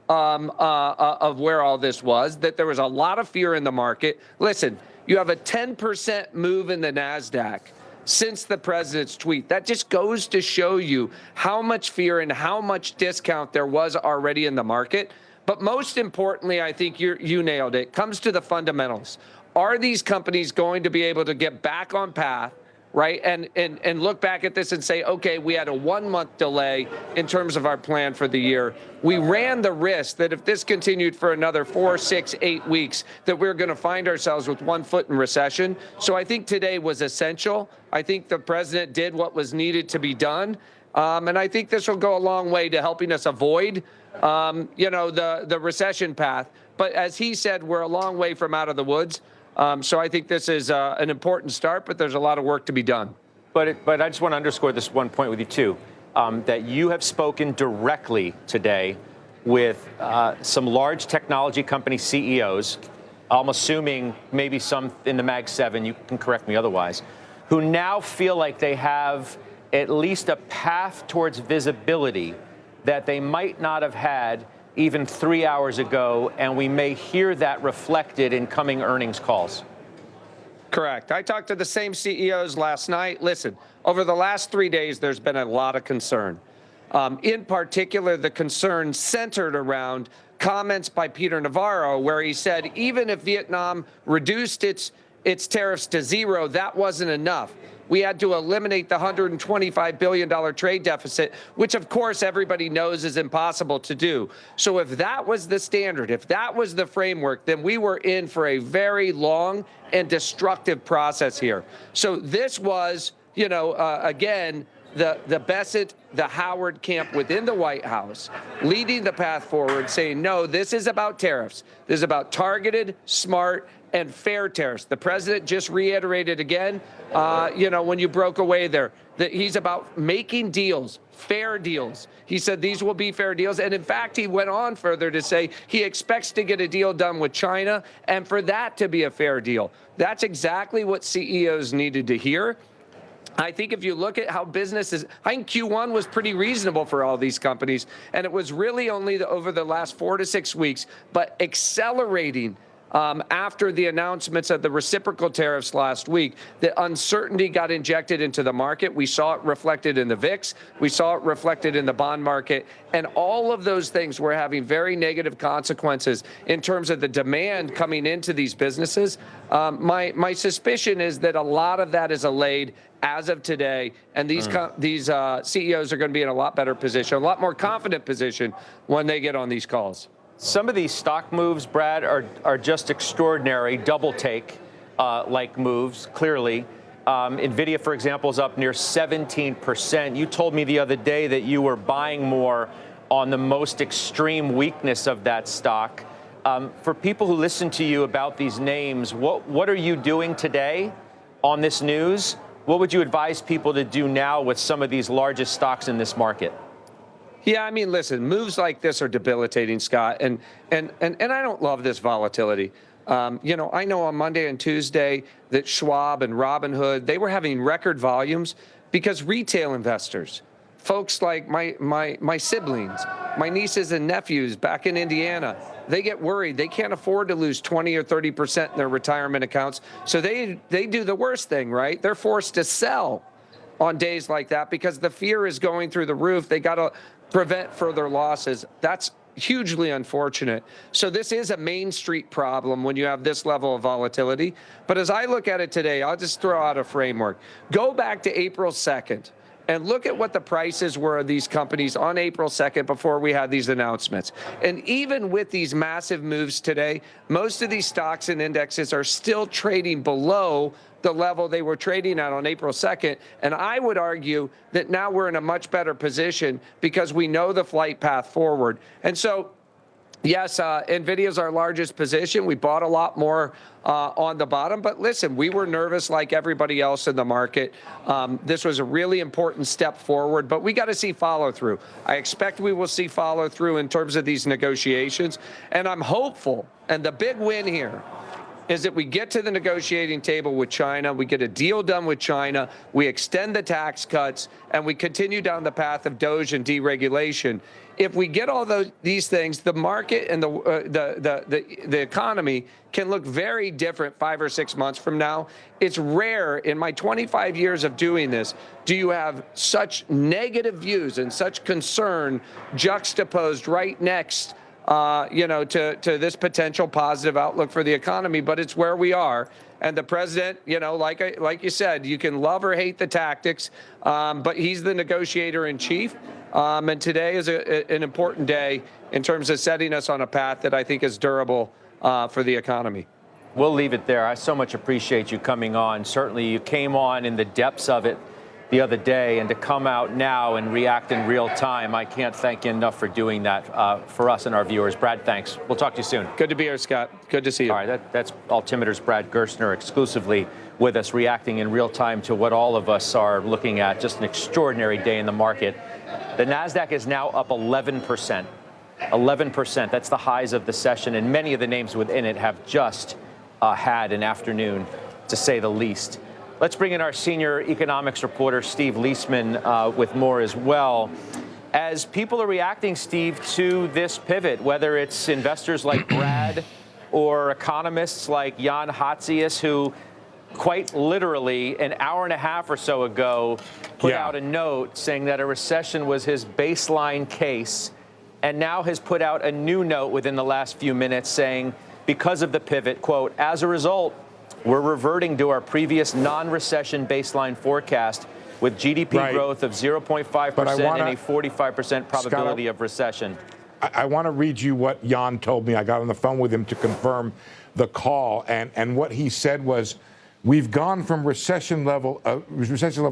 of where all this was, that there was a lot of fear in the market. Listen, you have a 10% move in the NASDAQ since the president's tweet. That just goes to show you how much fear and how much discount there was already in the market. But most importantly, I think you nailed it, comes to the fundamentals. Are these companies going to be able to get back on path, right, and look back at this and say, okay, we had a 1-month delay in terms of our plan for the year. We ran the risk that if this continued for another 4, 6, 8 weeks, that we're going to find ourselves with one foot in recession. So I think today was essential. I think the president did what was needed to be done. And I think this will go a long way to helping us avoid, you know, the recession path. But as he said, we're a long way from out of the woods. So I think this is an important start, but there's a lot of work to be done. But I just want to underscore this one point with you, too, that you have spoken directly today with some large technology company CEOs, I'm assuming maybe some in the Mag 7, you can correct me otherwise, who now feel like they have at least a path towards visibility that they might not have had even 3 hours ago, and we may hear that reflected in coming earnings calls? Correct. I talked to the same CEOs last night. Listen, over the last 3 days, there's been a lot of concern. In particular, the concern centered around comments by Peter Navarro, where he said even if Vietnam reduced its tariffs to zero, that wasn't enough. We had to eliminate the $125 billion trade deficit, which, of course, everybody knows is impossible to do. So if that was the standard, if that was the framework, then we were in for a very long and destructive process here. So this was, again, the Bessent, the Howard camp within the White House leading the path forward, saying, no, this is about tariffs. This is about targeted, smart, and fair tariffs. The president just reiterated again, when you broke away there, that he's about making deals, fair deals. He said these will be fair deals. And in fact, he went on further to say he expects to get a deal done with China and for that to be a fair deal. That's exactly what CEOs needed to hear. I think if you look at how business is, I think Q1 was pretty reasonable for all these companies. And it was really only over the last 4 to 6 weeks, but accelerating after the announcements of the reciprocal tariffs last week, the uncertainty got injected into the market. We saw it reflected in the VIX. We saw it reflected in the bond market. And all of those things were having very negative consequences in terms of the demand coming into these businesses. My suspicion is that a lot of that is allayed as of today, and these CEOs are going to be in a lot better position, a lot more confident position when they get on these calls. Some of these stock moves, Brad, are just extraordinary, double take like moves, clearly. NVIDIA, for example, is up near 17%. You told me the other day that you were buying more on the most extreme weakness of that stock. For people who listen to you about these names, what are you doing today on this news? What would you advise people to do now with some of these largest stocks in this market? Yeah, I mean, listen, moves like this are debilitating, Scott, and I don't love this volatility. I know on Monday and Tuesday that Schwab and Robinhood, they were having record volumes because retail investors, folks like my siblings, my nieces and nephews back in Indiana, they get worried. They can't afford to lose 20 or 30% in their retirement accounts. So they do the worst thing, right? They're forced to sell on days like that because the fear is going through the roof. They got to prevent further losses. That's hugely unfortunate. So this is a Main Street problem when you have this level of volatility. But as I look at it today, I'll just throw out a framework. Go back to April 2nd and look at what the prices were of these companies on April 2nd before we had these announcements. And even with these massive moves today, most of these stocks and indexes are still trading below the level they were trading at on April 2nd. And I would argue that now we're in a much better position because we know the flight path forward. And so, yes, NVIDIA is our largest position. We bought a lot more on the bottom. But listen, we were nervous like everybody else in the market. This was a really important step forward, but we got to see follow through. I expect we will see follow through in terms of these negotiations. And I'm hopeful. And the big win here is that we get to the negotiating table with China, we get a deal done with China, we extend the tax cuts, and we continue down the path of DOGE and deregulation. If we get all these things, the market and the economy can look very different 5 or 6 months from now. It's rare in my 25 years of doing this, do you have such negative views and such concern juxtaposed right next to this potential positive outlook for the economy, but it's where we are. And the president, like you said, you can love or hate the tactics, but he's the negotiator in chief. And today is an important day in terms of setting us on a path that I think is durable for the economy. We'll leave it there. I so much appreciate you coming on. Certainly you came on in the depths of it the other day, and to come out now and react in real time, I can't thank you enough for doing that for us and our viewers. Brad, thanks. We'll talk to you soon. Good to be here, Scott. Good to see you. All right, that's Altimeter's Brad Gerstner exclusively with us, reacting in real time to what all of us are looking at. Just an extraordinary day in the market. The NASDAQ is now up 11%. 11%. That's the highs of the session, and many of the names within it have just had an afternoon, to say the least. Let's bring in our senior economics reporter, Steve Leisman, with more as well. As people are reacting, Steve, to this pivot, whether it's investors like Brad or economists like Jan Hatzius, who quite literally an hour and a half or so ago put out a note saying that a recession was his baseline case, and now has put out a new note within the last few minutes saying, because of the pivot, quote, as a result, we're reverting to our previous non-recession baseline forecast with GDP growth of 0.5% and a 45% probability of recession. I want to read you what Jan told me. I got on the phone with him to confirm the call, and what he said was, we've gone from recession level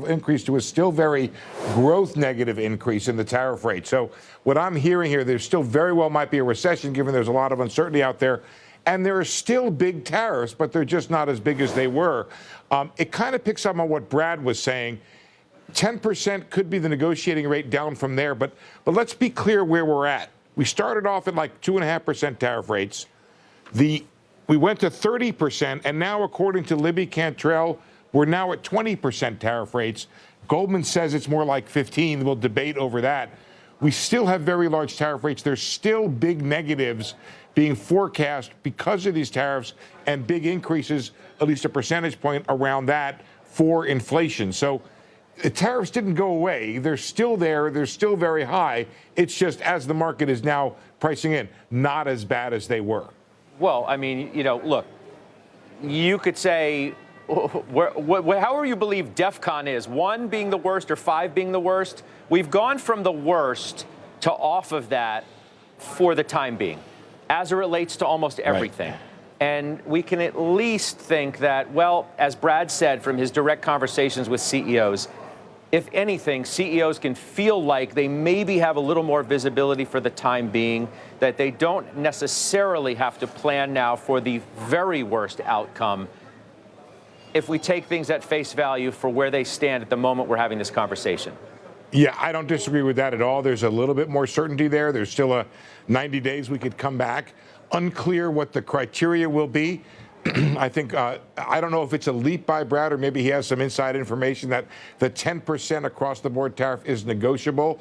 increase to a still very growth negative increase in the tariff rate. So what I'm hearing here, there still very well might be a recession, given there's a lot of uncertainty out there. And there are still big tariffs, but they're just not as big as they were. It kind of picks up on what Brad was saying. 10% could be the negotiating rate down from there. But let's be clear where we're at. We started off at like 2.5% tariff rates. We went to 30%, and now, according to Libby Cantrell, we're now at 20% tariff rates. Goldman says it's more like 15. We'll debate over that. We still have very large tariff rates. There's still big negatives being forecast because of these tariffs, and big increases, at least a percentage point around that, for inflation. So the tariffs didn't go away. They're still there. They're still very high. It's just, as the market is now pricing in, not as bad as they were. Well, I mean, you know, look, you could say, however you believe DEFCON is, 1 being the worst or 5 being the worst. We've gone from the worst to off of that for the time being, as it relates to almost everything. Right. And we can at least think that, well, as Brad said from his direct conversations with CEOs, if anything, CEOs can feel like they maybe have a little more visibility for the time being, that they don't necessarily have to plan now for the very worst outcome, if we take things at face value for where they stand at the moment we're having this conversation. Yeah, I don't disagree with that at all. There's a little bit more certainty there. There's still a 90 days we could come back. Unclear what the criteria will be. I think, I don't know if it's a leap by Brad, or maybe he has some inside information that the 10% across the board tariff is negotiable.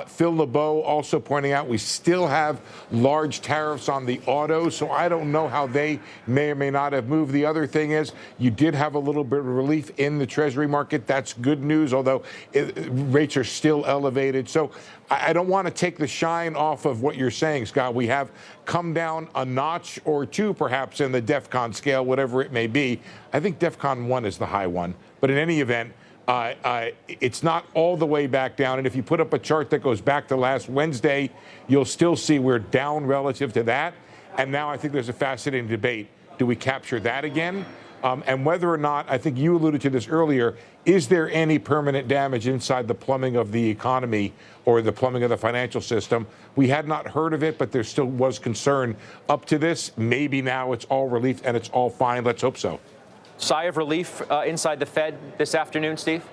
Phil LeBeau also pointing out we still have large tariffs on the autos, so I don't know how they may or may not have moved. The other thing is, you did have a little bit of relief in the Treasury market. That's good news, although rates are still elevated. So I don't want to take the shine off of what you're saying, Scott. We have come down a notch or two, perhaps, in the DEFCON scale, whatever it may be. I think DEFCON 1 is the high one. But in any event, it's not all the way back down. And if you put up a chart that goes back to last Wednesday, you'll still see we're down relative to that. And now I think there's a fascinating debate. Do we capture that again? And whether or not, I think you alluded to this earlier, is there any permanent damage inside the plumbing of the economy or the plumbing of the financial system? We had not heard of it, but there still was concern up to this. Maybe now it's all relief and it's all fine. Let's hope so. Sigh of relief inside the Fed this afternoon, Steve?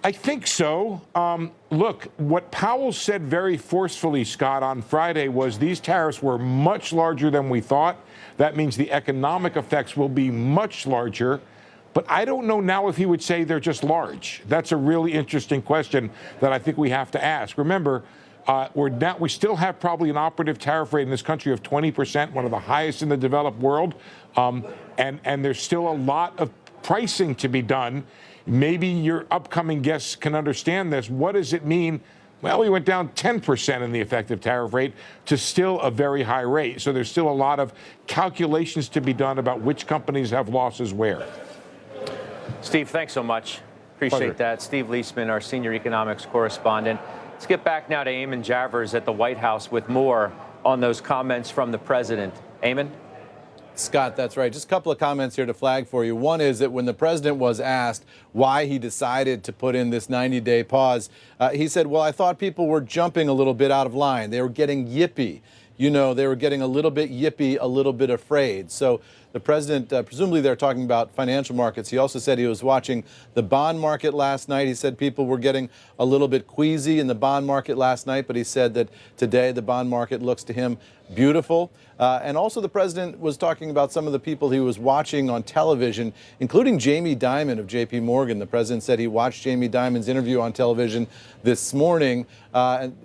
I think so. Look, what Powell said very forcefully, Scott, on Friday was these tariffs were much larger than we thought. That means the economic effects will be much larger. But I don't know now if he would say they're just large. That's a really interesting question that I think we have to ask. Remember, we still have probably an operative tariff rate in this country of 20%, one of the highest in the developed world. And there's still a lot of pricing to be done. Maybe your upcoming guests can understand this. What does it mean? Well, we went down 10% in the effective tariff rate to still a very high rate. So there's still a lot of calculations to be done about which companies have losses where. Steve, thanks so much. Appreciate that. Steve Leisman, our senior economics correspondent. Let's get back now to Eamon Javers at the White House with more on those comments from the president. Eamon? Scott, that's right. Just a couple of comments here to flag for you. One is that when the president was asked why he decided to put in this 90-day pause, he said, well, I thought people were jumping a little bit out of line. They were getting yippy. You know, they were getting a little bit yippy, a little bit afraid. So the president, presumably they're talking about financial markets. He also said he was watching the bond market last night. He said people were getting a little bit queasy in the bond market last night, but he said that today the bond market looks to him beautiful. And also the president was talking about some of the people he was watching on television, including Jamie Dimon of JP Morgan. The president said he watched Jamie Dimon's interview on television this morning. And,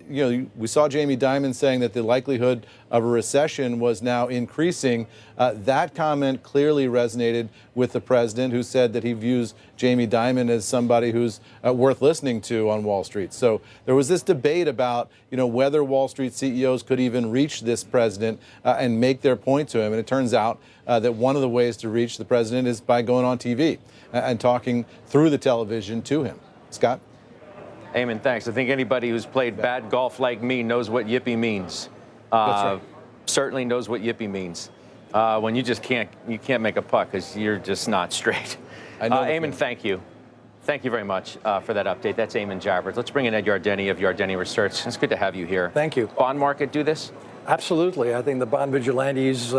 we saw Jamie Dimon saying that the likelihood of a recession was now increasing. That comment clearly resonated with the president, who said that he views Jamie Dimon as somebody who's worth listening to on Wall Street. So there was this debate about, whether Wall Street CEOs could even reach this president and make their point to him. And it turns out that one of the ways to reach the president is by going on TV and talking through the television to him. Scott? Eamon, thanks. I think anybody who's played bad golf like me knows what yippee means. That's right. Certainly knows what yippee means. When you just can't make a putt because you're just not straight. Eamon, thank you. Thank you very much for that update. That's Eamon Javers. Let's bring in Ed Yardeni of Yardeni Research. It's good to have you here. Thank you. Bond market do this? Absolutely. I think the bond vigilantes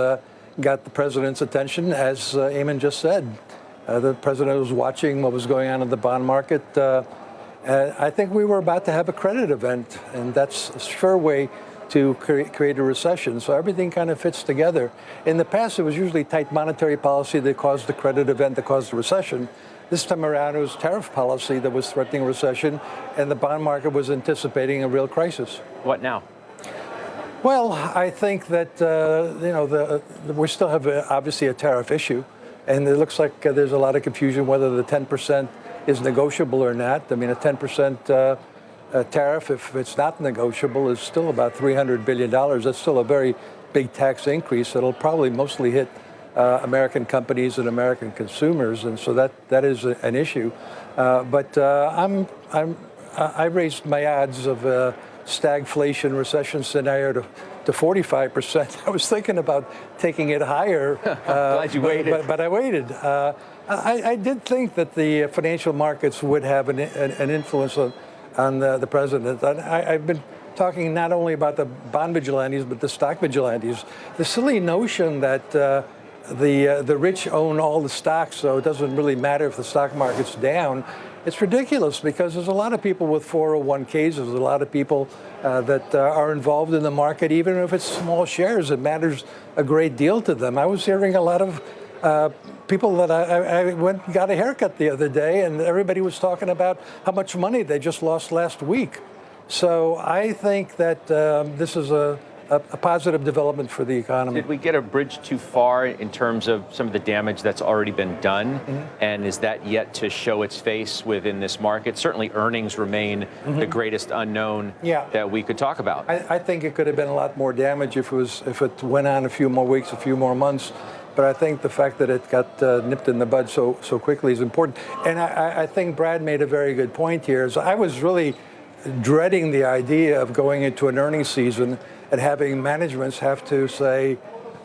got the president's attention, as Eamon just said. The president was watching what was going on in the bond market. I think we were about to have a credit event, and that's a sure way to create a recession. So everything kind of fits together. In the past, it was usually tight monetary policy that caused the credit event that caused the recession. This time around, it was tariff policy that was threatening a recession, and the bond market was anticipating a real crisis. What now? Well, I think that, we still have obviously a tariff issue, and it looks like there's a lot of confusion whether the 10% is negotiable or not. I mean, a 10% tariff, if it's not negotiable, is still about $300 billion. That's still a very big tax increase that'll probably mostly hit American companies and American consumers, and so that is an issue. But I raised my odds of a stagflation recession scenario to 45%. I was thinking about taking it higher. Glad you waited. But I waited. I did think that the financial markets would have an influence on the president. I've been talking not only about the bond vigilantes, but the stock vigilantes. The silly notion that the rich own all the stocks, so it doesn't really matter if the stock market's down. It's ridiculous because there's a lot of people with 401ks. There's a lot of people that are involved in the market, even if it's small shares. It matters a great deal to them. I was hearing a lot of people that I went and got a haircut the other day, and everybody was talking about how much money they just lost last week. So I think that this is a positive development for the economy. Did we get a bridge too far in terms of some of the damage that's already been done? Mm-hmm. And is that yet to show its face within this market? Certainly earnings remain the greatest unknown that we could talk about. I think it could have been a lot more damage if it went on a few more weeks, a few more months. But I think the fact that it got nipped in the bud so quickly is important. And I think Brad made a very good point here. So I was really dreading the idea of going into an earnings season and having managements have to say,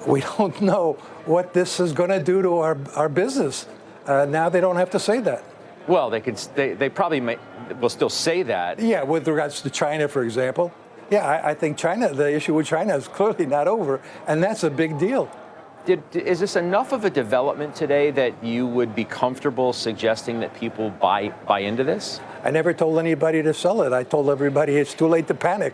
we don't know what this is going to do to our business. Now they don't have to say that. Well, they probably will still say that. Yeah, with regards to China, for example. Yeah, I think the issue with China is clearly not over, and that's a big deal. Is this enough of a development today that you would be comfortable suggesting that people buy into this? I never told anybody to sell it. I told everybody it's too late to panic.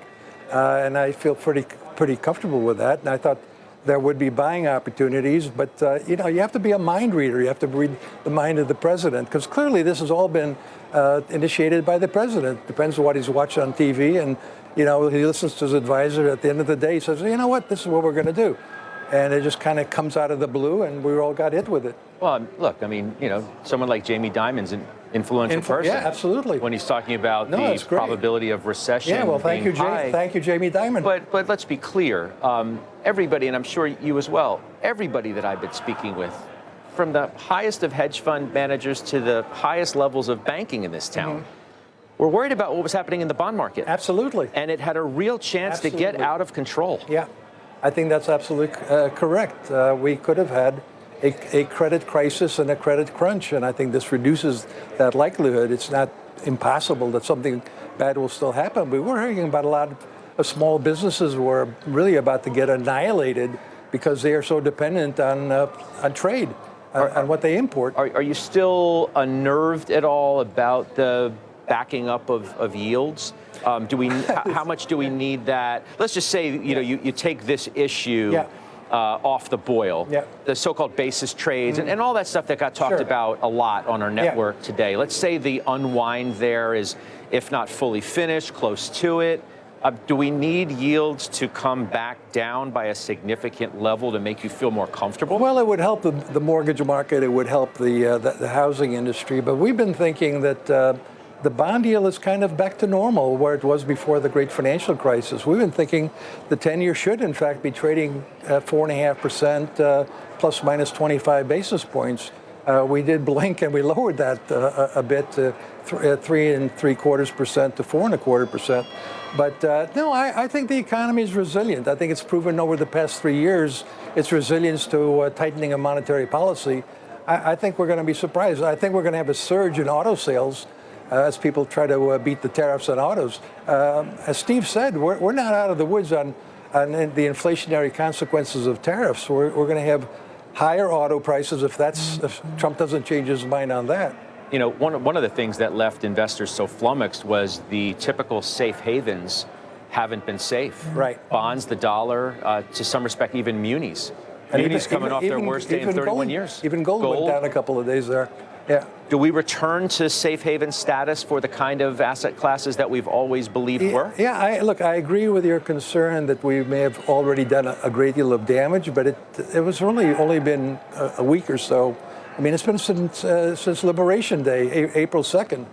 And I feel pretty comfortable with that. And I thought there would be buying opportunities. But, you have to be a mind reader. You have to read the mind of the president. Because clearly this has all been initiated by the president. Depends on what he's watched on TV. And, he listens to his advisor. At the end of the day, he says, you know what, this is what we're going to do. And it just kind of comes out of the blue, and we all got hit with it. Well, look, I mean, someone like Jamie Dimon's an influential person. Yeah, absolutely. When he's talking about the probability of recession. Yeah, well, thank you, Jamie Dimon. But let's be clear. Everybody, and I'm sure you as well, everybody that I've been speaking with, from the highest of hedge fund managers to the highest levels of banking in this town, were worried about what was happening in the bond market. Absolutely. And it had a real chance to get out of control. Yeah. I think that's absolutely correct. We could have had a credit crisis and a credit crunch, and I think this reduces that likelihood. It's not impossible that something bad will still happen. But we're hearing about a lot of small businesses were really about to get annihilated because they are so dependent on trade, on what they import. Are you still unnerved at all about the backing up of yields? How much do we need that? Let's just say, you take this issue off the boil, the so-called basis trades and all that stuff that got talked about a lot on our network today. Let's say the unwind there is, if not fully finished, close to it. Do we need yields to come back down by a significant level to make you feel more comfortable? Well, it would help the mortgage market. It would help the housing industry. But we've been thinking that the bond yield is kind of back to normal where it was before the great financial crisis. We've been thinking the 10-year should, in fact, be trading at 4.5%, plus minus 25 basis points. We did blink and we lowered that a bit to 3.75% to 4.25%. But no, I think the economy is resilient. I think it's proven over the past 3 years its resilience to tightening of monetary policy. I think we're going to be surprised. I think we're going to have a surge in auto sales as people try to beat the tariffs on autos. As Steve said, we're not out of the woods on the inflationary consequences of tariffs. We're going to have higher auto prices if Trump doesn't change his mind on that. One of the things that left investors so flummoxed was the typical safe havens haven't been safe. Right. Bonds, the dollar, to some respect, even munis. Munis coming off their worst day in 31 years. Even gold went down a couple of days there. Yeah. Do we return to safe haven status for the kind of asset classes that we've always believed were? Yeah, I agree with your concern that we may have already done a great deal of damage, but it was only been a week or so. I mean, it's been since Liberation Day, April 2nd.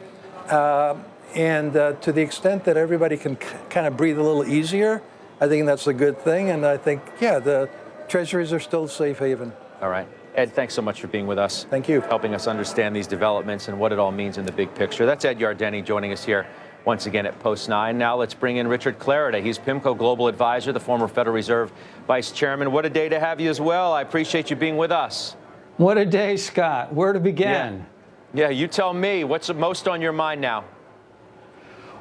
And to the extent that everybody can kind of breathe a little easier, I think that's a good thing. And I think, the treasuries are still safe haven. All right. Ed, thanks so much for being with us. Thank you. Helping us understand these developments and what it all means in the big picture. That's Ed Yardeni joining us here once again at Post 9. Now let's bring in Richard Clarida. He's PIMCO Global Advisor, the former Federal Reserve Vice Chairman. What a day to have you as well. I appreciate you being with us. What a day, Scott. Where to begin? Yeah, you tell me. What's most on your mind now?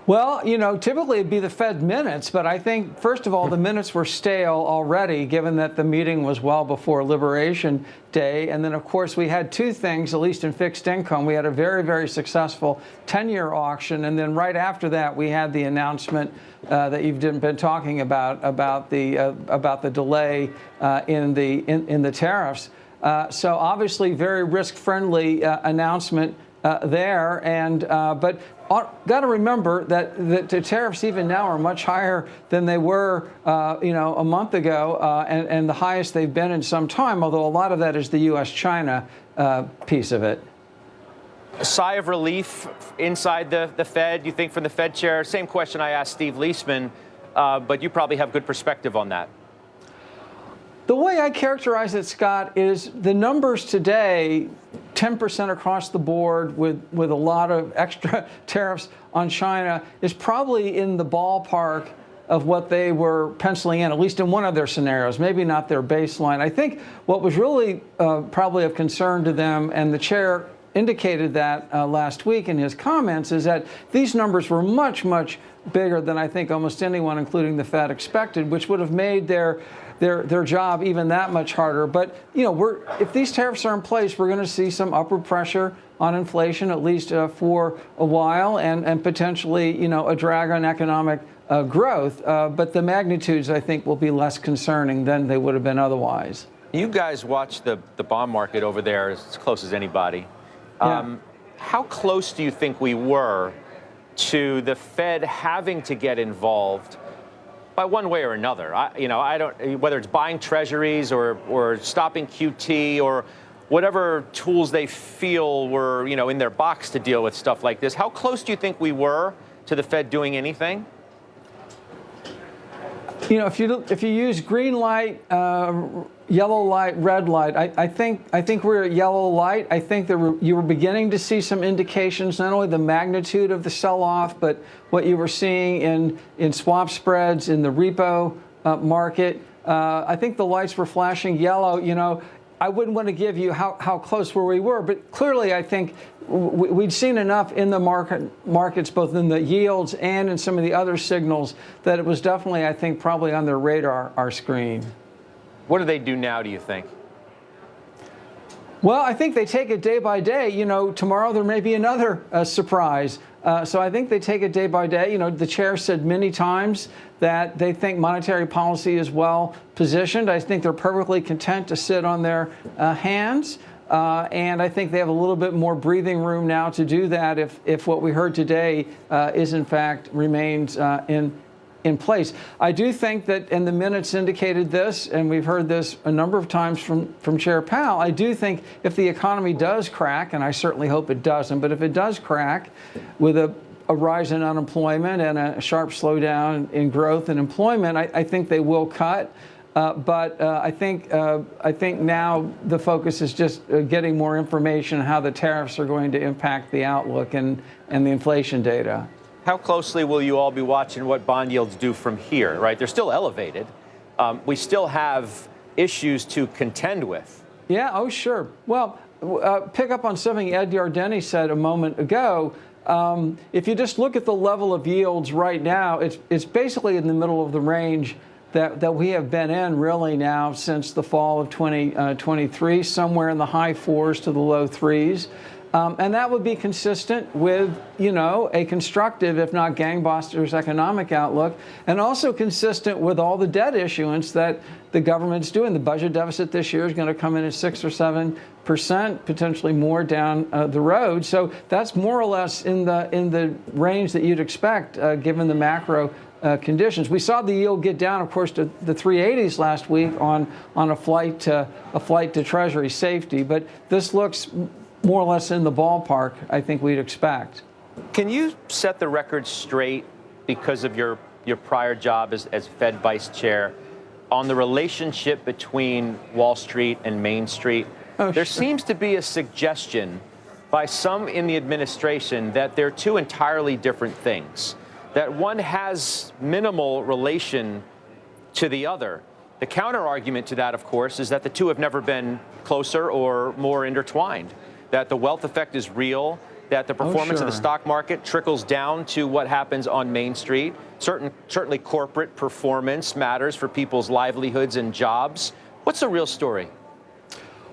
Well, typically it'd be the Fed minutes, but I think, first of all, the minutes were stale already, given that the meeting was well before Liberation Day. And then, of course, we had two things, at least in fixed income. We had a very, very successful 10-year auction. And then right after that, we had the announcement that you've been talking about the delay in the tariffs. So obviously, very risk-friendly announcement there, but got to remember that the tariffs even now are much higher than they were, a month ago, and the highest they've been in some time. Although a lot of that is the U.S.-China piece of it. A sigh of relief inside the Fed, you think, from the Fed chair? Same question I asked Steve Leisman, but you probably have good perspective on that. The way I characterize it, Scott, is the numbers today, 10% across the board with a lot of extra tariffs on China, is probably in the ballpark of what they were penciling in, at least in one of their scenarios, maybe not their baseline. I think what was really probably of concern to them, and the chair indicated that last week in his comments, is that these numbers were much, much bigger than I think almost anyone, including the Fed, expected, which would have made their job even that much harder. But, if these tariffs are in place, we're going to see some upward pressure on inflation, at least for a while, and potentially, a drag on economic growth. But the magnitudes, I think, will be less concerning than they would have been otherwise. You guys watch the bond market over there as close as anybody. Yeah. How close do you think we were to the Fed having to get involved by one way or another? I don't, whether it's buying treasuries or stopping QT or whatever tools they feel were, in their box to deal with stuff like this. How close do you think we were to the Fed doing anything? If you use green light, yellow light, red light, I think we're at yellow light. I think you were beginning to see some indications, not only the magnitude of the sell-off, but what you were seeing in swap spreads in the repo market. I think the lights were flashing yellow. I wouldn't want to give you how close where we were, but clearly I think we'd seen enough in the markets, both in the yields and in some of the other signals, that it was definitely, I think, probably on their radar screen. What do they do now, do you think? Well, I think they take it day by day. You know, tomorrow there may be another surprise. So I think they take it day by day. You know, the chair said many times that they think monetary policy is well positioned. I think they're perfectly content to sit on their hands. And I think they have a little bit more breathing room now to do that if what we heard today is in fact remains in place. I do think that, and the minutes indicated this, and we've heard this a number of times from Chair Powell, I do think if the economy does crack, and I certainly hope it doesn't, but if it does crack with a rise in unemployment and a sharp slowdown in growth and employment, I think they will cut. But I think now the focus is just getting more information on how the tariffs are going to impact the outlook and the inflation data. How closely will you all be watching what bond yields do from here, right? They're still elevated. We still have issues to contend with. Yeah, oh, sure. Well, pick up on something Ed Yardeni said a moment ago. If you just look at the level of yields right now, it's basically in the middle of the range that we have been in really now since the fall of 2023, somewhere in the high 4s to the low 3s. And that would be consistent with, you know, a constructive, if not gangbusters, economic outlook, and also consistent with all the debt issuance that the government's doing. The budget deficit this year is going to come in at 6 or 7%, potentially more down the road. So that's more or less in the range that you'd expect, given the macro conditions. We saw the yield get down, of course, to the 380s last week on a flight to Treasury safety, but this looks more or less in the ballpark I think we'd expect. Can you set the record straight, because of your prior job as Fed Vice Chair, on the relationship between Wall Street and Main Street? There seems to be a suggestion by some in the administration that they're two entirely different things, that one has minimal relation to the other. The counter argument to that, of course, is that the two have never been closer or more intertwined, that the wealth effect is real, that the performance of the stock market trickles down to what happens on Main Street. Certainly corporate performance matters for people's livelihoods and jobs. What's the real story?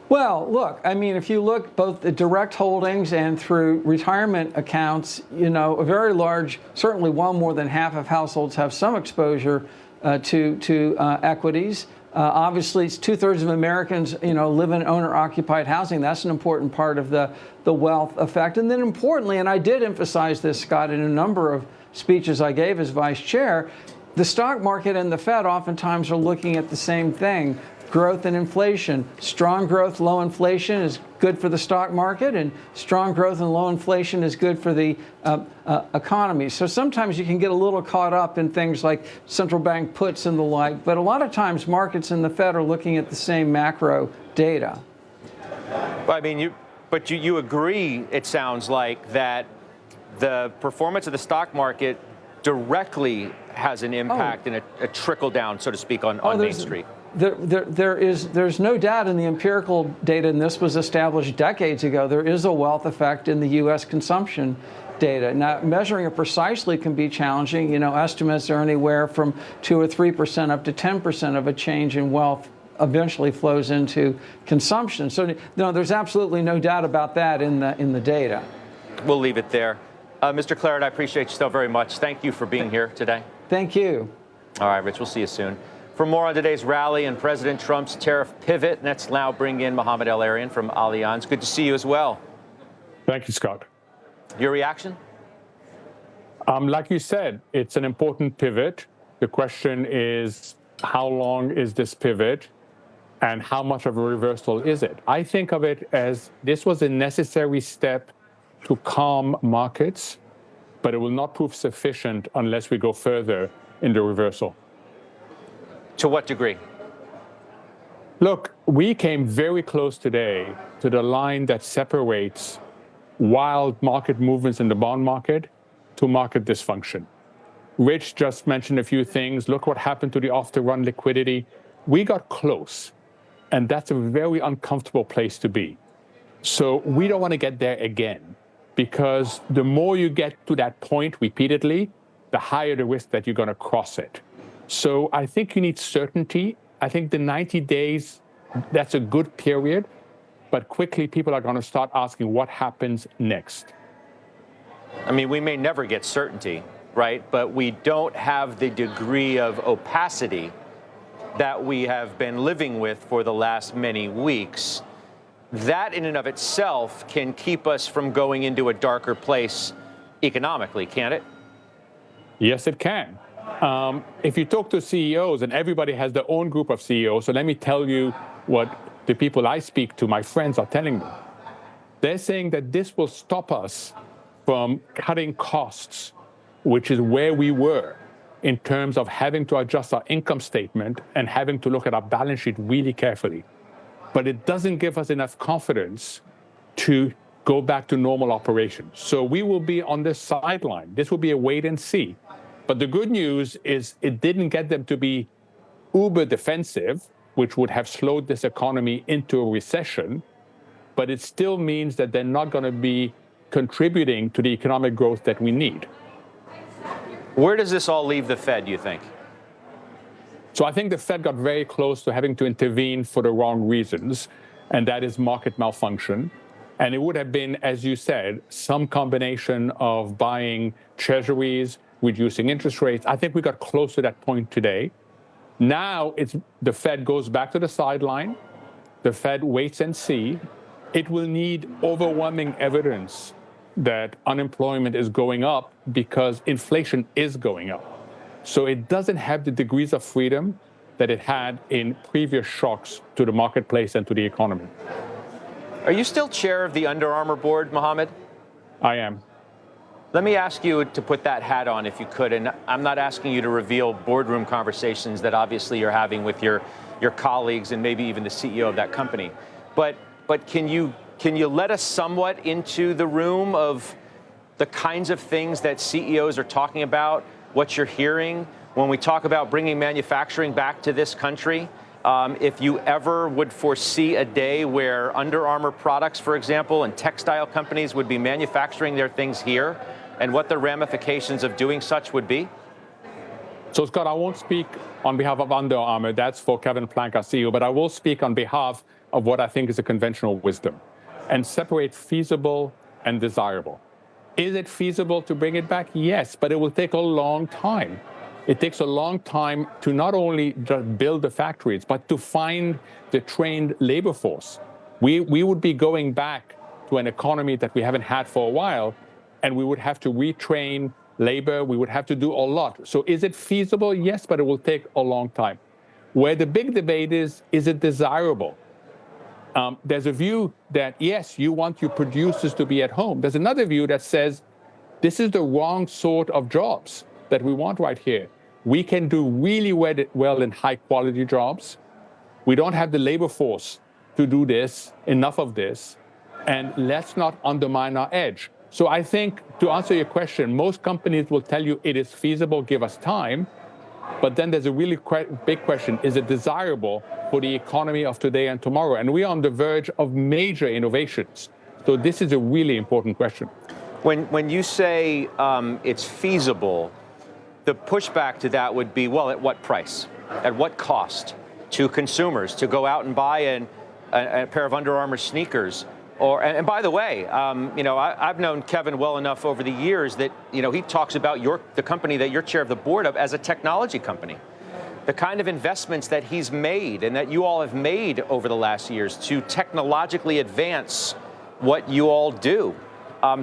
Well, look, I mean, if you look both at direct holdings and through retirement accounts, you know, a very large, certainly well more than half of households have some exposure to equities. Obviously, 2/3 of Americans, you know, live in owner-occupied housing. That's an important part of the wealth effect. And then importantly, and I did emphasize this, Scott, in a number of speeches I gave as vice chair, the stock market and the Fed oftentimes are looking at the same thing. Growth and inflation. Strong growth, low inflation is good for the stock market, and strong growth and low inflation is good for the economy. So sometimes you can get a little caught up in things like central bank puts and the like, but a lot of times markets and the Fed are looking at the same macro data. Well, I mean, you agree, it sounds like, that the performance of the stock market directly has an impact and a trickle down, so to speak, on Main Street. There's no doubt in the empirical data, and this was established decades ago, there is a wealth effect in the U.S. consumption data. Now, measuring it precisely can be challenging. You know, estimates are anywhere from 2 or 3% up to 10% of a change in wealth eventually flows into consumption. So, no, there's absolutely no doubt about that in the data. We'll leave it there. Mr. Claret, I appreciate you so very much. Thank you for being here today. Thank you. All right, Rich, we'll see you soon. For more on today's rally and President Trump's tariff pivot, let's now bring in Mohamed El-Erian from Allianz. Good to see you as well. Thank you, Scott. Your reaction? Like you said, it's an important pivot. The question is, how long is this pivot and how much of a reversal is it? I think of it as this was a necessary step to calm markets, but it will not prove sufficient unless we go further in the reversal. To what degree? Look, we came very close today to the line that separates wild market movements in the bond market to market dysfunction. Rich just mentioned a few things. Look what happened to the off-the-run liquidity. We got close, and that's a very uncomfortable place to be. So we don't want to get there again, because the more you get to that point repeatedly, the higher the risk that you're going to cross it. So I think you need certainty I think the 90 days, that's a good period, but quickly people are going to start asking what happens next. I mean, we may never get certainty, right? But we don't have the degree of opacity that we have been living with for the last many weeks. That in and of itself can keep us from going into a darker place economically, can't it? Yes, it can. If you talk to CEOs, and everybody has their own group of CEOs, so let me tell you what the people I speak to, my friends, are telling me. They're saying that this will stop us from cutting costs, which is where we were in terms of having to adjust our income statement and having to look at our balance sheet really carefully. But it doesn't give us enough confidence to go back to normal operations. So we will be on the sideline. This will be a wait and see. But the good news is it didn't get them to be uber defensive, which would have slowed this economy into a recession. But it still means that they're not going to be contributing to the economic growth that we need. Where does this all leave the Fed, do you think? So I think the Fed got very close to having to intervene for the wrong reasons, and that is market malfunction. And it would have been, as you said, some combination of buying treasuries, reducing interest rates. I think we got close to that point today. Now it's the Fed goes back to the sideline. The Fed waits and see. It will need overwhelming evidence that unemployment is going up because inflation is going up. So it doesn't have the degrees of freedom that it had in previous shocks to the marketplace and to the economy. Are you still chair of the Under Armour board, Mohammed? I am. Let me ask you to put that hat on if you could. And I'm not asking you to reveal boardroom conversations that obviously you're having with your colleagues and maybe even the CEO of that company. But can you let us somewhat into the room of the kinds of things that CEOs are talking about, what you're hearing when we talk about bringing manufacturing back to this country? If you ever would foresee a day where Under Armour products, for example, and textile companies would be manufacturing their things here, and what the ramifications of doing such would be? So, Scott, I won't speak on behalf of Under Armour. That's for Kevin Plank, our CEO. But I will speak on behalf of what I think is a conventional wisdom and separate feasible and desirable. Is it feasible to bring it back? Yes, but it will take a long time. It takes a long time to not only just build the factories, but to find the trained labor force. We would be going back to an economy that we haven't had for a while, and we would have to retrain labor. We would have to do a lot. So is it feasible? Yes, but it will take a long time. Where the big debate is it desirable? There's a view that, yes, you want your producers to be at home. There's another view that says this is the wrong sort of jobs that we want right here. We can do really well in high-quality jobs. We don't have the labor force to do this, enough of this, and let's not undermine our edge. So I think, to answer your question, most companies will tell you it is feasible, give us time. But then there's a really big question, is it desirable for the economy of today and tomorrow? And we are on the verge of major innovations. So this is a really important question. When you say it's feasible, the pushback to that would be, well, at what price? At what cost to consumers to go out and buy a pair of Under Armour sneakers? And by the way, I've known Kevin well enough over the years that, he talks about the company that you're chair of the board of as a technology company. The kind of investments that he's made and that you all have made over the last years to technologically advance what you all do.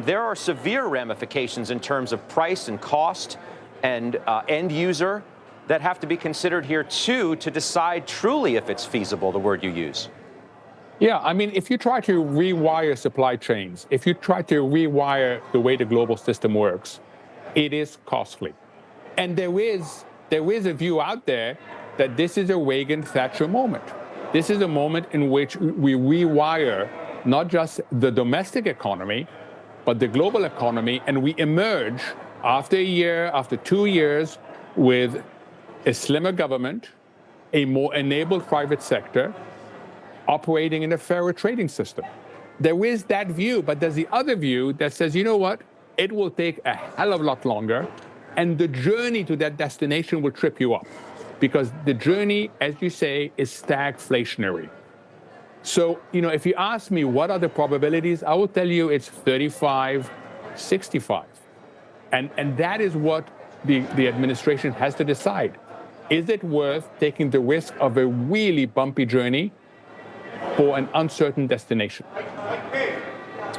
There are severe ramifications in terms of price and cost and end user that have to be considered here, too, to decide truly if it's feasible, the word you use. Yeah, I mean, if you try to rewire supply chains, if you try to rewire the way the global system works, it is costly. And there is a view out there that this is a Reagan-Thatcher moment. This is a moment in which we rewire not just the domestic economy, but the global economy, and we emerge after a year, after 2 years, with a slimmer government, a more enabled private sector, operating in a fairer trading system. There is that view, but there's the other view that says, you know what? It will take a hell of a lot longer, and the journey to that destination will trip you up. because the journey, as you say, is stagflationary. So, if you ask me what are the probabilities, I will tell you it's 35, 65. And that is what the administration has to decide. Is it worth taking the risk of a really bumpy journey for an uncertain destination?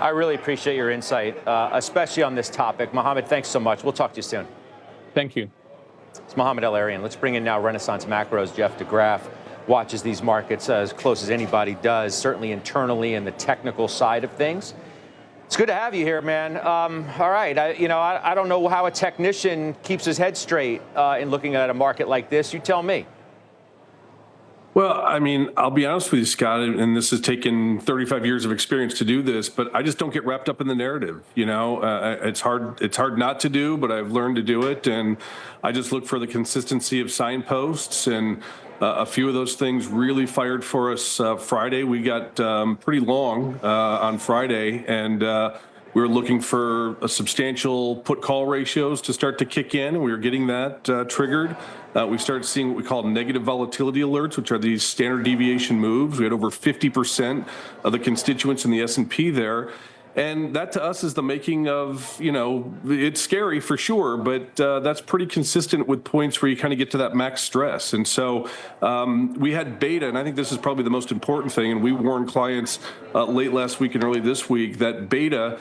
I really appreciate your insight, especially on this topic. Mohammed, thanks so much. We'll talk to you soon. Thank you. It's Mohammed El-Arian. Let's bring in now Renaissance Macro's Jeff DeGraff. Watches these markets as close as anybody does, certainly internally in the technical side of things. It's good to have you here, man. All right, I don't know how a technician keeps his head straight in looking at a market like this. You tell me. Well, I mean, I'll be honest with you, Scott, and this has taken 35 years of experience to do this, but I just don't get wrapped up in the narrative. It's hard not to do, but I've learned to do it. And I just look for the consistency of signposts, and a few of those things really fired for us Friday. We got pretty long on Friday, and we were looking for a substantial put-call ratios to start to kick in, and we were getting that triggered. We started seeing what we call negative volatility alerts, which are these standard deviation moves. We had over 50% of the constituents in the S&P there. And that to us is the making of, it's scary for sure, but that's pretty consistent with points where you kind of get to that max stress. And so we had beta, and I think this is probably the most important thing. And we warned clients late last week and early this week that beta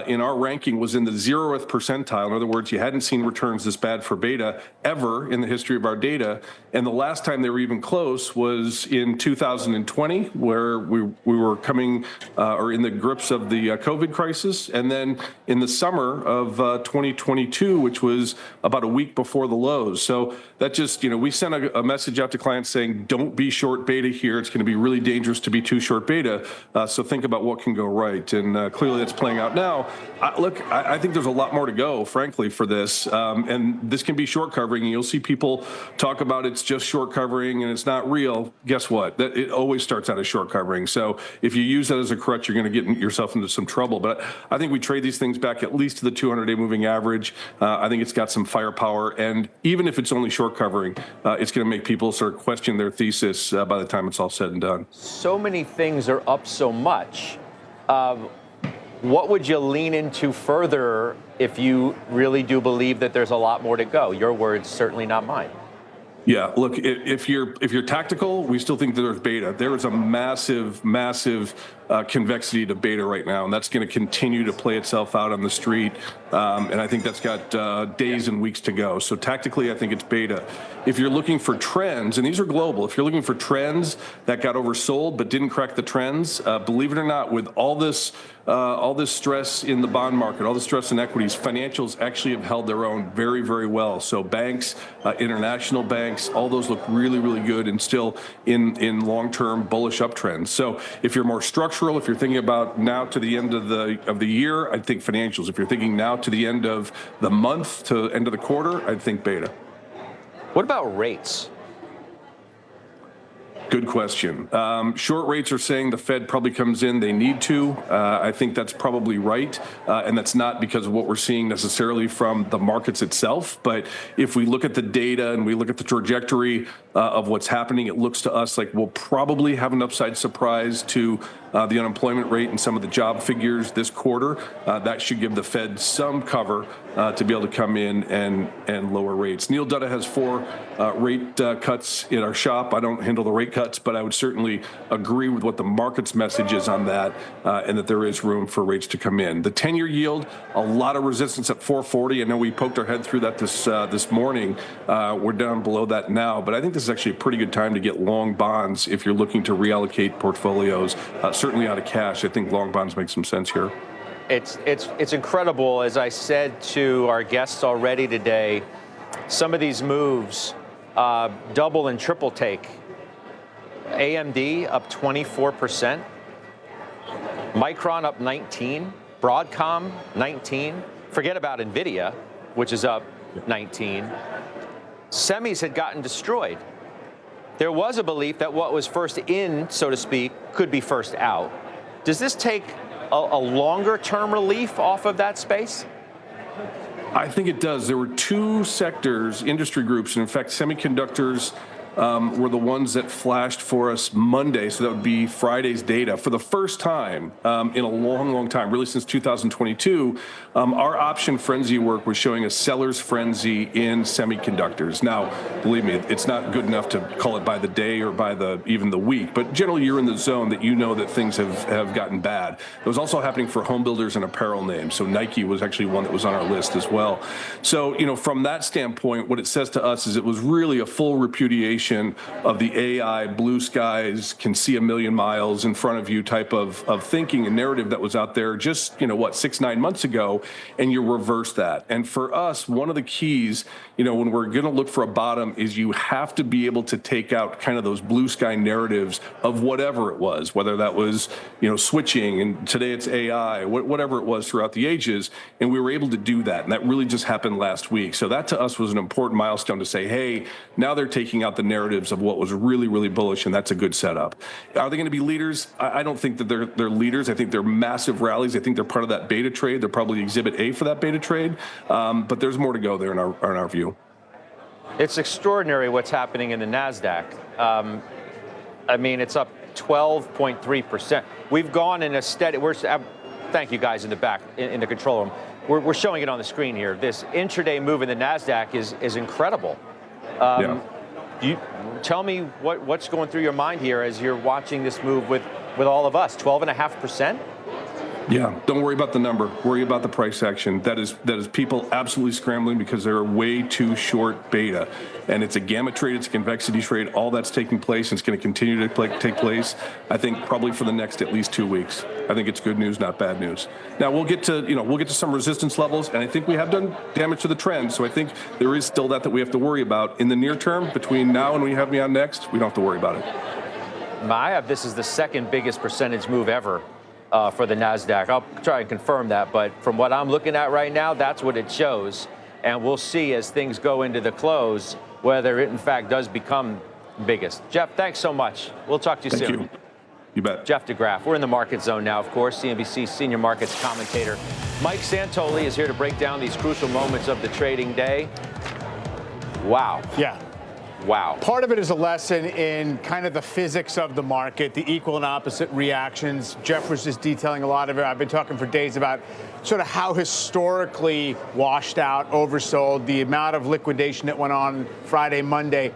in our ranking was in the 0th percentile. In other words, you hadn't seen returns this bad for beta ever in the history of our data. And the last time they were even close was in 2020, where we were coming or in the grips of the COVID crisis. And then in the summer of 2022, which was about a week before the lows. So that just, we sent a message out to clients saying, don't be short beta here. It's going to be really dangerous to be too short beta. So think about what can go right. And clearly that's playing out now. I think there's a lot more to go, frankly, for this. And this can be short covering. And you'll see people talk about it's just short covering and it's not real. Guess what? It always starts out as short covering. So if you use that as a crutch, you're going to get yourself into some trouble. But I think we trade these things back at least to the 200-day moving average. I think it's got some firepower. And even if it's only short covering, it's going to make people sort of question their thesis by the time it's all said and done. So many things are up so much. What would you lean into further if you really do believe that there's a lot more to go? Your words, certainly not mine. Yeah, look, if you're tactical, we still think that there's beta. There is a massive convexity to beta right now, and that's going to continue to play itself out on the street. And I think that's got days and weeks to go. So tactically, I think it's beta. If you're looking for trends, and these are global, if you're looking for trends that got oversold but didn't crack the trends, believe it or not, with all this stress in the bond market, all the stress in equities, financials actually have held their own very, very well. So banks, international banks, all those look really, really good and still in long-term bullish uptrends. So if you're more structural, if you're thinking about now to the end of the year, I think financials. If you're thinking now to the end of the month to end of the quarter, I think beta. What about rates? Good question. Short rates are saying the Fed probably comes in. They need to. I think that's probably right. And that's not because of what we're seeing necessarily from the markets itself. But if we look at the data and we look at the trajectory of what's happening, it looks to us like we'll probably have an upside surprise to the unemployment rate and some of the job figures this quarter. That should give the Fed some cover to be able to come in and lower rates. Neil Dutta has 4 rate cuts in our shop. I don't handle the rate cuts, but I would certainly agree with what the market's message is on that, and that there is room for rates to come in. The 10-year yield, a lot of resistance at 440. I know we poked our head through that this morning. We're down below that now, but I think this is actually a pretty good time to get long bonds if you're looking to reallocate portfolios. Certainly out of cash, I think long bonds make some sense here. It's incredible. As I said to our guests already today, some of these moves, double and triple take. AMD up 24%, Micron up 19%, Broadcom 19%. Forget about NVIDIA, which is up 19%. Semis had gotten destroyed. There was a belief that what was first in, so to speak, could be first out. Does this take a longer term relief off of that space? I think it does. There were two sectors, industry groups, and in fact, semiconductors were the ones that flashed for us Monday. So that would be Friday's data. For the first time in a long, long time, really since 2022, our option frenzy work was showing a seller's frenzy in semiconductors. Now, believe me, it's not good enough to call it by the day or by even the week, but generally you're in the zone that you know that things have gotten bad. It was also happening for home builders and apparel names. So Nike was actually one that was on our list as well. So, from that standpoint, what it says to us is it was really a full repudiation of the AI, blue skies, can see a million miles in front of you type of thinking and narrative that was out there just, 6-9 months ago, and you reverse that. And for us, one of the keys, when we're going to look for a bottom is you have to be able to take out kind of those blue sky narratives of whatever it was, whether that was, switching, and today it's AI, whatever it was throughout the ages, and we were able to do that. And that really just happened last week. So that to us was an important milestone to say, hey, now they're taking out the narratives of what was really, really bullish, and that's a good setup. Are they going to be leaders? I don't think that they're leaders. I think they're massive rallies. I think they're part of that beta trade. They're probably exhibit A for that beta trade, but there's more to go there in our view. It's extraordinary what's happening in the NASDAQ. It's up 12.3%. We've gone in a steady, thank you guys in the back, in the control room. We're showing it on the screen here. This intraday move in the NASDAQ is incredible. You tell me what's going through your mind here as you're watching this move with all of us. 12.5%. Yeah, don't worry about the number. Worry about the price action. That is people absolutely scrambling because they're way too short beta. And it's a gamma trade, it's a convexity trade. All that's taking place, and it's going to continue to take place, I think, probably for the next at least 2 weeks. I think it's good news, not bad news. Now we'll get to some resistance levels, and I think we have done damage to the trend. So I think there is still that we have to worry about in the near term. Between now and when you have me on next, we don't have to worry about it. This is the second biggest percentage move ever for the NASDAQ. I'll try and confirm that, but from what I'm looking at right now, that's what it shows. And we'll see as things go into the close whether it in fact does become biggest. Jeff, thanks so much. We'll talk to you soon. Thank you. You bet. Jeff DeGraff. We're in the market zone now, of course. CNBC senior markets commentator Mike Santoli is here to break down these crucial moments of the trading day. Wow. Yeah. Wow. Part of it is a lesson in kind of the physics of the market, the equal and opposite reactions. Jeff was just detailing a lot of it. I've been talking for days about sort of how historically washed out, oversold, the amount of liquidation that went on Friday, Monday,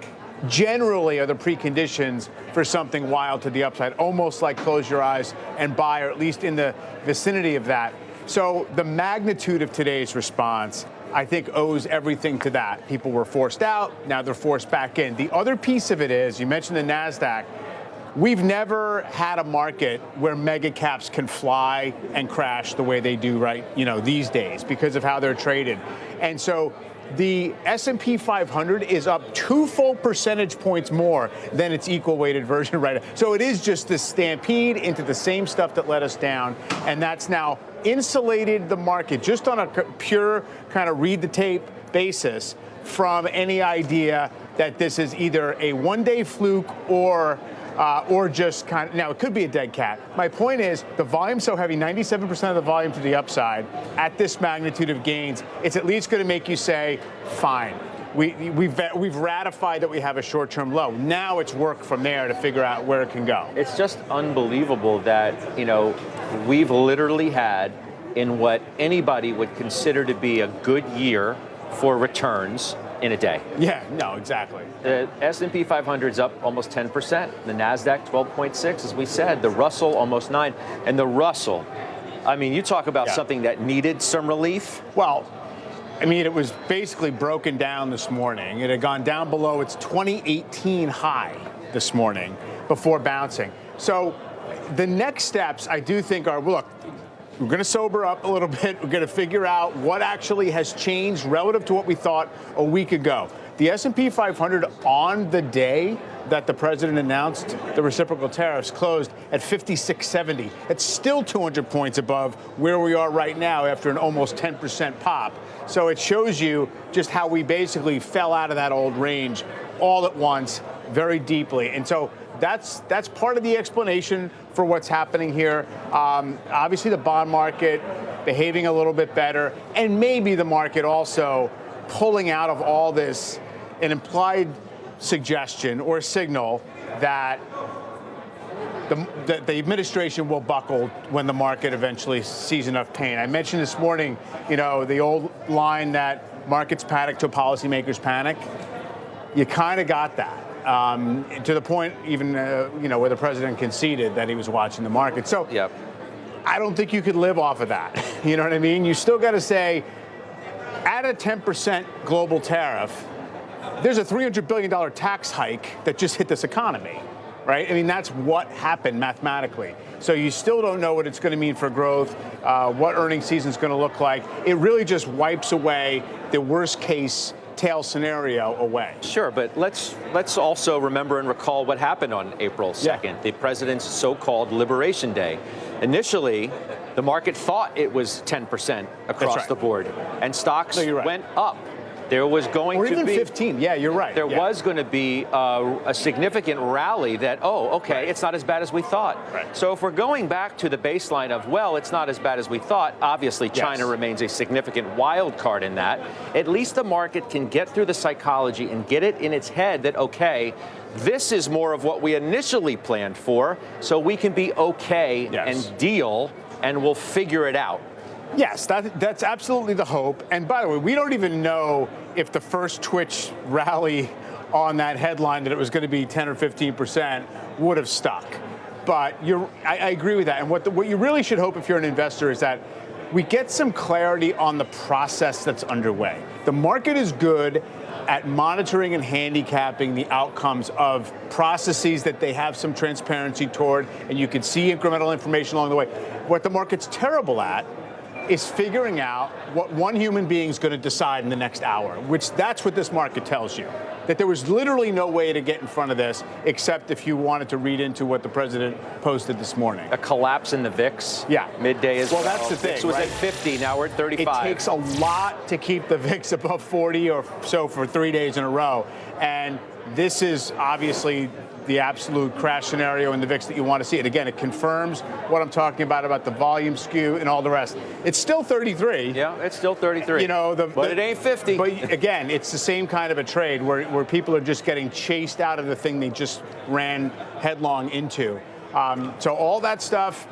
generally are the preconditions for something wild to the upside, almost like close your eyes and buy, or at least in the vicinity of that. So the magnitude of today's response, I think, owes everything to that. People were forced out, now they're forced back in. The other piece of it is, you mentioned the NASDAQ, we've never had a market where mega caps can fly and crash the way they do these days because of how they're traded. And so the S&P 500 is up 2 full percentage points more than its equal weighted version right now. So it is just this stampede into the same stuff that let us down, and that's now insulated the market just on a pure kind of read the tape basis from any idea that this is either a one-day fluke or just kind of, now it could be a dead cat. My point is the volume's so heavy, 97% of the volume to the upside at this magnitude of gains, it's at least going to make you say, fine. We've ratified that we have a short-term low. Now it's work from there to figure out where it can go. It's just unbelievable that, we've literally had in what anybody would consider to be a good year for returns in a day. Yeah, no, exactly. The S&P 500's up almost 10%. The NASDAQ 12.6, as we said. The Russell almost 9. And the Russell, you talk about something that needed some relief. Well, it was basically broken down this morning. It had gone down below its 2018 high this morning before bouncing. So the next steps, I do think, are, look, we're going to sober up a little bit. We're going to figure out what actually has changed relative to what we thought a week ago. The S&P 500 on the day that the president announced the reciprocal tariffs closed at 5670. It's still 200 points above where we are right now after an almost 10% pop. So it shows you just how we basically fell out of that old range all at once, very deeply. And so that's part of the explanation for what's happening here. Obviously, the bond market behaving a little bit better, and maybe the market also pulling out of all this an implied suggestion or signal that the administration will buckle when the market eventually sees enough pain. I mentioned this morning, the old line that markets panic till policymakers panic. You kind of got that to the point even, where the president conceded that he was watching the market. So I don't think you could live off of that. You know what I mean? You still got to say, at a 10% global tariff, there's a $300 billion tax hike that just hit this economy. Right? I mean, that's what happened mathematically. So you still don't know what it's going to mean for growth, what earnings season is going to look like. It really just wipes away the worst case tail scenario away. Sure, but let's also remember and recall what happened on April 2nd, the president's so-called Liberation Day. Initially, the market thought it was 10% across the board, and stocks went up. There was going to be... Or even 15. Yeah, you're right. There was going to be a significant rally that, it's not as bad as we thought. Right. So if we're going back to the baseline of, it's not as bad as we thought, obviously China remains a significant wild card in that. At least the market can get through the psychology and get it in its head that, this is more of what we initially planned for, so we can be and deal, and we'll figure it out. Yes, that's absolutely the hope. And by the way, we don't even know if the first Twitch rally on that headline that it was going to be 10 or 15% would have stuck. But I agree with that. And what you really should hope if you're an investor is that we get some clarity on the process that's underway. The market is good at monitoring and handicapping the outcomes of processes that they have some transparency toward, and you can see incremental information along the way. What the market's terrible at is figuring out what one human being is going to decide in the next hour, that's what this market tells you. That there was literally no way to get in front of this except if you wanted to read into what the president posted this morning. A collapse in the VIX? Yeah. Midday as well. Well, that's the thing, VIX was at 50, now we're at 35. It takes a lot to keep the VIX above 40 or so for 3 days in a row. And this is obviously the absolute crash scenario in the VIX that you want to see. And again, it confirms what I'm talking about the volume skew and all the rest. It's still 33. Yeah, it's still 33. But it ain't 50. But again, it's the same kind of a trade where people are just getting chased out of the thing they just ran headlong into. So all that stuff,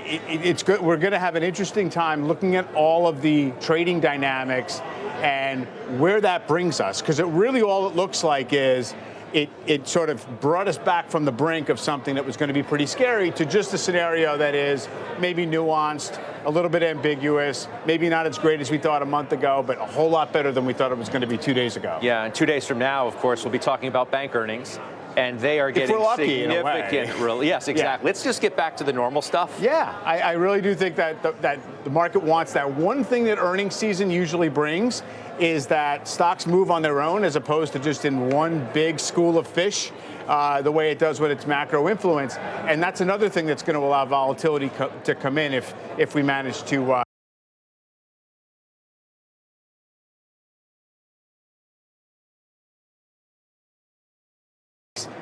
it's good. We're going to have an interesting time looking at all of the trading dynamics and where that brings us. Because all it looks like is it sort of brought us back from the brink of something that was going to be pretty scary to just a scenario that is maybe nuanced, a little bit ambiguous, maybe not as great as we thought a month ago, but a whole lot better than we thought it was going to be 2 days ago. Yeah, and 2 days from now, of course, we'll be talking about bank earnings. And they are getting significant. Yes, exactly. Let's just get back to the normal stuff. Yeah, I really do think that the market wants that. One thing that earnings season usually brings is that stocks move on their own as opposed to just in one big school of fish, the way it does with its macro influence. And that's another thing that's going to allow volatility to come in if we manage to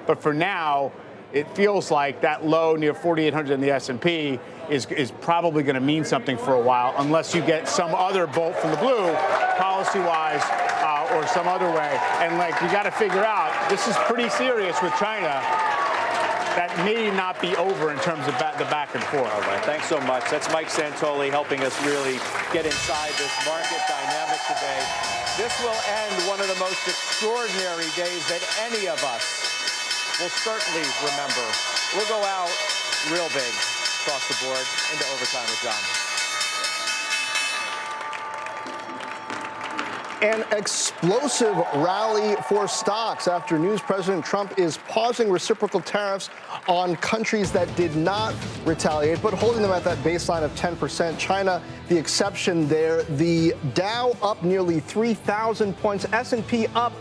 But for now, it feels like that low near 4,800 in the S&P is probably going to mean something for a while, unless you get some other bolt from the blue, policy-wise, or some other way. And you got to figure out, this is pretty serious with China. That may not be over in terms of the back and forth. All right, thanks so much. That's Mike Santoli helping us really get inside this market dynamic today. This will end one of the most extraordinary days that any of us will certainly remember. We'll go out real big across the board into overtime with John. An explosive rally for stocks after news President Trump is pausing reciprocal tariffs on countries that did not retaliate, but holding them at that baseline of 10%. China, the exception there. The Dow up nearly 3,000 points. S&P up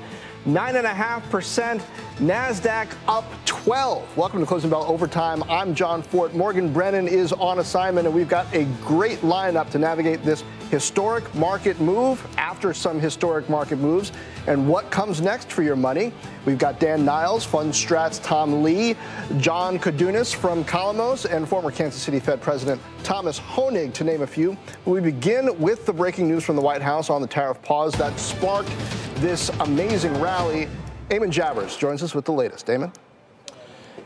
9.5%. NASDAQ up 12. Welcome to Closing Bell Overtime. I'm John Fort. Morgan Brennan is on assignment, and we've got a great lineup to navigate this historic market move after some historic market moves. And what comes next for your money? We've got Dan Niles, FundStrat's Tom Lee, John Kodunis from Columnos, and former Kansas City Fed President Thomas Hoenig, to name a few. We begin with the breaking news from the White House on the tariff pause that sparked this amazing rally. Eamon Javers joins us with the latest. Eamon?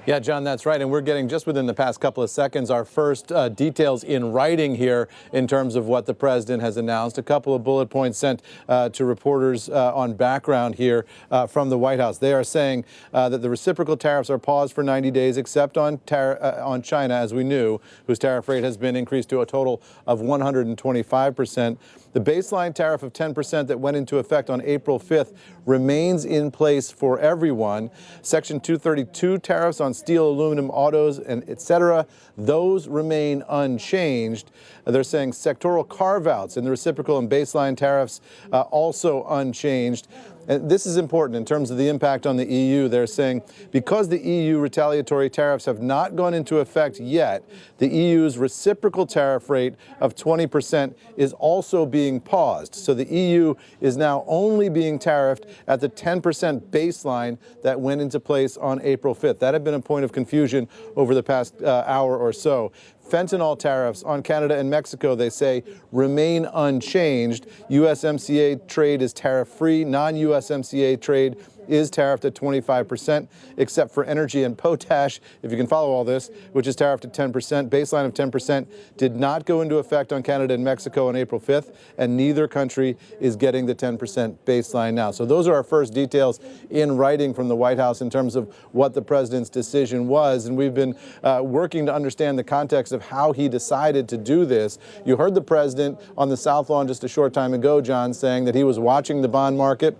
Yeah, John, that's right. And we're getting, just within the past couple of seconds, our first details in writing here in terms of what the president has announced. A couple of bullet points sent to reporters on background here from the White House. They are saying that the reciprocal tariffs are paused for 90 days, except on China, as we knew, whose tariff rate has been increased to a total of 125%. The baseline tariff of 10% that went into effect on April 5th remains in place for everyone. Section 232 tariffs on steel, aluminum, autos, and et cetera, those remain unchanged. They're saying sectoral carve-outs in the reciprocal and baseline tariffs also unchanged. And this is important in terms of the impact on the EU. They're saying because the EU retaliatory tariffs have not gone into effect yet, the EU's reciprocal tariff rate of 20% is also being paused. So the EU is now only being tariffed at the 10% baseline that went into place on April 5th. That had been a point of confusion over the past hour or so. Fentanyl tariffs on Canada and Mexico, they say, remain unchanged. USMCA trade is tariff-free. Non-USMCA trade is tariffed at 25%, except for energy and potash, if you can follow all this, which is tariffed at 10%. Baseline of 10% did not go into effect on Canada and Mexico on April 5th, and neither country is getting the 10% baseline now. So those are our first details in writing from the White House in terms of what the president's decision was. And we've been working to understand the context of how he decided to do this. You heard the president on the South Lawn just a short time ago, John, saying that he was watching the bond market.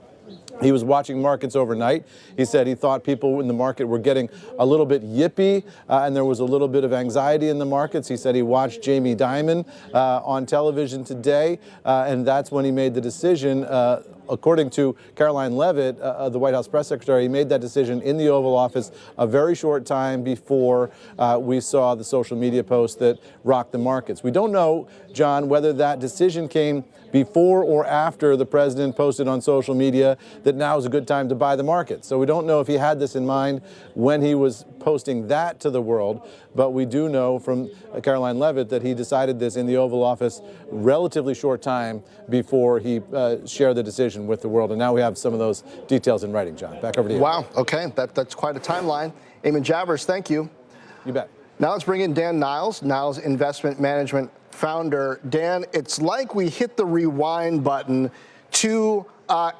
He was watching markets overnight. He said he thought people in the market were getting a little bit yippy, and there was a little bit of anxiety in the markets. He said he watched Jamie Dimon on television today, and that's when he made the decision. According to Caroline Leavitt, the White House press secretary, he made that decision in the Oval Office a very short time before we saw the social media post that rocked the markets. We don't know, John, whether that decision came before or after the president posted on social media that now is a good time to buy the market. So we don't know if he had this in mind when he was posting that to the world, but we do know from Caroline Leavitt that he decided this in the Oval Office relatively short time before he shared the decision with the world. And now we have some of those details in writing, John. Back over to you. Wow, okay, that's quite a timeline. Eamon Javers, thank you. You bet. Now let's bring in Dan Niles, Niles Investment Management founder. Dan, it's like we hit the rewind button to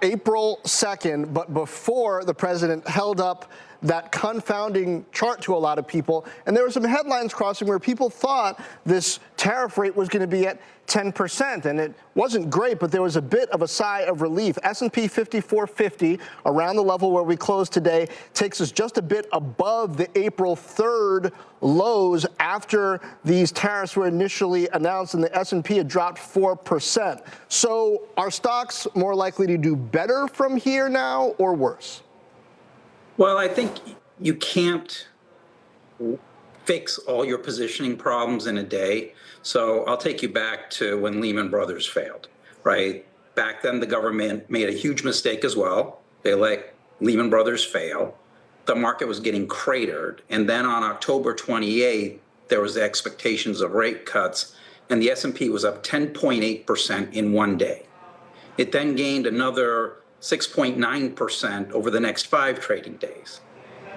April 2nd, but before the president held up that confounding chart to a lot of people. And there were some headlines crossing where people thought this tariff rate was going to be at 10%. And it wasn't great, but there was a bit of a sigh of relief. S&P 5450, around the level where we closed today, takes us just a bit above the April 3rd lows after these tariffs were initially announced, and the S&P had dropped 4%. So are stocks more likely to do better from here now or worse? Well, I think you can't fix all your positioning problems in a day. So I'll take you back to when Lehman Brothers failed, right? Back then, the government made a huge mistake as well. They let Lehman Brothers fail. The market was getting cratered. And then on October 28th, there was the expectations of rate cuts, and the S&P was up 10.8% in one day. It then gained another 6.9% over the next 5 trading days,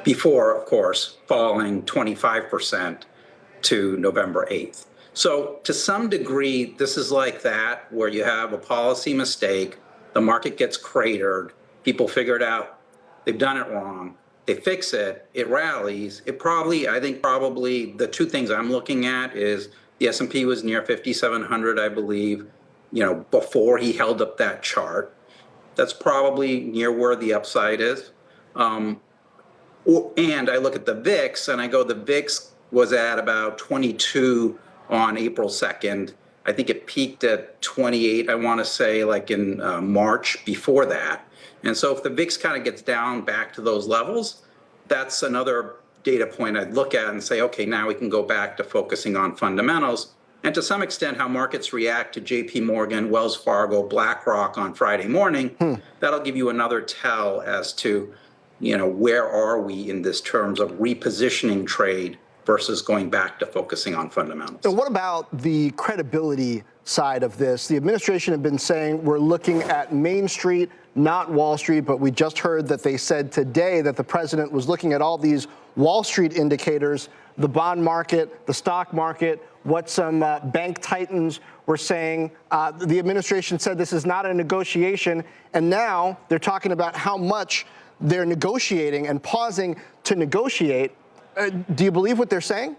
before, of course, falling 25% to November 8th. So to some degree, this is like that, where you have a policy mistake, the market gets cratered, people figure it out, they've done it wrong, they fix it, it rallies. I think probably the two things I'm looking at is the S&P was near 5,700, I believe, before he held up that chart. That's probably near where the upside is. And I look at the VIX and I go, the VIX was at about 22 on April 2nd. I think it peaked at 28, I want to say, like in March before that. And so if the VIX kind of gets down back to those levels, that's another data point I'd look at and say, okay, now we can go back to focusing on fundamentals. and to some extent how markets react to JP Morgan, Wells Fargo, BlackRock on Friday morning, that'll give you another tell as to, where are we in this terms of repositioning trade versus going back to focusing on fundamentals. So what about the credibility side of this? The administration have been saying we're looking at Main Street, not Wall Street, but we just heard that they said today that the president was looking at all these Wall Street indicators, the bond market, the stock market, what some bank titans were saying. The administration said this is not a negotiation, and now they're talking about how much they're negotiating and pausing to negotiate. Do you believe what they're saying?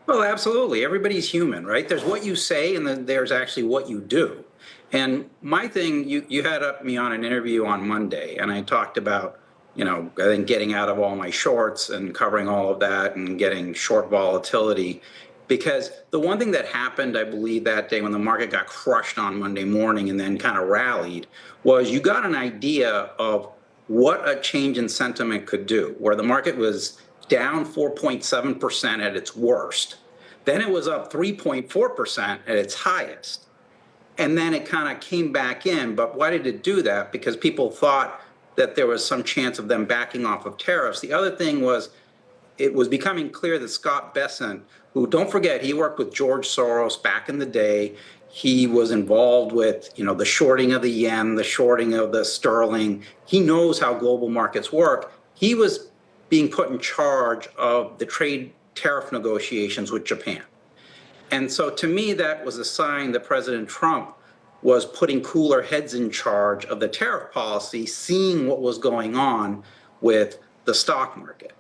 Well, absolutely. Everybody's human, right? There's what you say, and then there's actually what you do. And my thing, you had me on an interview on Monday, and I talked about, I think getting out of all my shorts and covering all of that and getting short volatility. Because the one thing that happened, I believe, that day when the market got crushed on Monday morning and then kind of rallied was you got an idea of what a change in sentiment could do, where the market was down 4.7% at its worst. Then it was up 3.4% at its highest. And then it kind of came back in. But why did it do that? Because people thought that there was some chance of them backing off of tariffs. The other thing was it was becoming clear that Scott Bessent, who, don't forget, he worked with George Soros back in the day. He was involved with, the shorting of the yen, the shorting of the sterling. He knows how global markets work. He was being put in charge of the trade tariff negotiations with Japan. And so to me, that was a sign that President Trump was putting cooler heads in charge of the tariff policy, seeing what was going on with the stock market.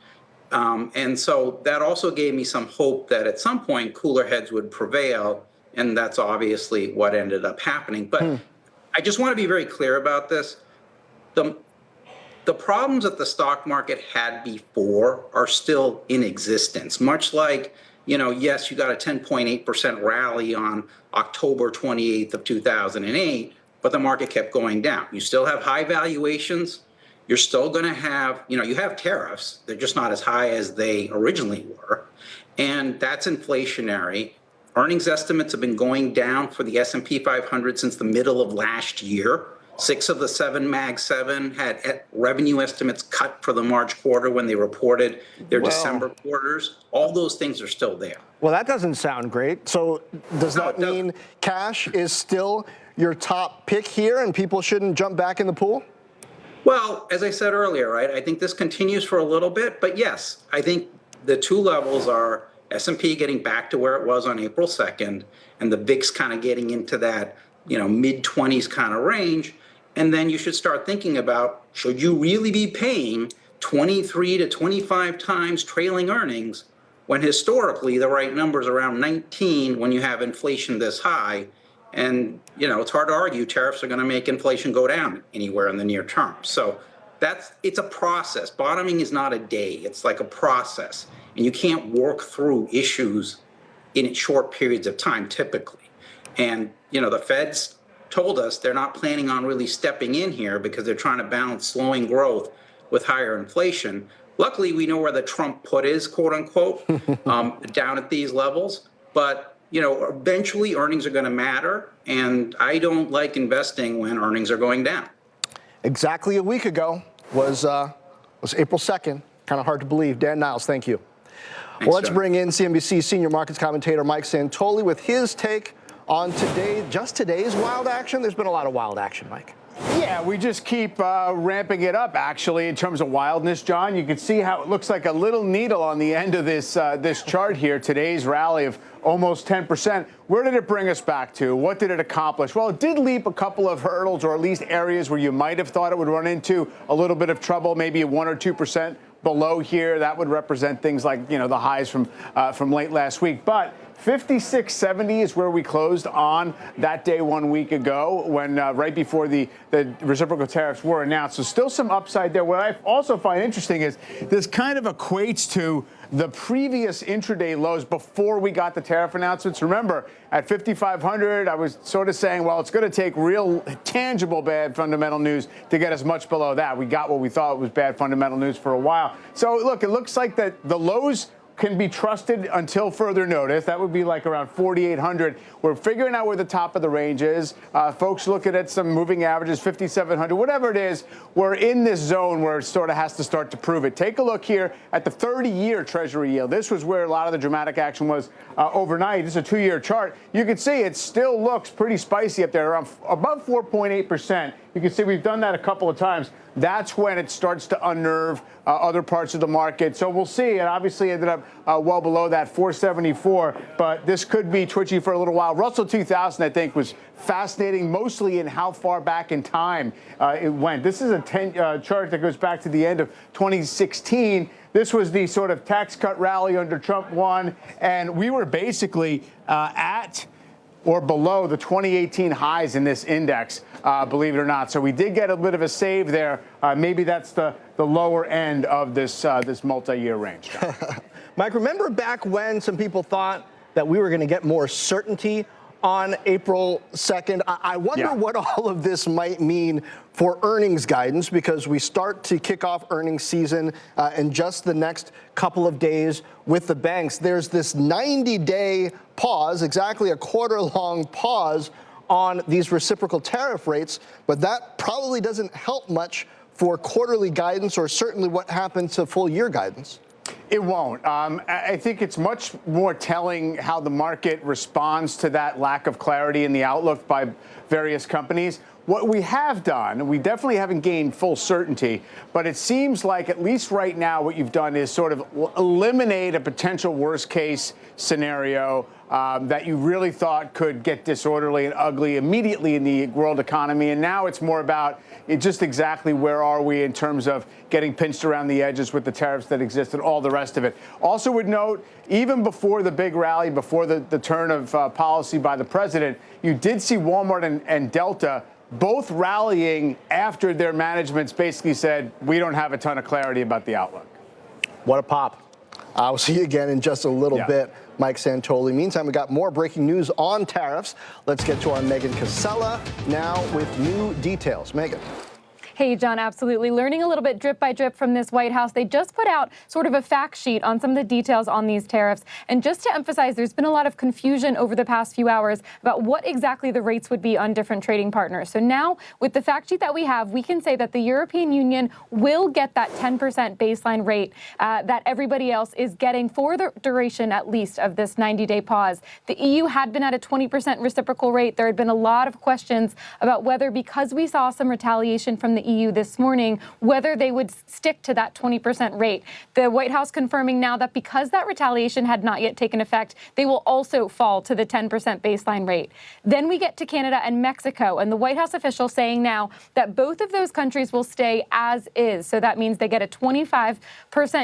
And so that also gave me some hope that at some point cooler heads would prevail. And that's obviously what ended up happening. But I just want to be very clear about this. The problems that the stock market had before are still in existence, much like, yes, you got a 10.8% rally on October 28th of 2008, but the market kept going down. You still have high valuations. You're still going to have, you have tariffs. They're just not as high as they originally were. And that's inflationary. Earnings estimates have been going down for the S&P 500 since the middle of last year. 6 of the 7 Mag 7 had revenue estimates cut for the March quarter when they reported their December quarters. All those things are still there. Well, that doesn't sound great. So does that mean cash is still your top pick here and people shouldn't jump back in the pool? Well, as I said earlier, right, I think this continues for a little bit. But yes, I think the two levels are S&P getting back to where it was on April 2nd and the VIX kind of getting into that, mid-20s kind of range. And then you should start thinking about, should you really be paying 23 to 25 times trailing earnings when historically the right number is around 19 when you have inflation this high? And, it's hard to argue tariffs are going to make inflation go down anywhere in the near term. So it's a process. Bottoming is not a day. It's like a process. And you can't work through issues in short periods of time typically. And, the Fed's told us they're not planning on really stepping in here because they're trying to balance slowing growth with higher inflation. Luckily, we know where the Trump put is, quote unquote, down at these levels. But, eventually earnings are going to matter. And I don't like investing when earnings are going down. Exactly a week ago was April 2nd. Kind of hard to believe. Dan Niles, thank you. Thanks, well, let's John. bring in CNBC senior markets commentator Mike Santoli with his take on today's wild action. There's been a lot of wild action, Mike. Yeah, we just keep ramping it up, actually, in terms of wildness, John. You can see how it looks like a little needle on the end of this chart here. Today's rally of almost 10%. Where did it bring us back to? What did it accomplish? Well, it did leap a couple of hurdles, or at least areas where you might have thought it would run into a little bit of trouble, maybe 1 or 2% below here. That would represent things like, the highs from late last week. But 56.70 is where we closed on that day 1 week ago when right before the reciprocal tariffs were announced. So still some upside there. What I also find interesting is this kind of equates to the previous intraday lows before we got the tariff announcements. Remember, at 5,500, I was sort of saying, well, it's going to take real tangible bad fundamental news to get us much below that. We got what we thought was bad fundamental news for a while. So look, it looks like that the lows can be trusted until further notice. That would be like around 4,800. We're figuring out where the top of the range is. Folks looking at some moving averages, 5,700, whatever it is. We're in this zone where it sort of has to start to prove it. Take a look here at the 30-year Treasury yield. This was where a lot of the dramatic action was overnight. This is a 2-year chart. You can see it still looks pretty spicy up there, around above 4.8%. You can see we've done that a couple of times. That's when it starts to unnerve other parts of the market. So we'll see. It obviously ended up well below that 474, but this could be twitchy for a little while. Russell 2000, I think, was fascinating, mostly in how far back in time it went. This is a chart that goes back to the end of 2016. This was the sort of tax cut rally under Trump 1, and we were basically at or below the 2018 highs in this index, believe it or not. So we did get a bit of a save there. Maybe that's the lower end of this multi-year range. Mike, remember back when some people thought that we were going to get more certainty on April 2nd? I wonder what all of this might mean for earnings guidance, because we start to kick off earnings season in just the next couple of days with the banks. There's this 90-day pause, exactly a quarter-long pause on these reciprocal tariff rates, but that probably doesn't help much for quarterly guidance or certainly what happens to full-year guidance. It won't. I think it's much more telling how the market responds to that lack of clarity in the outlook by various companies. What we have done, we definitely haven't gained full certainty, but it seems like at least right now what you've done is sort of eliminate a potential worst case scenario that you really thought could get disorderly and ugly immediately in the world economy. And now it's more about just exactly where are we in terms of getting pinched around the edges with the tariffs that exist and all the rest of it. Also would note, even before the big rally, before the turn of policy by the president, you did see Walmart and Delta both rallying after their managements basically said, we don't have a ton of clarity about the outlook. What a pop. I'll see you again in just a little bit, Mike Santoli. Meantime, we got more breaking news on tariffs. Let's get to our Megan Casella now with new details. Megan. Hey, John, absolutely. Learning a little bit drip by drip from this White House. They just put out sort of a fact sheet on some of the details on these tariffs. And just to emphasize, there's been a lot of confusion over the past few hours about what exactly the rates would be on different trading partners. So now, with the fact sheet that we have, we can say that the European Union will get that 10% baseline rate that everybody else is getting for the duration, at least, of this 90-day pause. The EU had been at a 20% reciprocal rate. There had been a lot of questions about whether, because we saw some retaliation from the EU this morning, whether they would stick to that 20% rate. The White House confirming now that because that retaliation had not yet taken effect, they will also fall to the 10% baseline rate. Then we get to Canada and Mexico, and the White House official saying now that both of those countries will stay as is. So that means they get a 25%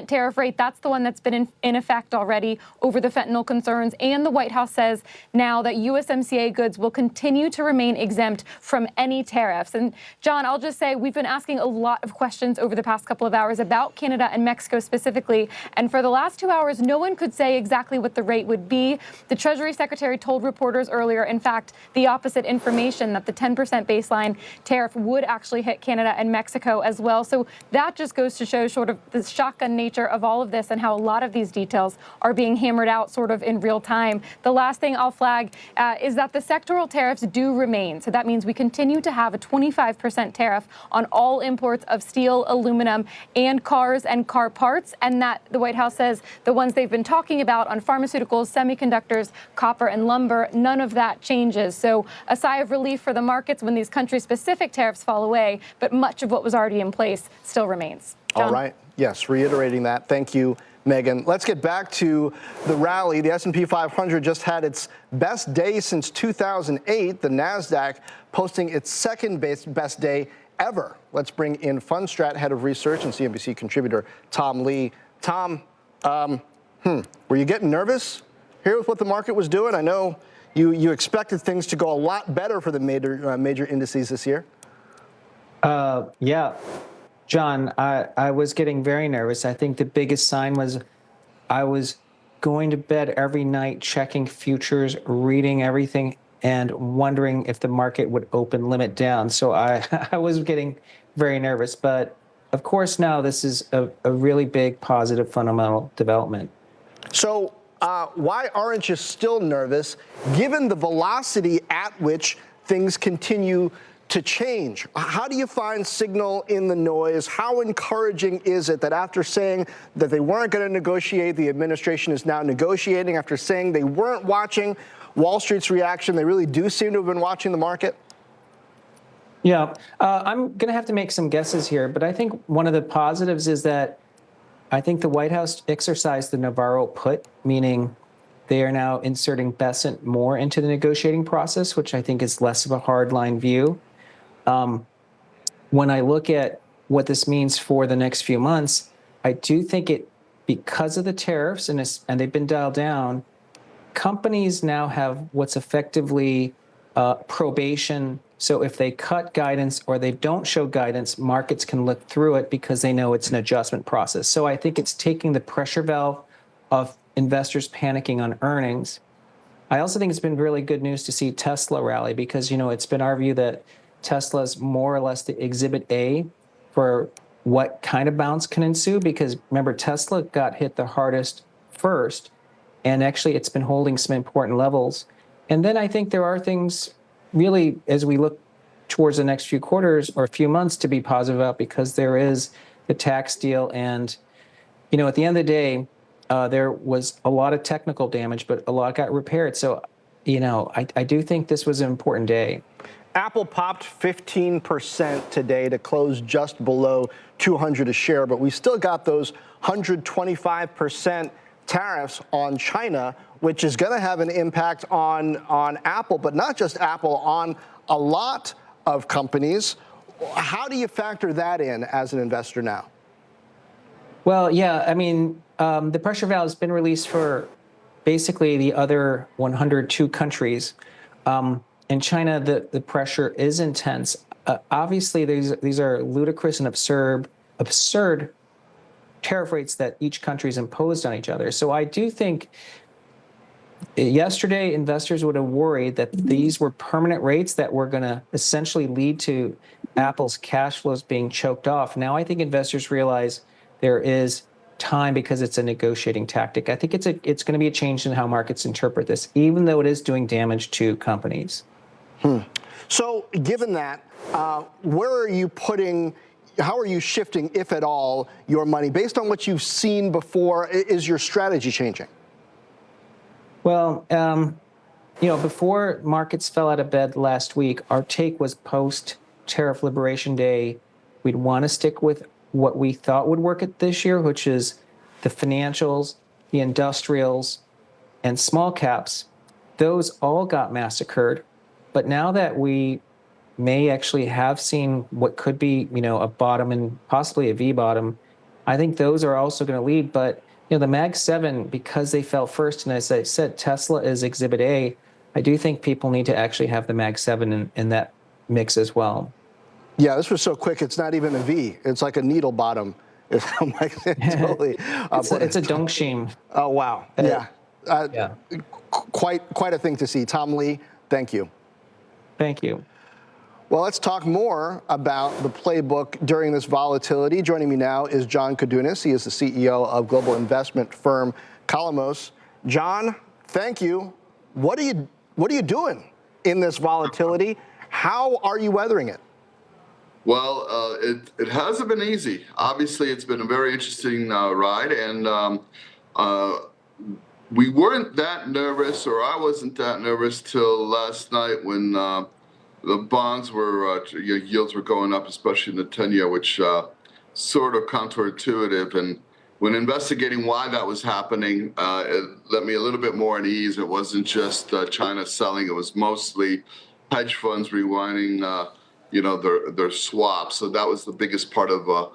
tariff rate. That's the one that's been in effect already over the fentanyl concerns. And the White House says now that USMCA goods will continue to remain exempt from any tariffs. And John, I'll just say we've been asking a lot of questions over the past couple of hours about Canada and Mexico specifically. And for the last 2 hours, no one could say exactly what the rate would be. The Treasury Secretary told reporters earlier, in fact, the opposite information, that the 10% baseline tariff would actually hit Canada and Mexico as well. So that just goes to show sort of the shotgun nature of all of this and how a lot of these details are being hammered out sort of in real time. The last thing I'll flag is that the sectoral tariffs do remain. So that means we continue to have a 25% tariff on all imports of steel, aluminum, and cars and car parts, and that the White House says the ones they've been talking about on pharmaceuticals, semiconductors, copper, and lumber, none of that changes. So a sigh of relief for the markets when these country-specific tariffs fall away, but much of what was already in place still remains. John? All right. Yes, reiterating that. Thank you, Megan. Let's get back to the rally. The S&P 500 just had its best day since 2008. The NASDAQ posting its second best day ever. Let's bring in Fundstrat head of research and CNBC contributor Tom Lee. Tom, were you getting nervous here with what the market was doing? I know you expected things to go a lot better for the major indices this year. Yeah, John, I was getting very nervous. I think the biggest sign was I was going to bed every night, checking futures, reading everything, and wondering if the market would open limit down. So I was getting very nervous. But of course, now this is a really big positive fundamental development. So why aren't you still nervous, given the velocity at which things continue to change? How do you find signal in the noise? How encouraging is it that after saying that they weren't going to negotiate, the administration is now negotiating? After saying they weren't watching Wall Street's reaction, they really do seem to have been watching the market? Yeah, I'm going to have to make some guesses here, but I think one of the positives is that I think the White House exercised the Navarro put, meaning they are now inserting Bessent more into the negotiating process, which I think is less of a hardline view. When I look at what this means for the next few months, I do think it, because of the tariffs and they've been dialed down, companies now have what's effectively probation. So if they cut guidance or they don't show guidance, markets can look through it because they know it's an adjustment process. So I think it's taking the pressure valve of investors panicking on earnings. I also think it's been really good news to see Tesla rally because, it's been our view that Tesla's more or less the exhibit A for what kind of bounce can ensue, because remember, Tesla got hit the hardest first, and actually it's been holding some important levels. And then I think there are things really, as we look towards the next few quarters or a few months, to be positive about, because there is the tax deal. And, at the end of the day, there was a lot of technical damage, but a lot got repaired. So, I do think this was an important day. Apple popped 15% today to close just below 200 a share, but we still got those 125% tariffs on China, which is going to have an impact on Apple, but not just Apple, on a lot of companies. How do you factor that in as an investor now? Well, yeah, the pressure valve has been released for basically the other 102 countries. In China, the pressure is intense. Obviously, these are ludicrous and absurd tariff rates that each country's imposed on each other. So I do think yesterday investors would have worried that these were permanent rates that were going to essentially lead to Apple's cash flows being choked off. Now I think investors realize there is time because it's a negotiating tactic. I think it's going to be a change in how markets interpret this, even though it is doing damage to companies. So given that, where are you putting, how are you shifting, if at all, your money? Based on what you've seen before, is your strategy changing? Well, before markets fell out of bed last week, our take was post-tariff liberation day, we'd want to stick with what we thought would work at this year, which is the financials, the industrials, and small caps. Those all got massacred. But now that we may actually have seen what could be, a bottom and possibly a V bottom, I think those are also going to lead. But, the Mag 7, because they fell first, and as I said, Tesla is exhibit A, I do think people need to actually have the Mag 7 in that mix as well. Yeah, this was so quick, it's not even a V. It's like a needle bottom. It's a Dongxing. Oh, wow. Yeah. Quite a thing to see. Tom Lee, thank you. Thank you. Well, let's talk more about the playbook during this volatility. Joining me now is John Kodunis. He is the CEO of global investment firm Calamos. John, thank you. What are you doing in this volatility? How are you weathering it? Well, it hasn't been easy. Obviously, it's been a very interesting ride, and we weren't that nervous, or I wasn't that nervous till last night when the bonds were, yields were going up, especially in the 10-year, which sort of counterintuitive. And when investigating why that was happening, it let me a little bit more at ease. It wasn't just China selling; it was mostly hedge funds rewinding, their swaps. So that was the biggest part of